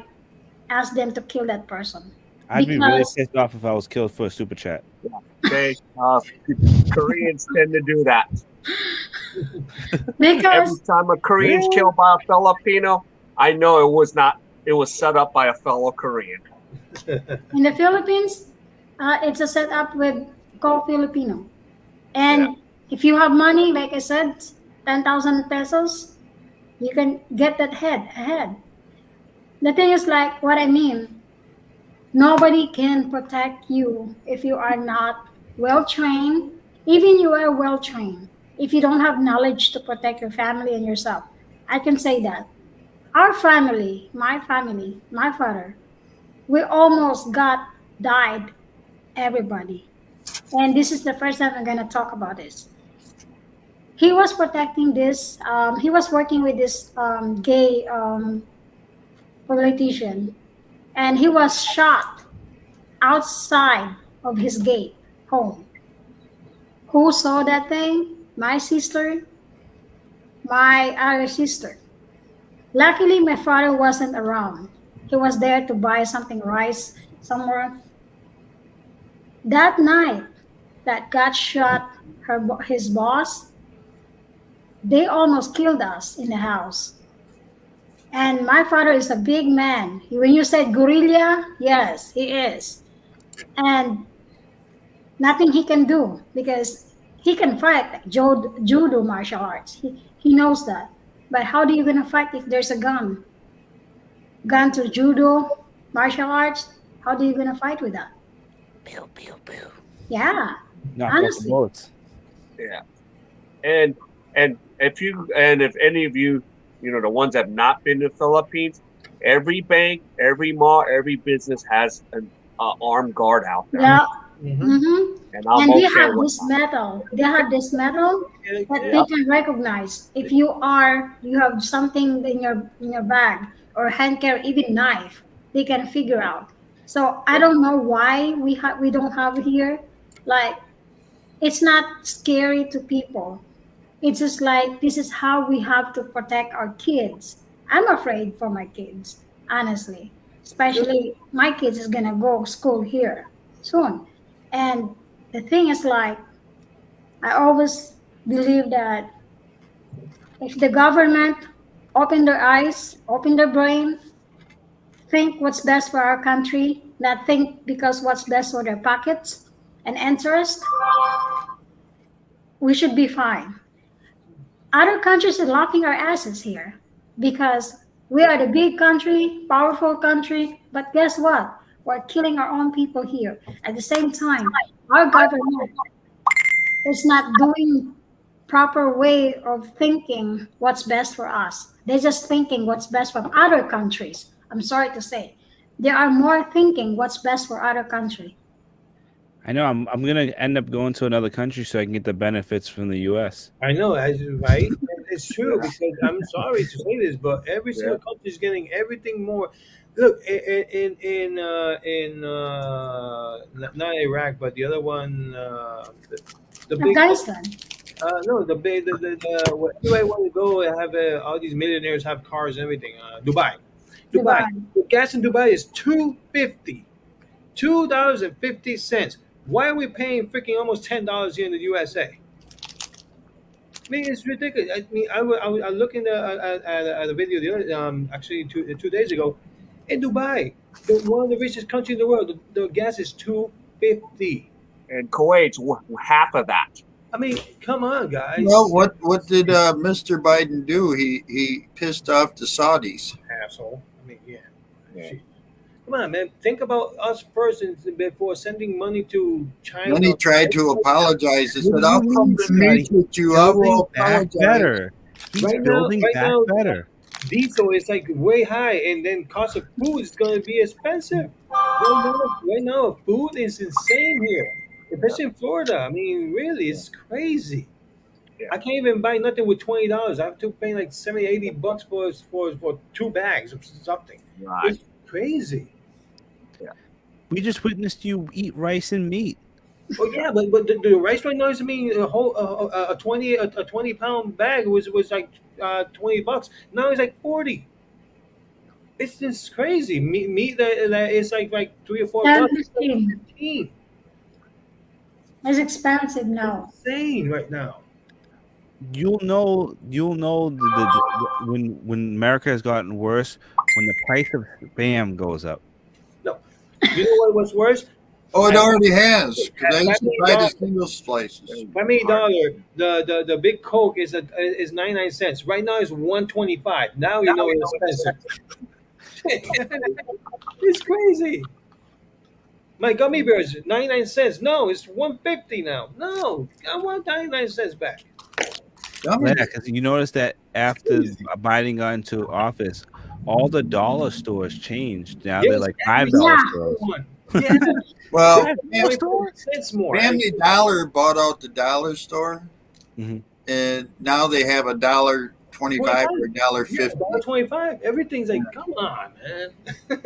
ask them to kill that person I'd be really because pissed off if I was killed for a super chat. they Koreans tend to do that. Every because time a Korean's Really? killed by a Filipino, I know it was not. It was set up by a fellow Korean. in the Philippines, it's a setup with called Filipino. Yeah, And if you have money, like I said, 10,000 pesos, you can get that head ahead. The thing is like what I mean. Nobody can protect you if you are not well trained. Even you are well trained. If you don't have knowledge to protect your family and yourself, I can say that. Our family, my father, we almost got died, everybody. And this is the first time I'm gonna talk about this. He was protecting this. He was working with this gay politician, and he was shot outside of his gate home. Who saw that thing? My sister, my other sister. Luckily, my father wasn't around. He was there to buy something rice somewhere. That night, that got shot, his boss, they almost killed us in the house. And my father is a big man. When you said gorilla, yes, he is. And nothing he can do because he can fight like judo martial arts. He knows that. But how do you gonna fight if there's a gun? Gun to judo martial arts? How do you gonna fight with that? Pew pew pew. Yeah, Knock off the honestly. bullets. yeah. And if any of you, the ones that have not been to the Philippines, every bank, every mall, every business has an armed guard out there, Yeah. Mm-hmm. Mm-hmm. and I'm And they okay have with this metal. They have this metal that that. they Yep. can recognize if you have something in your bag or hand carry, even knife, they can figure out. So I don't know why we don't have here. Like it's not scary to people. It's just like this is how we have to protect our kids. I'm afraid for my kids, honestly. Especially my kids is gonna go school here soon. And the thing is like I always believe that if the government open their eyes, open their brain, think what's best for our country, not think because what's best for their pockets and interest, we should be fine. Other countries are laughing our asses here because we are the big country, powerful country, but guess what? We're killing our own people here. At the same time, our government is not doing proper way of thinking what's best for us. They're just thinking what's best for other countries. I'm sorry to say. They are more thinking what's best for other country. I know I'm gonna end up going to another country so I can get the benefits from the U.S. I know, right? It's true Yeah. because I'm sorry to say this, but every Yeah. single country is getting everything more. Look, in not Iraq, but the other one, the big Afghanistan, no, the big anywhere I want to go, I have all these millionaires have cars and everything. Dubai, Dubai. Dubai. The gas in Dubai is $2.50. Why are we paying freaking almost $10 here in the USA? I mean, it's ridiculous. I mean, I was looking at a video the other, actually 2 days ago, in Dubai, one of the richest countries in the world. The gas is $2.50. And Kuwait's half of that. I mean, come on, guys. Well, what did Mr. Biden do? He pissed off the Saudis. Asshole. I mean, yeah. Yeah. Shit. Come on, man. Think about us first before sending money to China. Then he tried to apologize. He What said, do "I'll you come mean, to meet Scotty? with you. I will Building back apologize." better. He's Right now- building right back now- better. Diesel is like way high, and then cost of food is going to be expensive. Right now, food is insane here, especially in Florida. I mean, really, it's crazy. Yeah. I can't even buy nothing with $20. I have to pay like 70, $80 for 2 bags of something. Right. It's crazy. We just witnessed you eat rice and meat. Oh yeah, but the rice right now is, I mean, a whole a 20 pound bag was like $20. Now it's like 40. It's just crazy. Meat that is like $3 or $4. It's like 10-15. 15. It's expensive now. Insane right now. You'll know when America has gotten worse when the price of spam goes up. No, you know was worse? Oh, it already has. Because I used to buy the $5 single slices. The big Coke is 99 cents. Right now it's 125. Now you know it's expensive. It's crazy. My gummy bears 99 cents. No, it's 150 now. No, I want 99 cents back. Yeah, because you notice that after Biden got into office, all the dollar stores changed. Now they're Yes, like $5 Yeah. stores. One. Yeah, Well, 24 cents more. Family Dollar bought out the dollar store, Mhm. and now they have $1.25 or $1.50. $1.25. Everything's like, come on, man.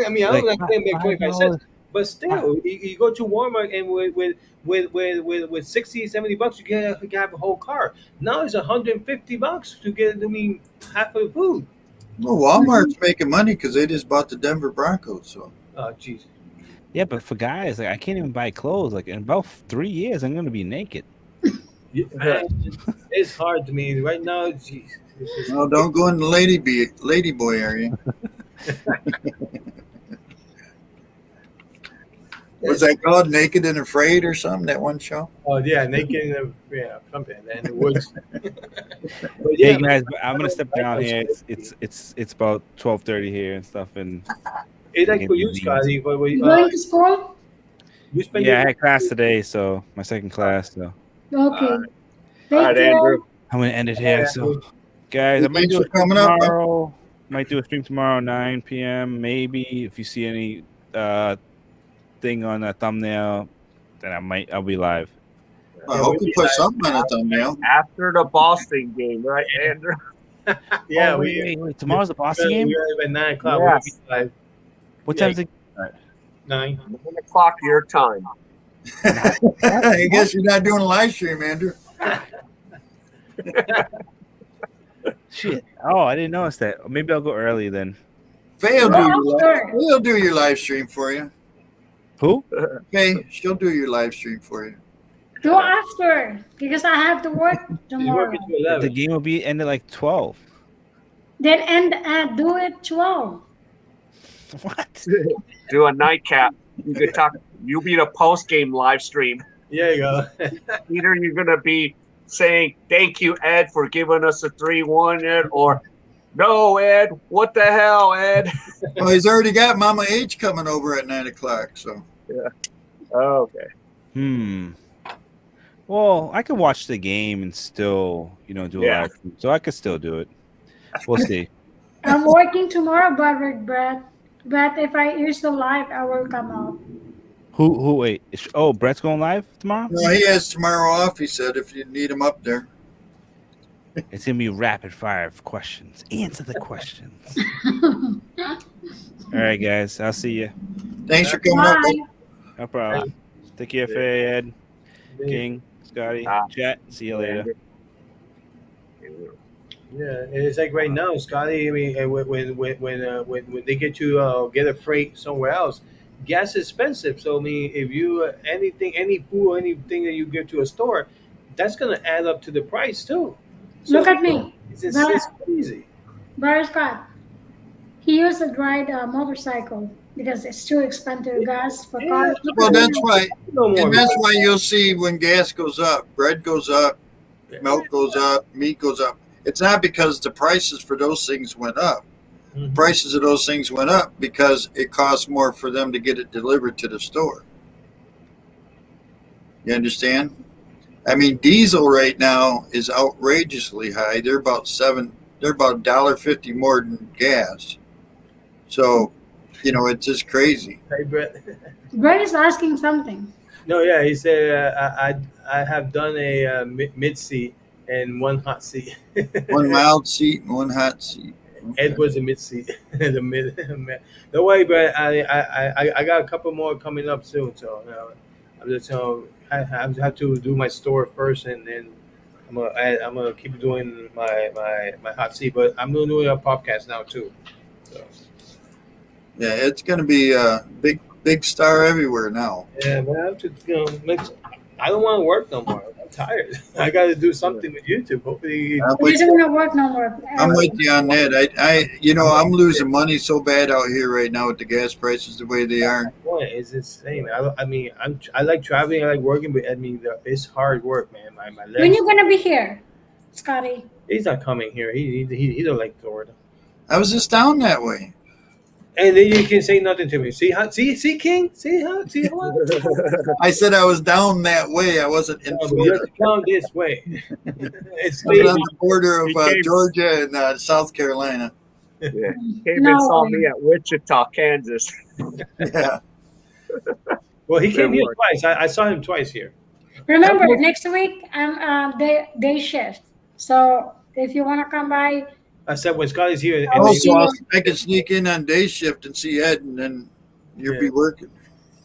I mean, I Like, don't like paying back 25 cents, $5. but still, you go to Walmart and with 60, $70, you can have a whole car. Now it's $150 to get, I mean, half of the food. Well, Walmart's making money because they just bought the Denver Broncos. So Oh, jeez. Yeah, but for guys, like I can't even buy clothes. Like in about 3 years, I'm gonna be naked. Yeah, it's hard to me right now. Jeez. It's just- no, don't go in the ladyboy area. Was that called Naked and Afraid or something? That one show? Oh yeah, naked, something, and the woods. But Hey yeah, guys, I'm gonna step down here. It's about 12:30 here and stuff. And it's like for you, Scotty. But You going to school? you spend yeah, I your had class today, so my second class. So Okay. All Thank right, you. Andrew. I'm gonna end it here. So guys, I might Thanks do a for stream coming up, man. tomorrow. Might do a stream tomorrow, 9 p.m. Maybe if you see any thing on a thumbnail, then I'll be live. I hope you put something on a thumbnail. After the Boston game, right, Andrew? yeah, Oh, wait. Tomorrow's the Boston game. We're at 9 o'clock. Yes. We'll be live. What Yeah. time's it? 9. 9 o'clock your time. I guess you're not doing a live stream, Andrew. Shit. Oh, I didn't notice that. Maybe I'll go early then. Faye'll Go do after. your live stream for you. Who? Faye, she'll do your live stream for you. Go after because I have to work He's tomorrow. working to The 11. game will be ended like 12. Then end do it 12. What? Do a nightcap. You could talk. You'll be the post game live stream. There you go. Either you're gonna be saying thank you, Ed, for giving us a 3-1, Ed, or no, Ed, what the hell, Ed? Well, he's already got Mama H coming over at 9:00. So Oh, okay. Well, I could watch the game and still, do a Yeah. live stream. So I could still do it. We'll see. I'm working tomorrow, but with Brett. But if I use the live, I will come out. Who wait. Oh, Brett's going live tomorrow? no, he has tomorrow off. He said if you need him up there. It's gonna be rapid fire of questions. Answer the questions. All right, guys. I'll see you. Thanks for coming up. Bye. No problem. Take care, Faye, Ed, King, Scotty, chat. See you later. Yeah, and it's like right now, Scotty. I mean, when they get to get a freight somewhere else, gas is expensive. So I mean, if you any food or anything that you give to a store, that's gonna add up to the price too. So Look at me. It's crazy. Barry Scott. He used to ride a motorcycle because it's too expensive gas for cars. Look Well, at me. that's why, No more. and that's why you'll see when gas goes up, bread goes up, milk goes up, meat goes up. It's not because the prices for those things went up. Mhm. Prices of those things went up because it costs more for them to get it delivered to the store. You understand? I mean, diesel right now is outrageously high. They're about $1.50 more than gas. So, it's just crazy. Hey, Brett. Brett is asking something. No, yeah, he said I have done a mid seat and one hot seat. One mild seat and one hot seat. Ed was a mid seat. The mid. Don't worry, Brett. I got a couple more coming up soon. So I'm just I have to do my store first, and then I'm gonna keep doing my hot seat. But I'm doing a podcast now too. So Yeah, it's going to be a big star everywhere now. yeah, but I have to I don't want to work no more. I'm tired. I got to do something with YouTube. Hopefully, I'm He with, doesn't want to work no more. I'm with you on that. I'm losing money so bad out here right now with the gas prices the way they are. boy, it's insane. I like traveling. I like working, but I mean, it's hard work, man. My When legs. you gonna be here, Scotty? He's not coming here. He don't like Florida. I was just down that way. And then you can say nothing to me. See how? See King? See how? See how? I said I was down that way. I wasn't in You have Florida. to come this way. It's I was on crazy. the border of He came- Georgia and South Carolina. Yeah. Came and No saw way. me at Wichita, Kansas. Yeah. Well, he came Good here work. twice. I saw him twice here. Remember, next week I'm day shift. So if you wanna come by, I said when Scotty's here, and Oh, then see Also, you. I could sneak in on day shift and see Ed, and then you'll be working.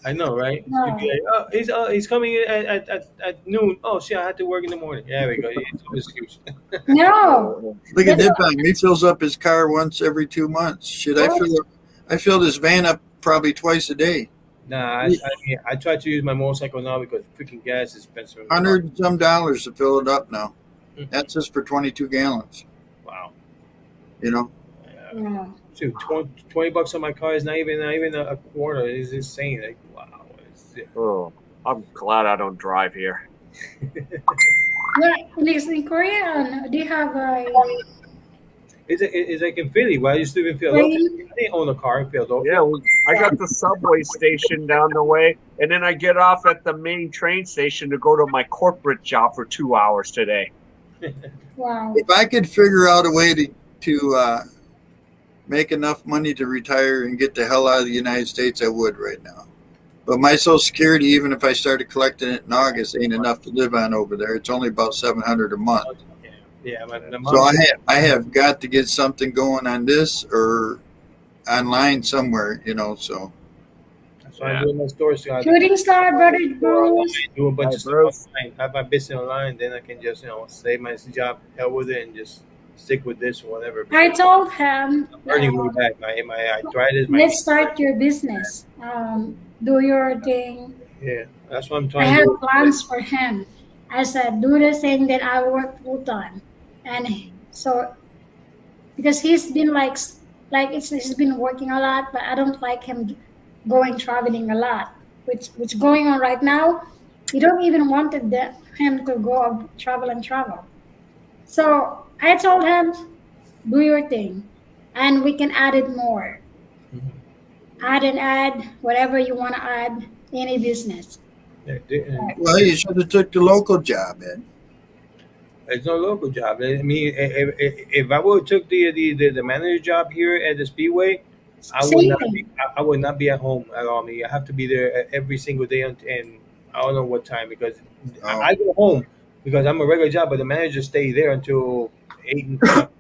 I know, right? No. You'd be like, he's coming in at noon. Oh shit, I had to work in the morning. Yeah, there we go. It's an excuse. no. Look at That's that time. He fills up his car once every 2 months. Shit, I fill this van up probably twice a day. Nah, I try to use my motorcycle now because freaking gas is expensive. $100 and some to fill it up now. Mhm. That's just for 22 gallons. Wow. No. Dude, $20 on my car is not even a quarter. It's insane. Like wow. Oh, I'm glad I don't drive here. Yeah, in Korea, they have a It's like in Philly. Where I used to live in Philadelphia. I didn't own a car in Philadelphia. Yeah, I got the subway station down the way, and then I get off at the main train station to go to my corporate job for 2 hours today. wow. If I could figure out a way to make enough money to retire and get the hell out of the United States, I would right now. But my Social Security, even if I started collecting it in August, ain't enough to live on over there. It's only about $700 a month. Yeah. So I have got to get something going on this or online somewhere, So So I'm Yeah. doing my stores. So I Shooting star, brother online, Bruce. do a bunch Hi, of stuff Bruce. online, have my business online. Then I can just save my job, hell with it, and just stick with this or whatever I because told him, I'm earning way back. My arthritis, my let's knee hurt. start your business. Do your thing. Yeah, that's what I'm I trying to have do. plans for him. I said, do the thing, then I work full time. And so, because he's been like he's been working a lot, but I don't like him going traveling a lot. Which going on right now, he don't even wanted him to go travel and travel. So I told him, do your thing, and we can add it more. Mhm. Add and add whatever you want to add, any business. Yeah, and Well, you should have took the local job, Ed. it's no local job. I mean, if I would have took the manager job here at the Speedway, I would Same not be thing. I would not be at home at all. I mean, I have to be there every single day, and I don't know what time because Oh, I go home because I'm a regular job, but the manager stay there until 8 and 10 at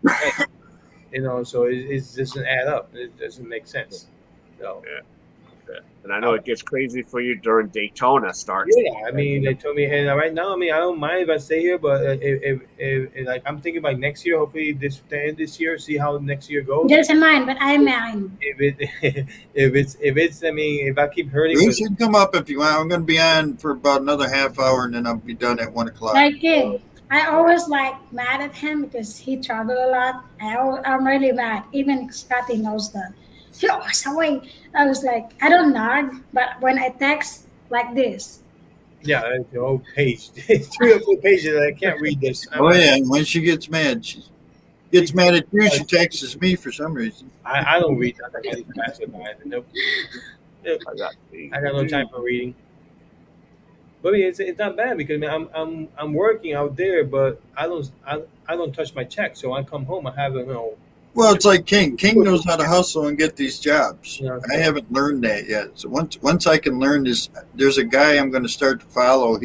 night. So it doesn't add up. It doesn't make sense. So. Yeah. Yeah. And I know it gets crazy for you during Daytona starts. Yeah, I mean, they told me, and right now, I mean, I don't mind if I stay here, but if like I'm thinking about next year, hopefully the end this year, see how next year He goes. doesn't mind, but I mind. If it, if it's, I mean, if I keep hurting, you because should come up if you want. I'm going to be on for about another half hour, and then I'll be done at 1 o'clock. Like kid, I always like mad at him because he traveled a lot. I'm really mad. Even Scotty knows that. He always away. I was like, I don't nag, but when I text like this, yeah, the whole page, 3 or 4 pages, I can't read this. Oh yeah, and when she gets mad, she gets mad at you. She texts me for some reason. I don't read nothing any faster than that. Nope. Nope. I got the I got no time for reading. But I mean, it's not bad because I mean, I'm working out there, but I don't touch my check. So I come home, I have Well, it's like King. King knows how to hustle and get these jobs. Yeah. I haven't learned that yet. So once I can learn this, there's a guy I'm going to start to follow.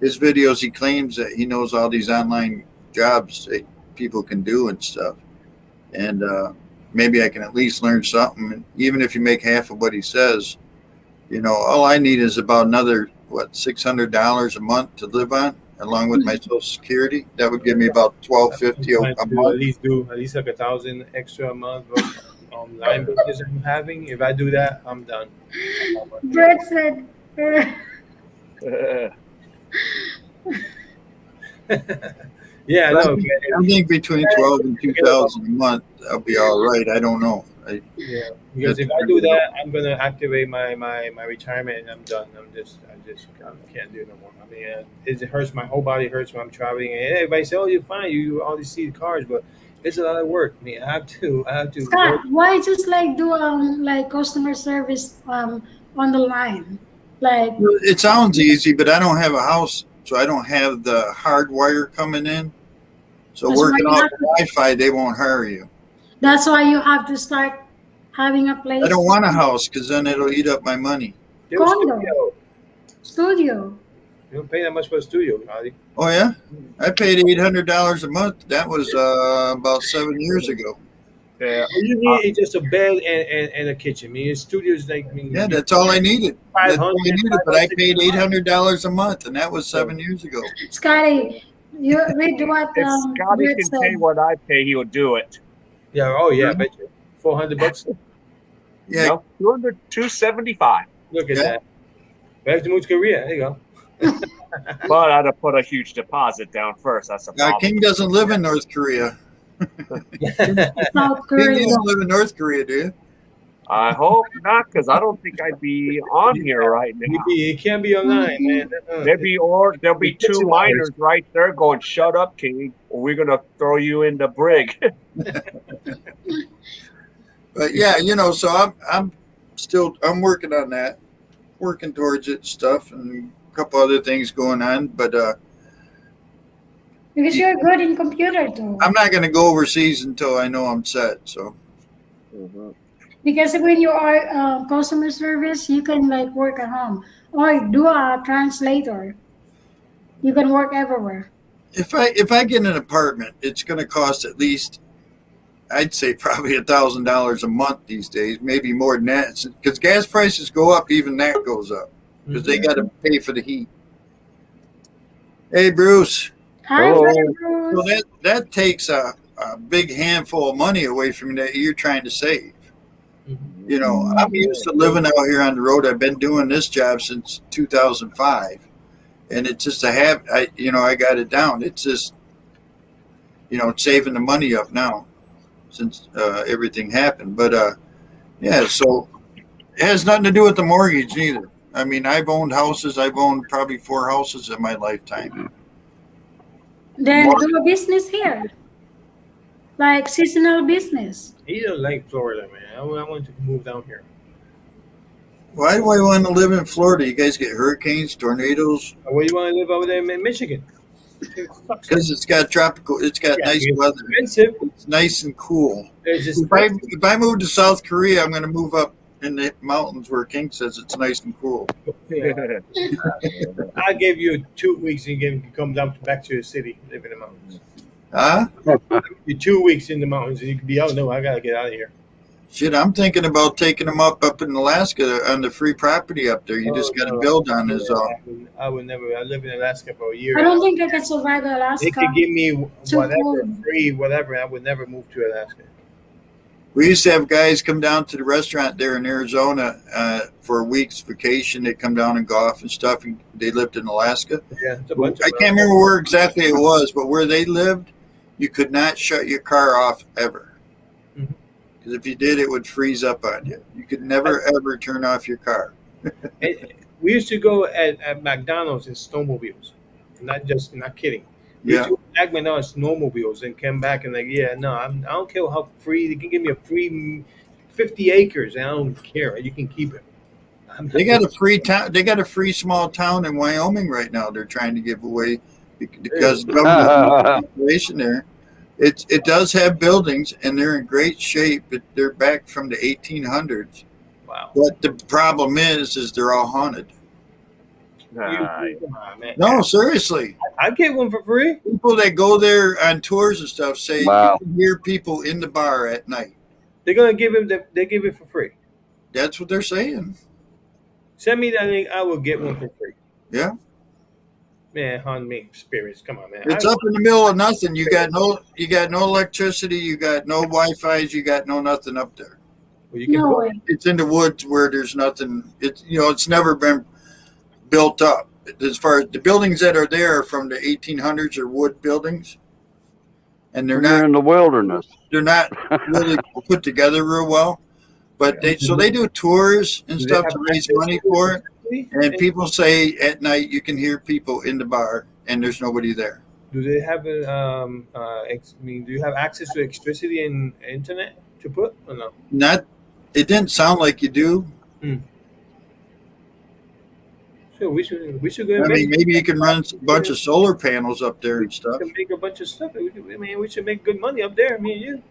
His videos. He claims that he knows all these online jobs that people can do and stuff. And maybe I can at least learn something. And even if you make half of what he says, all I need is about another $600 a month to live on, along with my Social Security. That would give me about $1,250 trying a to month. do at least like 1,000 extra a month on line business I'm having. If I do that, I'm done. Brett said, Yeah, I know. I think between 12 and 2,000 a month, I'll be all right. I don't know. Yeah, because if I do that, I'm gonna activate my retirement and I'm done. I can't do it no more. I mean, it hurts my whole body hurts when I'm traveling, and everybody say, "Oh, you're fine. You always see the cars," but it's a lot of work. I mean, I have to work. Scott, why just like do like customer service on the line? Like It sounds easy, but I don't have a house, so I don't have the hard wire coming in. So That's why working you off have the Wi-Fi, they won't hire you. that's why you have to start having a place. I don't want a house because then it'll eat up my money. It was Condo. studio. Studio. You don't pay that much for a studio, Adi. Oh yeah, I paid $800 a month. That was about 7 years ago. Yeah. All you need is just a bed and a kitchen. I mean, a studio is like, I mean, Yeah, that's all I needed. That's all I 500, needed. But I paid $800 a month, and that was 7 years ago. Scotty, you read what If Scotty Brett can said. pay what I pay, he will do it. Yeah. Oh yeah. I bet you. $400. Yeah, No, 275. Look at Yeah. that. We have to move to Korea. There you go. But I'd have put a huge deposit down first. That's a problem. King doesn't live in North Korea. South King, Korea. you don't live in North Korea, do you? I hope not, because I don't think I'd be on here right now. It can't be online, man. Maybe, or there'll be two miners right there going, "Shut up, King, or we're gonna throw you in the brig." But yeah, so I'm working on that, working towards it, stuff, and a couple other things going on. But Because you're good in computer too. I'm not going to go overseas until I know I'm set. So Mhm. Because when you are customer service, you can like work at home or do a translator. You can work everywhere. if I get an apartment, it's going to cost at least I'd say probably $1,000 a month these days, maybe more than that. Because gas prices go up, even that goes up because they got to pay for the heat. Hey, Bruce. Hi, Hello. Brother So Bruce. that takes a big handful of money away from you that you're trying to save. You know, I'm used to living out here on the road. I've been doing this job since 2005, and it's just a habit. I got it down. It's just, it's saving the money up now since everything happened. But yeah, so it has nothing to do with the mortgage neither. I mean, I've owned houses. I've owned probably 4 houses in my lifetime. Then do a business here, like seasonal business. He doesn't like Florida, man. I want to move down here. Why do I want to live in Florida? You guys get hurricanes, tornadoes? Where you want to live over there in Michigan? Because it's got tropical. It's got nice it's weather. expensive. It's nice and cool. It's just If I move to South Korea, I'm going to move up in the mountains where King says it's nice and cool. yeah. I gave you 2 weeks and you can come down back to the city, live in the mountains. Huh? You 2 weeks in the mountains and you can be out. No, I gotta get out of here. Shit, I'm thinking about taking them up in Alaska on the free property up there. You just got to build on this. I would never. I lived in Alaska for a year. I don't think I can survive Alaska. They could give me Too whatever cold. free, whatever. I would never move to Alaska. We used to have guys come down to the restaurant there in Arizona for a week's vacation. They come down and golf and stuff. And they lived in Alaska. Yeah, it's a bunch of I can't remember where exactly it was, but where they lived, you could not shut your car off ever. Because if you did, it would freeze up on you. You could never, ever turn off your car. We used to go at McDonald's in snowmobiles. Not kidding. We used to go to McDonald's snowmobiles and came back and I don't care how free. They can give me a free 50 acres and I don't care. You can keep it. They got a free town. They got a free small town in Wyoming right now. They're trying to give away because the government population there. It does have buildings and they're in great shape. But they're back from the 1800s. Wow. But the problem is they're all haunted. Come on, man. No, seriously. I get one for free. People that go there on tours and stuff say Wow. you can hear people in the bar at night. They're gonna give him. They give it for free. That's what they're saying. Send me that link. I will get one for free. Yeah. Man, haunt me spirits. Come on, man. It's up in the middle of nothing. You got no electricity. You got no Wi-Fi's. You got no nothing up there. Well, you can No go. way. It's in the woods where there's nothing. It's never been built up. As far as the buildings that are there are from the 1800s are wood buildings, and they're You're not in the wilderness. really put together real well. But they do tours and Do they stuff have to raise access money to for it. And And people say at night you can hear people in the bar and there's nobody there. do they have do you have access to electricity and internet to put or no? It didn't sound like you do. So we should go. I mean, maybe you can run a bunch of solar panels up there and We stuff. can make a bunch of stuff. We should make good money up there. Me and you.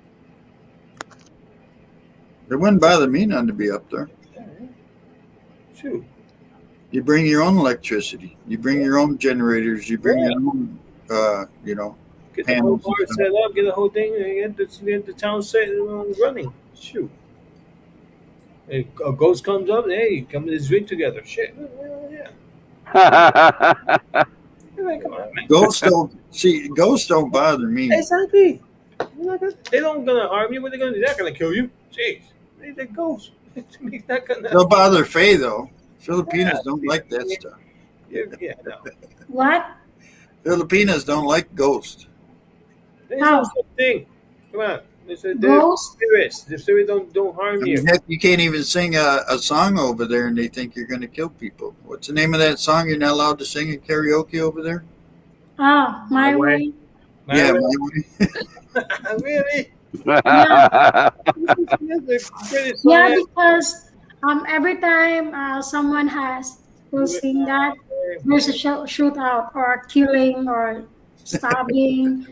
It wouldn't bother me none to be up there. Shoot. You bring your own electricity. You bring your own generators. You bring your own, Get the whole panels and board stuff. set up. Get the whole thing. And get the town set running. Shoot. A ghost comes up. Hey, come let's drink together. Shit. Yeah. Come on, man. Ghosts don't bother me. Exactly. They don't gonna harm you. What they gonna do? They're not gonna kill you. Jeez, they're ghosts. It's not gonna. They'll bother Faye though. Filipinos don't like that stuff. Yeah, no. What? Filipinos don't like ghosts. There's How? no such thing. Come on. They're Ghost? spirits. The spirit don't harm I you. mean, heck, you can't even sing a song over there, and they think you're going to kill people. What's the name of that song you're not allowed to sing in karaoke over there? Ah, my way. Yeah, Man, my way. really? Yeah, British yeah, song. because every time someone will sing that, there's a shootout or killing or stabbing.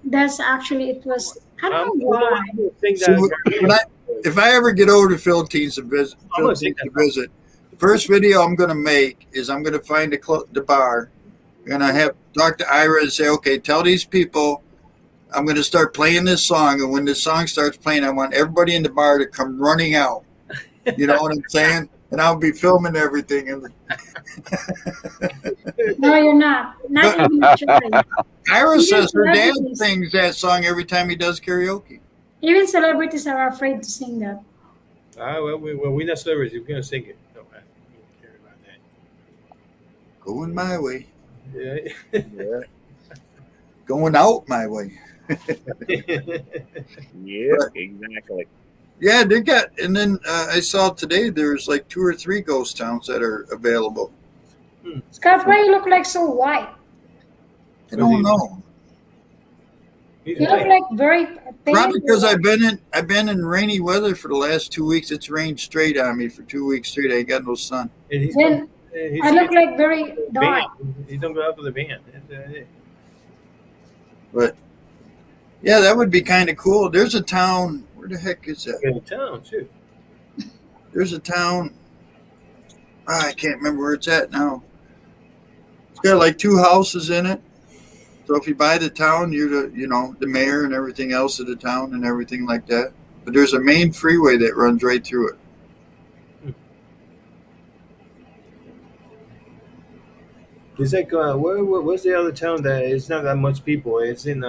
That's actually it was. I don't know why. Think See, that. if I ever get over to Philippines to visit, I'm gonna sing that. the first video I'm going to make is I'm going to find the bar. I'm going to talk to Ira and say, okay, tell these people I'm going to start playing this song, and when this song starts playing, I want everybody in the bar to come running out. You know what I'm saying? And I'll be filming everything. And No, you're not. Not even a try. Ira Even says her dad celebrities, sings that song every time he does karaoke. even celebrities are afraid to sing that. Well, we're not celebrities. We're gonna sing it. No, I don't care about Going my way, that. Yeah. going out my way. Yeah. Yeah, exactly. Yeah, they got, and then I saw today there's like 2 or 3 ghost towns that are available. Scott, why you look like so white? I don't know. He's You look right. like very pale. Probably because I've been in rainy weather for the last 2 weeks. It's rained straight on me for 2 weeks straight. I ain't got no sun. And he's Then I look like very dark. He's don't go out for the band. That's But yeah, that would be kind of cool. There's a town. Where the heck is that? in town too. There's a town. I can't remember where it's at now. It's got like 2 houses in it. So if you buy the town, you're the mayor and everything else of the town and everything like that. But there's a main freeway that runs right through it. It's like where's the other town that it's not that much people? It's in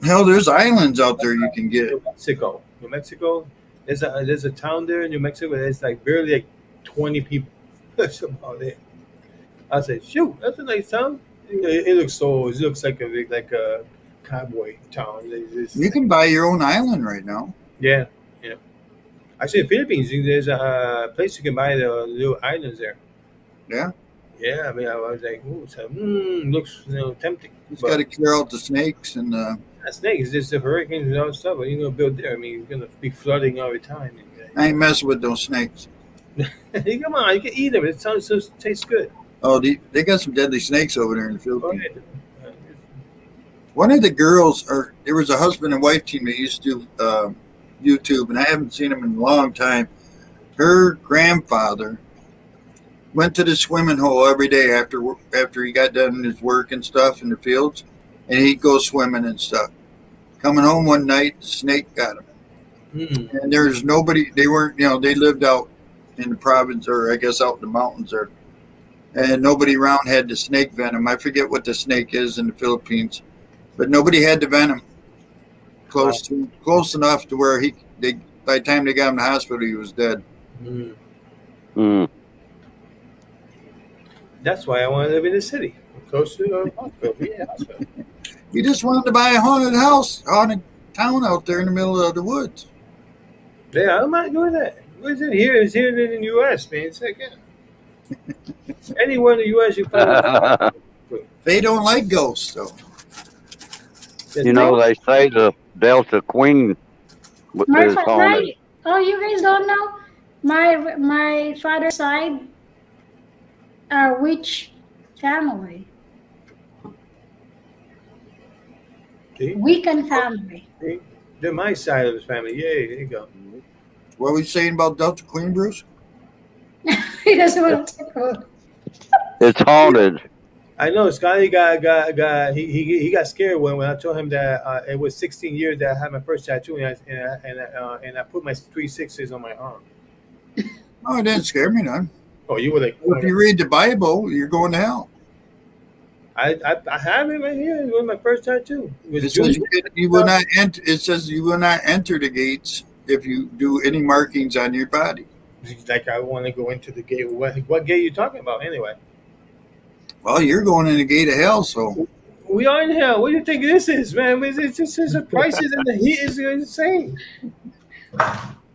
Hell, there's islands out there you can get. New Mexico. New Mexico. There's a town there in New Mexico. There's like barely like 20 people. That's about it. I said, shoot, that's a nice town. It looks like a cowboy town. You can buy your own island right now. Yeah. Actually, in the Philippines, there's a place you can buy the little islands there. Yeah. Yeah, I mean, I was like, ooh, so, looks tempting. Just got to clear out the snakes and. Not snakes, just the hurricanes and all that stuff. What are you gonna build there? I mean, you're gonna be flooding all the time. I ain't messing with those snakes. Come on, you can eat them. It tastes good. Oh, they got some deadly snakes over there in the Go Philippines. ahead. One of the girls, or there was a husband and wife team that used to do YouTube, and I haven't seen them in a long time. Her grandfather went to the swimming hole every day after he got done his work and stuff in the fields, and he'd go swimming and stuff. Coming home one night, the snake got him. And there's nobody, they weren't, they lived out in the province, or I guess out in the mountains there. And nobody around had the snake venom. I forget what the snake is in the Philippines, but nobody had the venom. Close enough to where by the time they got him to the hospital, he was dead. That's why I want to live in the city, close to the hospital. Yeah. You just wanted to buy a haunted town out there in the middle of the woods. Yeah, I'm not doing that. What's in here? It's here in the U.S., man. It's like, anywhere in the U.S. you find. They don't like ghosts, though. You know, they say the Delta Queen is haunted. Oh, you guys don't know? My father's side are witch family. See? Wiccan family. See? They're my side of the family. Yay, there you go. What were you saying about Delta Queen, Bruce? He doesn't want to talk about it. It's haunted. I know Scotty got he got scared when I told him that it was 16 years that I had my first tattoo and I put my 3 6s on my arm. Oh, it didn't scare me none. Oh, you were like, If you read the Bible, you're going to hell. I have it right here. It was my first tattoo. It says you will not enter. It says you will not enter the gates if you do any markings on your body. Like I want to go into the gate. What gate are you talking about anyway? Well, you're going in the gate of hell, so. We are in hell. What do you think this is, man? It's just the prices and the heat is insane.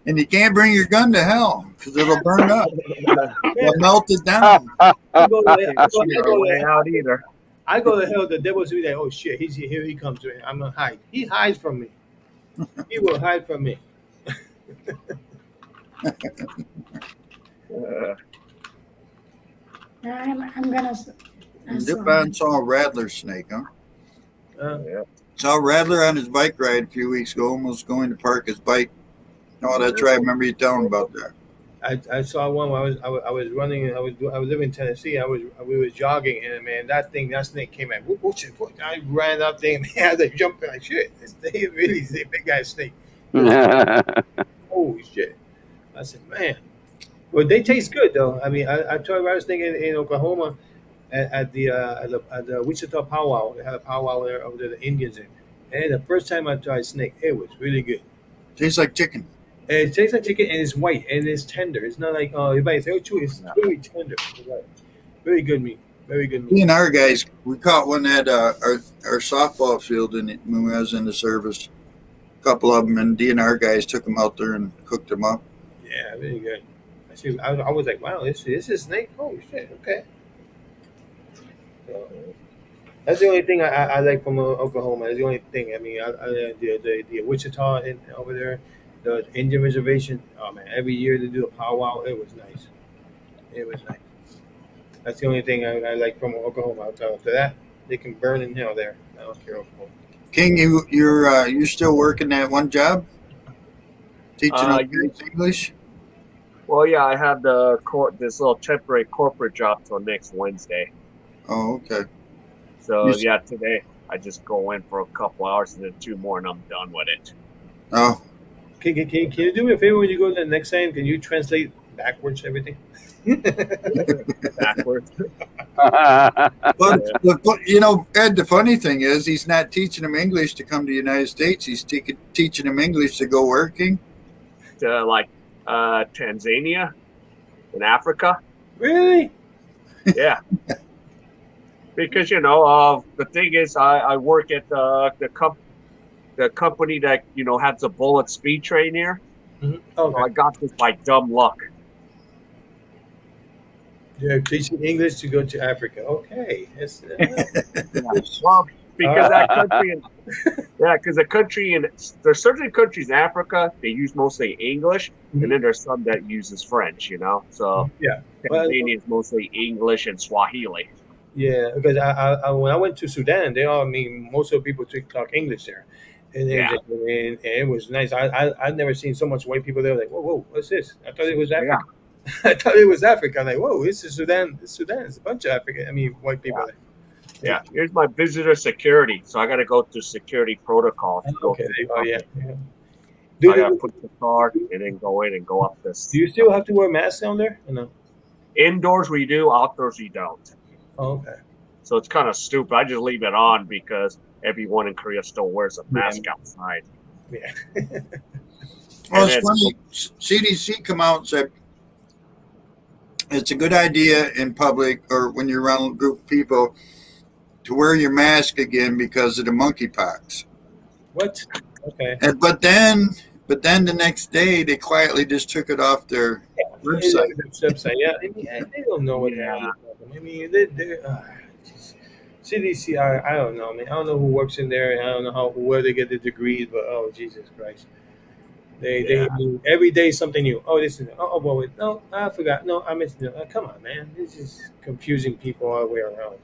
And you can't bring your gun to hell because it'll burn up. It'll melt it down. I go to hell. out either. I go to hell. The devil's be like, oh shit, he's here. He comes. I'm gonna hide. He hides from me. He will hide from me. I'm gonna. Dip on saw a rattler snake, huh? Yeah. Saw a rattler on his bike ride a few weeks ago, almost going to park his bike. Oh, that's right. I remember you telling about that. I saw one where I was running. I was living in Tennessee. We was jogging, and man, that snake came at. Whoop, whoop, whoop. I ran up there, man. I was like jumping like shit. This thing really is a big guy snake. It was holy shit. I said, man. Well, they taste good though. I mean, I tried. I was thinking in Oklahoma at the Wichita powwow. They had a powwow there over there, the Indians in. And the first time I tried snake, it was really good. Tastes like chicken. And it tastes like chicken, and it's white, and it's tender. It's not like everybody say, "Oh, chewy." It's really tender. It's like very good meat. Very good meat. DNR guys, we caught one at our softball field when I was in the service. A couple of them, and DNR guys took them out there and cooked them up. Yeah, really good. I was like, wow, this is snake. Holy shit! Okay. So, that's the only thing I like from Oklahoma. That's the only thing. I mean, the Wichita over there, the Indian reservation. Oh man, every year they do a powwow. It was nice. It was nice. That's the only thing I like from Oklahoma. After that, they can burn in hell there. I don't care. Oklahoma. King, you're still working that one job, teaching English. Well, yeah, I have this little temporary corporate job till next Wednesday. Oh, okay. So yeah, today I just go in for a couple hours and then 2 more, and I'm done with it. Oh. Can you do me a favor when you go to the next time? Can you translate backwards everything? Backwards. But you know, Ed, the funny thing is, he's not teaching them English to come to the United States. He's teaching them English to go working. To like Tanzania in Africa. Really? Yeah. Because the thing is, I work at the company that has a bullet speed train here. Mm-hmm. Oh, so I got this by dumb luck. You're teaching English to go to Africa. Okay. Well, because that country, because the country there's certain countries in Africa they use mostly English, and then there's some that uses French. So yeah, Tanzania is mostly English and Swahili. Yeah, because I when I went to Sudan, most of the people talk English there, and it was nice. I've never seen so much white people there. Like, whoa, what's this? I thought it was Africa. Yeah. I thought it was Africa. I'm like, whoa, this is Sudan. It's a bunch of African. I mean, white people. Yeah. Yeah, here's my visitor security. So I got to go through security protocols. Okay. Yeah. I got to put the card and then go in and go up this. Do you still have to wear masks down there? Or no? Indoors we do, outdoors we don't. Oh, okay. So it's kind of stupid. I just leave it on because everyone in Korea still wears a mask outside. Yeah. Well, it's funny. CDC come out and said it's a good idea in public or when you're around a group of people to wear your mask again because of the monkeypox. What? Okay. But then the next day they quietly just took it off their website. Yeah, I mean, they don't know what happened. I mean, CDC. I don't know. I mean, I don't know who works in there. I don't know where they get the degrees. But oh, Jesus Christ. They every day something new. Oh, this is wait, no, I forgot. No, I missed it. Come on, man. This is confusing people all the way around.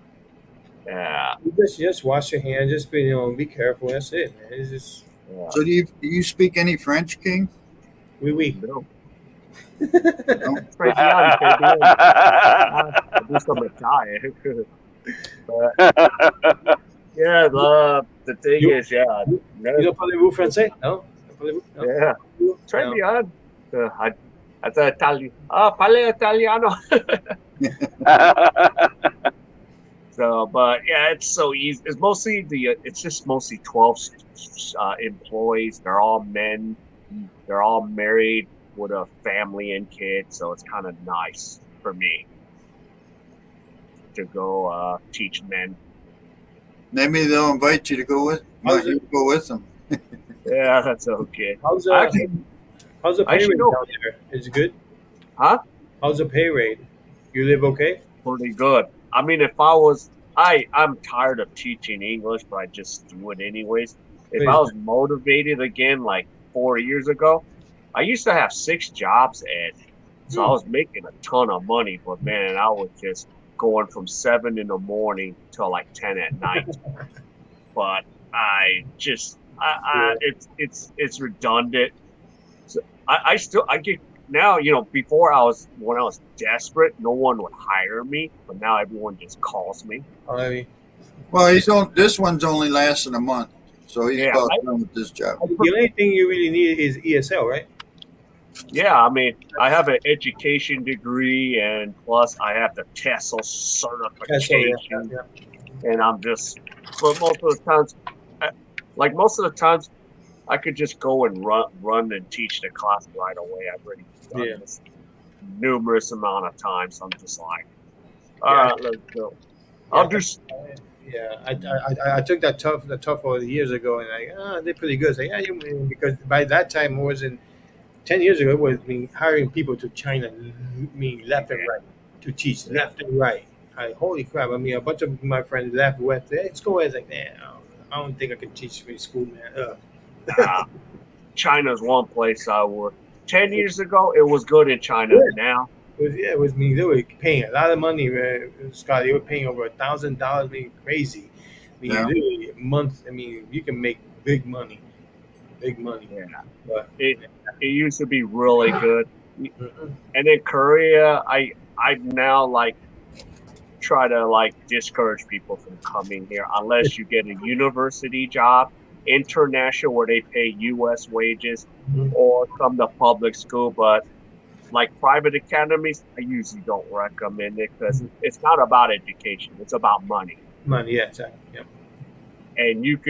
Yeah. Just wash your hands. Just be careful. That's it, man. It's just. So do you speak any French, King? Oui. No. I do some Italian. Yeah, the thing is, yeah. You parlez-vous français? No. Yeah. Très bien. That's Italian. Parle Italiano. So, but yeah, it's so easy. It's mostly it's just mostly 12 employees. They're all men. They're all married with a family and kids. So it's kind of nice for me to go teach men. Maybe they'll invite you to go with. Go with them. Yeah, that's okay. How's the pay rate down there? Is it good? Huh? How's the pay rate? You live okay? Pretty good. I mean, if I'm tired of teaching English, but I just do it anyways. If I was motivated again, like 4 years ago, I used to have 6 jobs, Ed. So I was making a ton of money, but man, I was just going from 7 in the morning till like 10 at night. But it's redundant. So I get now, before when I was desperate, no one would hire me, but now everyone just calls me. I mean, Well, this one's only lasting a month, so he's Yeah, about done with this job. the only thing you really need is ESL, right? yeah. I mean, I have an education degree, and plus I have the TESOL That's all. Yeah, certification, yeah. and I'm just, but most of the times, I could just go and run and teach the class right away. I've already done Yeah. this numerous amount of times. I'm just like, Yeah. let's go. Yeah. I'll do. Yeah, I took the TOEFL years ago, and they're pretty good. It's like, because by that time it wasn't 10 years ago. It was hiring people to China, left and right to teach left and right. Holy crap! I mean, a bunch of my friends left, went, let's go. I was like, man, I don't think I can teach me school, man. China's one place I worked. 10 years ago, it was good in China. Yeah. Now, It was me. They were paying a lot of money, man, Scott. They were paying over $1,000, crazy. Yeah. Literally a month. You can make big money. yeah, But it used to be really good. Mhm. And in Korea, I now try to discourage people from coming here unless you get a university job, international where they pay U.S. wages, Mhm. or come to public school. But private academies, I usually don't recommend it because it's not about education; it's about money. Money, yeah, exactly. Yeah. And if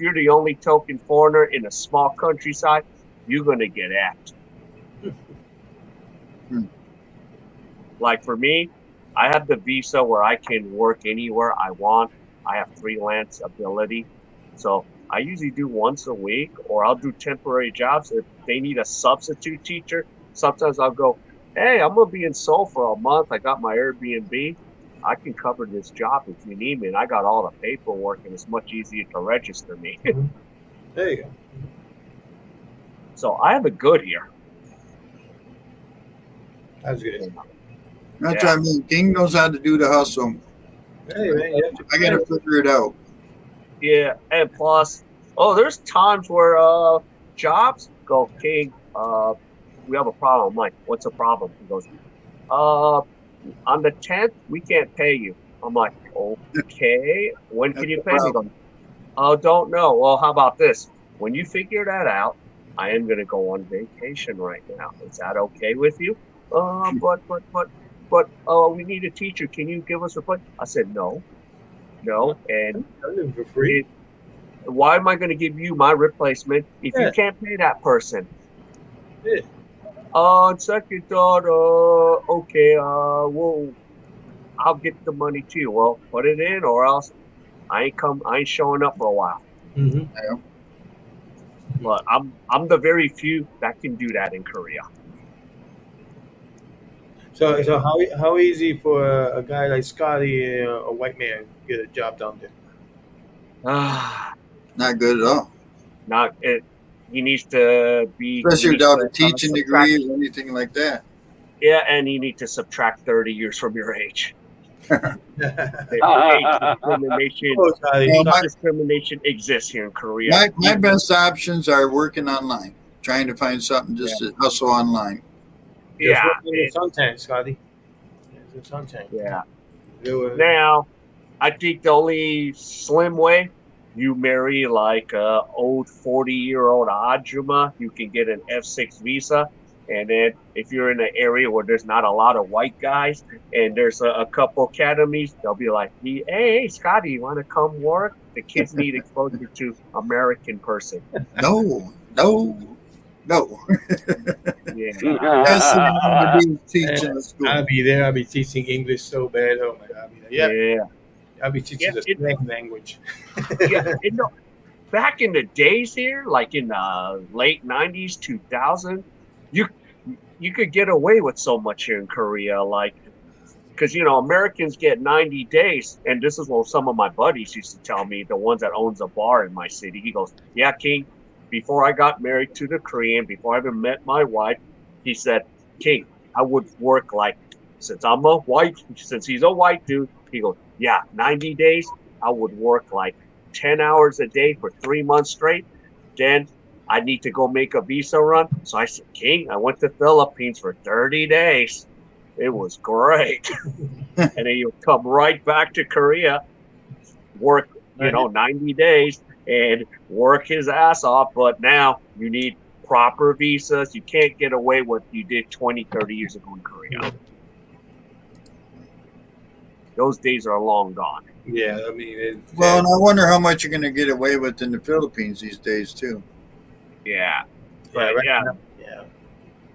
you're the only token foreigner in a small countryside, you're gonna get asked. Like for me, I have the visa where I can work anywhere I want. I have freelance ability, so I usually do once a week, or I'll do temporary jobs if they need a substitute teacher. Sometimes I'll go, hey, I'm gonna be in Seoul for a month. I got my Airbnb. I can cover this job if you need me, and I got all the paperwork, and it's much easier to register me. There you go. So I have it good here. That's good. That's what I mean. King knows how to do the hustle. Hey, man, you have to I gotta figure it out. Yeah, and plus, there's times where jobs go, King, we have a problem. I'm like, what's the problem? He goes, on the 10th, we can't pay you. I'm like, okay, when can you pay me? He goes, oh, don't know. Well, how about this? When you figure that out, I am going to go on vacation right now. Is that okay with you? But we need a teacher. Can you give us a play? I said, no. And for free. why am I going to give you my replacement if you can't pay that person? Yeah. On second thought, okay, well, I'll get the money to you. Well, put it in, or else I ain't showing up for a while. Mm-hmm. But I'm the very few that can do that in Korea. So how easy for a guy like Scotty, a white man, get a job down there? Not good at all. Not it. He needs to be, especially without a teaching degree or anything like that. Yeah, and you need to subtract 30 years from your age. Discrimination exists here in Korea. My best options are working online, trying to find something just to hustle online. Yeah, in the suntan, Scotty. In the suntan. Yeah. Now, I think the only slim way, you marry like a old 40-year-old Ajuma, you can get an F6 visa. And then if you're in an area where there's not a lot of white guys and there's a couple academies, they'll be like, hey, Scotty, you want to come work? The kids need exposure to American person. No. Yeah. That's what I'm going to be teaching in school. I'll be there. I'll be teaching English so bad. Oh, my God. Yeah. I'll be teaching the slang language. Back in the days here, like in the late 90s, 2000, you could get away with so much here in Korea, because Americans get 90 days, and this is what some of my buddies used to tell me, the ones that owns a bar in my city. He goes, yeah, King, before I got married to the Korean, before I even met my wife, he said, King, I would work since he's a white dude, he goes, yeah, 90 days, I would work 10 hours a day for 3 months straight. Then I need to go make a visa run. So I said, King, I went to Philippines for 30 days. It was great. And then you come right back to Korea, work, 90 days and work his ass off. But now you need proper visas. You can't get away what you did 20, 30 years ago in Korea. Those days are long gone. Yeah, I mean, and I wonder how much you're going to get away with in the Philippines these days too. Yeah, but yeah,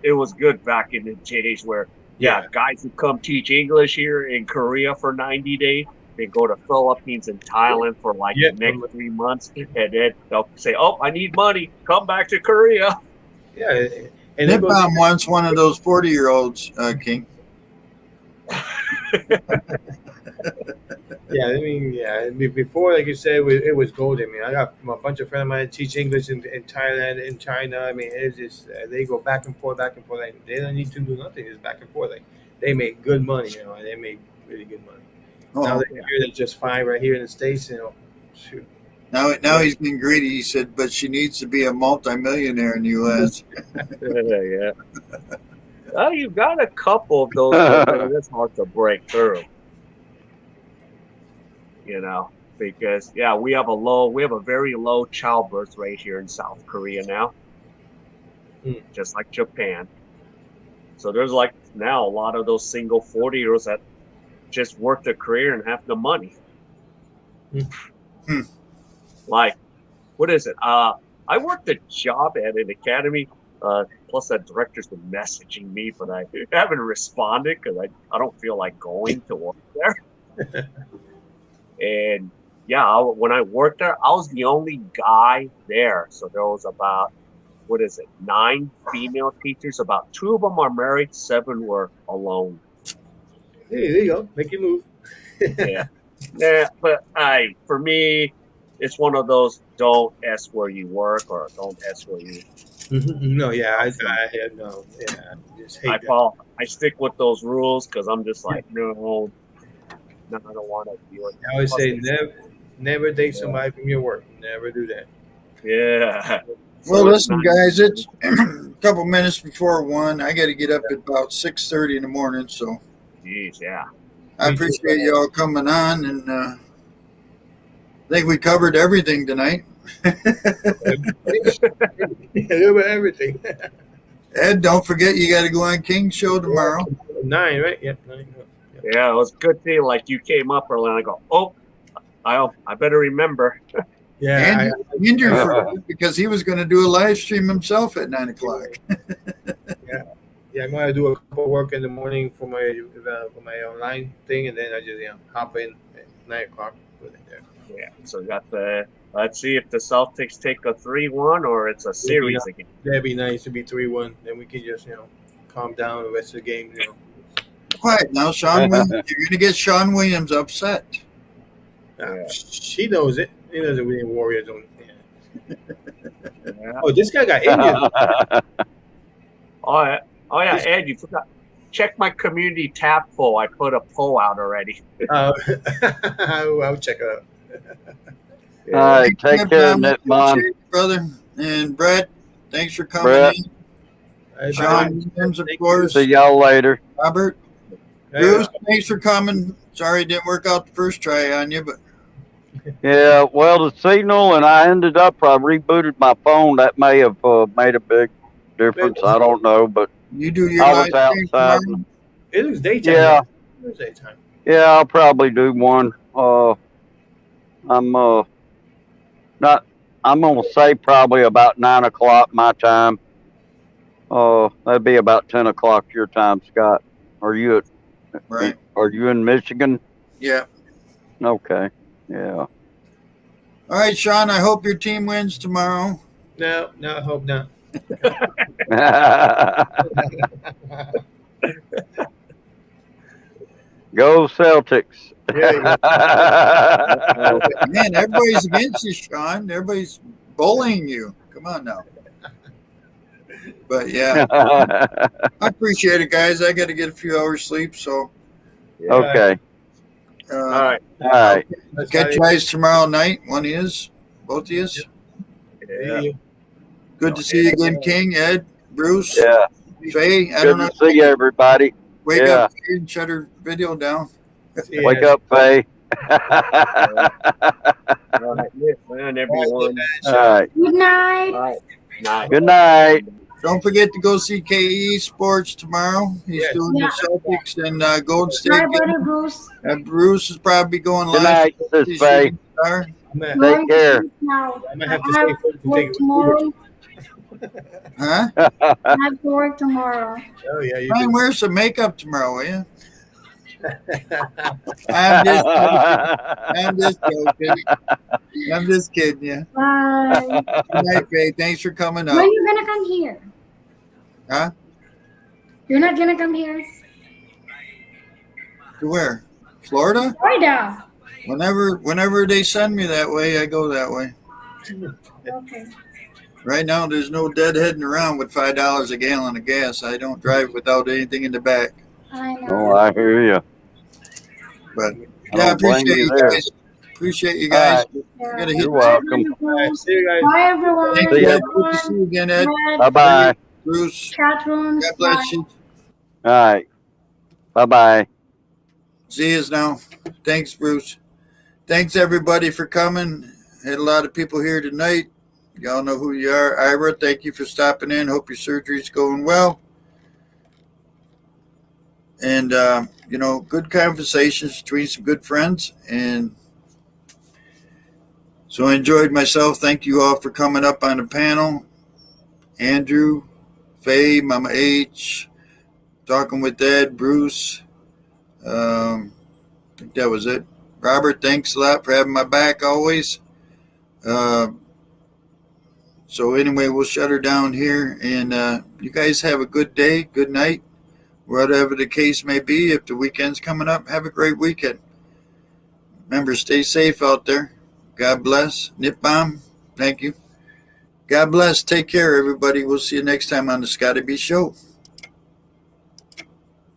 it was good back in the days where guys who come teach English here in Korea for 90 days, they go to Philippines and Thailand for like the next 3 months, and then they'll say, "Oh, I need money. Come back to Korea." Yeah, and Nippon wants one of those 40-year-olds, King. Yeah, I mean, before, like you said, it was golden. I mean, I got a bunch of friends of mine teach English in Thailand, in China. I mean, it's just they go back and forth. Like, they don't need to do nothing. It's back and forth. Like, they make good money, and they make really good money. Now they're just fine right here in the States, Shoot. Now he's being greedy. He said, but she needs to be a multimillionaire in the U.S. Yeah. Well, you've got a couple of those, but it's hard to break through. Because we have a very low childbirth rate here in South Korea now, just like Japan. So there's like now a lot of those single 40-year-olds that just work their career and have the money. Like, what is it? I worked a job at an academy. Plus, that director's been messaging me, but I haven't responded because I don't feel like going to work there. And when I worked there, I was the only guy there. So there was about 9 female teachers. About 2 of them are married, 7 were alone. Hey, there you go. Make you move. Yeah, but for me, it's one of those don't S where you work or don't S where you. No, I just hate that. I stick with those rules because I'm just like, no, I don't want to do it. I always say never date somebody from your work. Never do that. Yeah. Well, listen, guys, it's a couple minutes before 1. I got to get up at about 6:30 in the morning, so. Jeez, yeah. I appreciate y'all coming on, and I think we covered everything tonight. Everything. Ed, don't forget you got to go on King's show tomorrow. 9, right? Yeah, 9. Yeah, it was a good thing. Like you came up early, and I go, "Oh, I better remember." Yeah, and Andrew forgot because he was going to do a live stream himself at 9 o'clock. Yeah, I'm going to do a couple work in the morning for my online thing, and then I just hop in at 9 o'clock. Yeah, so we got the. Let's see if the Celtics take a 3-1 or it's a series again. That'd be nice to be 3-1. Then we can just calm down the rest of the game. Quiet now, Sean Williams. You're going to get Sean Williams upset. She knows it. He knows that we ain't Warriors. Oh, this guy got Indian. Oh yeah, Ed, you forgot. Check my community tab poll. I put a poll out already. I'll check it out. All right, take care, Nickman. Brother. And Brett, thanks for coming in. Sean Williams, of course. See y'all later. Robert. Bruce, thanks for coming. Sorry it didn't work out the first try on you, but. Yeah, well, the signal, and I ended up, I rebooted my phone. That may have made a big difference. I don't know, but you do your I was outside. It was daytime. Yeah. It was daytime. Yeah, I'll probably do one. I'm gonna say probably about 9 o'clock my time. That'd be about 10 o'clock your time, Scott. Are you in Michigan? Yeah. Okay. Yeah. All right, Sean, I hope your team wins tomorrow. No, I hope not. Go Celtics. Man, everybody's against you, Sean. Everybody's bullying you. Come on now. But yeah, I appreciate it, guys. I got to get a few hours sleep, so. Okay. All right. Catch you guys tomorrow night. Both of you. Yeah. Good Good to see you again, King, Ed, Bruce, Yeah. Faye. I Good don't know. to see you, everybody. Wake Yeah. up, Faye, and shut her video down. Wake up, Faye. All right, man, everyone. All right. Good night. All right. Night. Good night. Don't forget to go see KE Sports tomorrow. He's doing Yeah. the Celtics and Golden State Bye, game. buddy Bruce. And Bruce is probably going Good live. night, Sis Faye. Star. I'm Going to care. sleep now. I might I have to have stay for work take tomorrow. Huh? I have to work tomorrow. Oh yeah, you Try and do. wear some makeup tomorrow, will you? I'm just joking. I'm just kidding you. Bye. Good night, Faye. Thanks for coming When up. you gonna come here? Huh? You're not gonna come here? To where? Florida? Florida. Whenever they send me that way, I go that way. Okay. Right now, there's no deadheading around with $5 a gallon of gas. I don't drive without anything in the back. I know. Oh, I hear you. But I yeah, I don't blame appreciate you you there. guys. Appreciate you guys. Yeah. Gotta hit You're welcome. All right, see you guys. Bye, everyone. Thank See you. ya. Good to see you again, Ed. Bye bye. Bruce. Chat rooms. God bless you. All right. Bye bye. See us now. Thanks, Bruce. Thanks, everybody, for coming. Had a lot of people here tonight. Y'all know who you are. Ira, thank you for stopping in. Hope your surgery's going well. And, good conversations between some good friends. And so I enjoyed myself. Thank you all for coming up on the panel. Andrew, Faye, Mama H, talking with Ed, Bruce. I think that was it. Robert, thanks a lot for having my back always. So anyway, we'll shut her down here. And you guys have a good day, good night, whatever the case may be. If the weekend's coming up, have a great weekend. Remember, stay safe out there. God bless. Nip bomb, thank you. God bless. Take care, everybody. We'll see you next time on the Scotty B Show.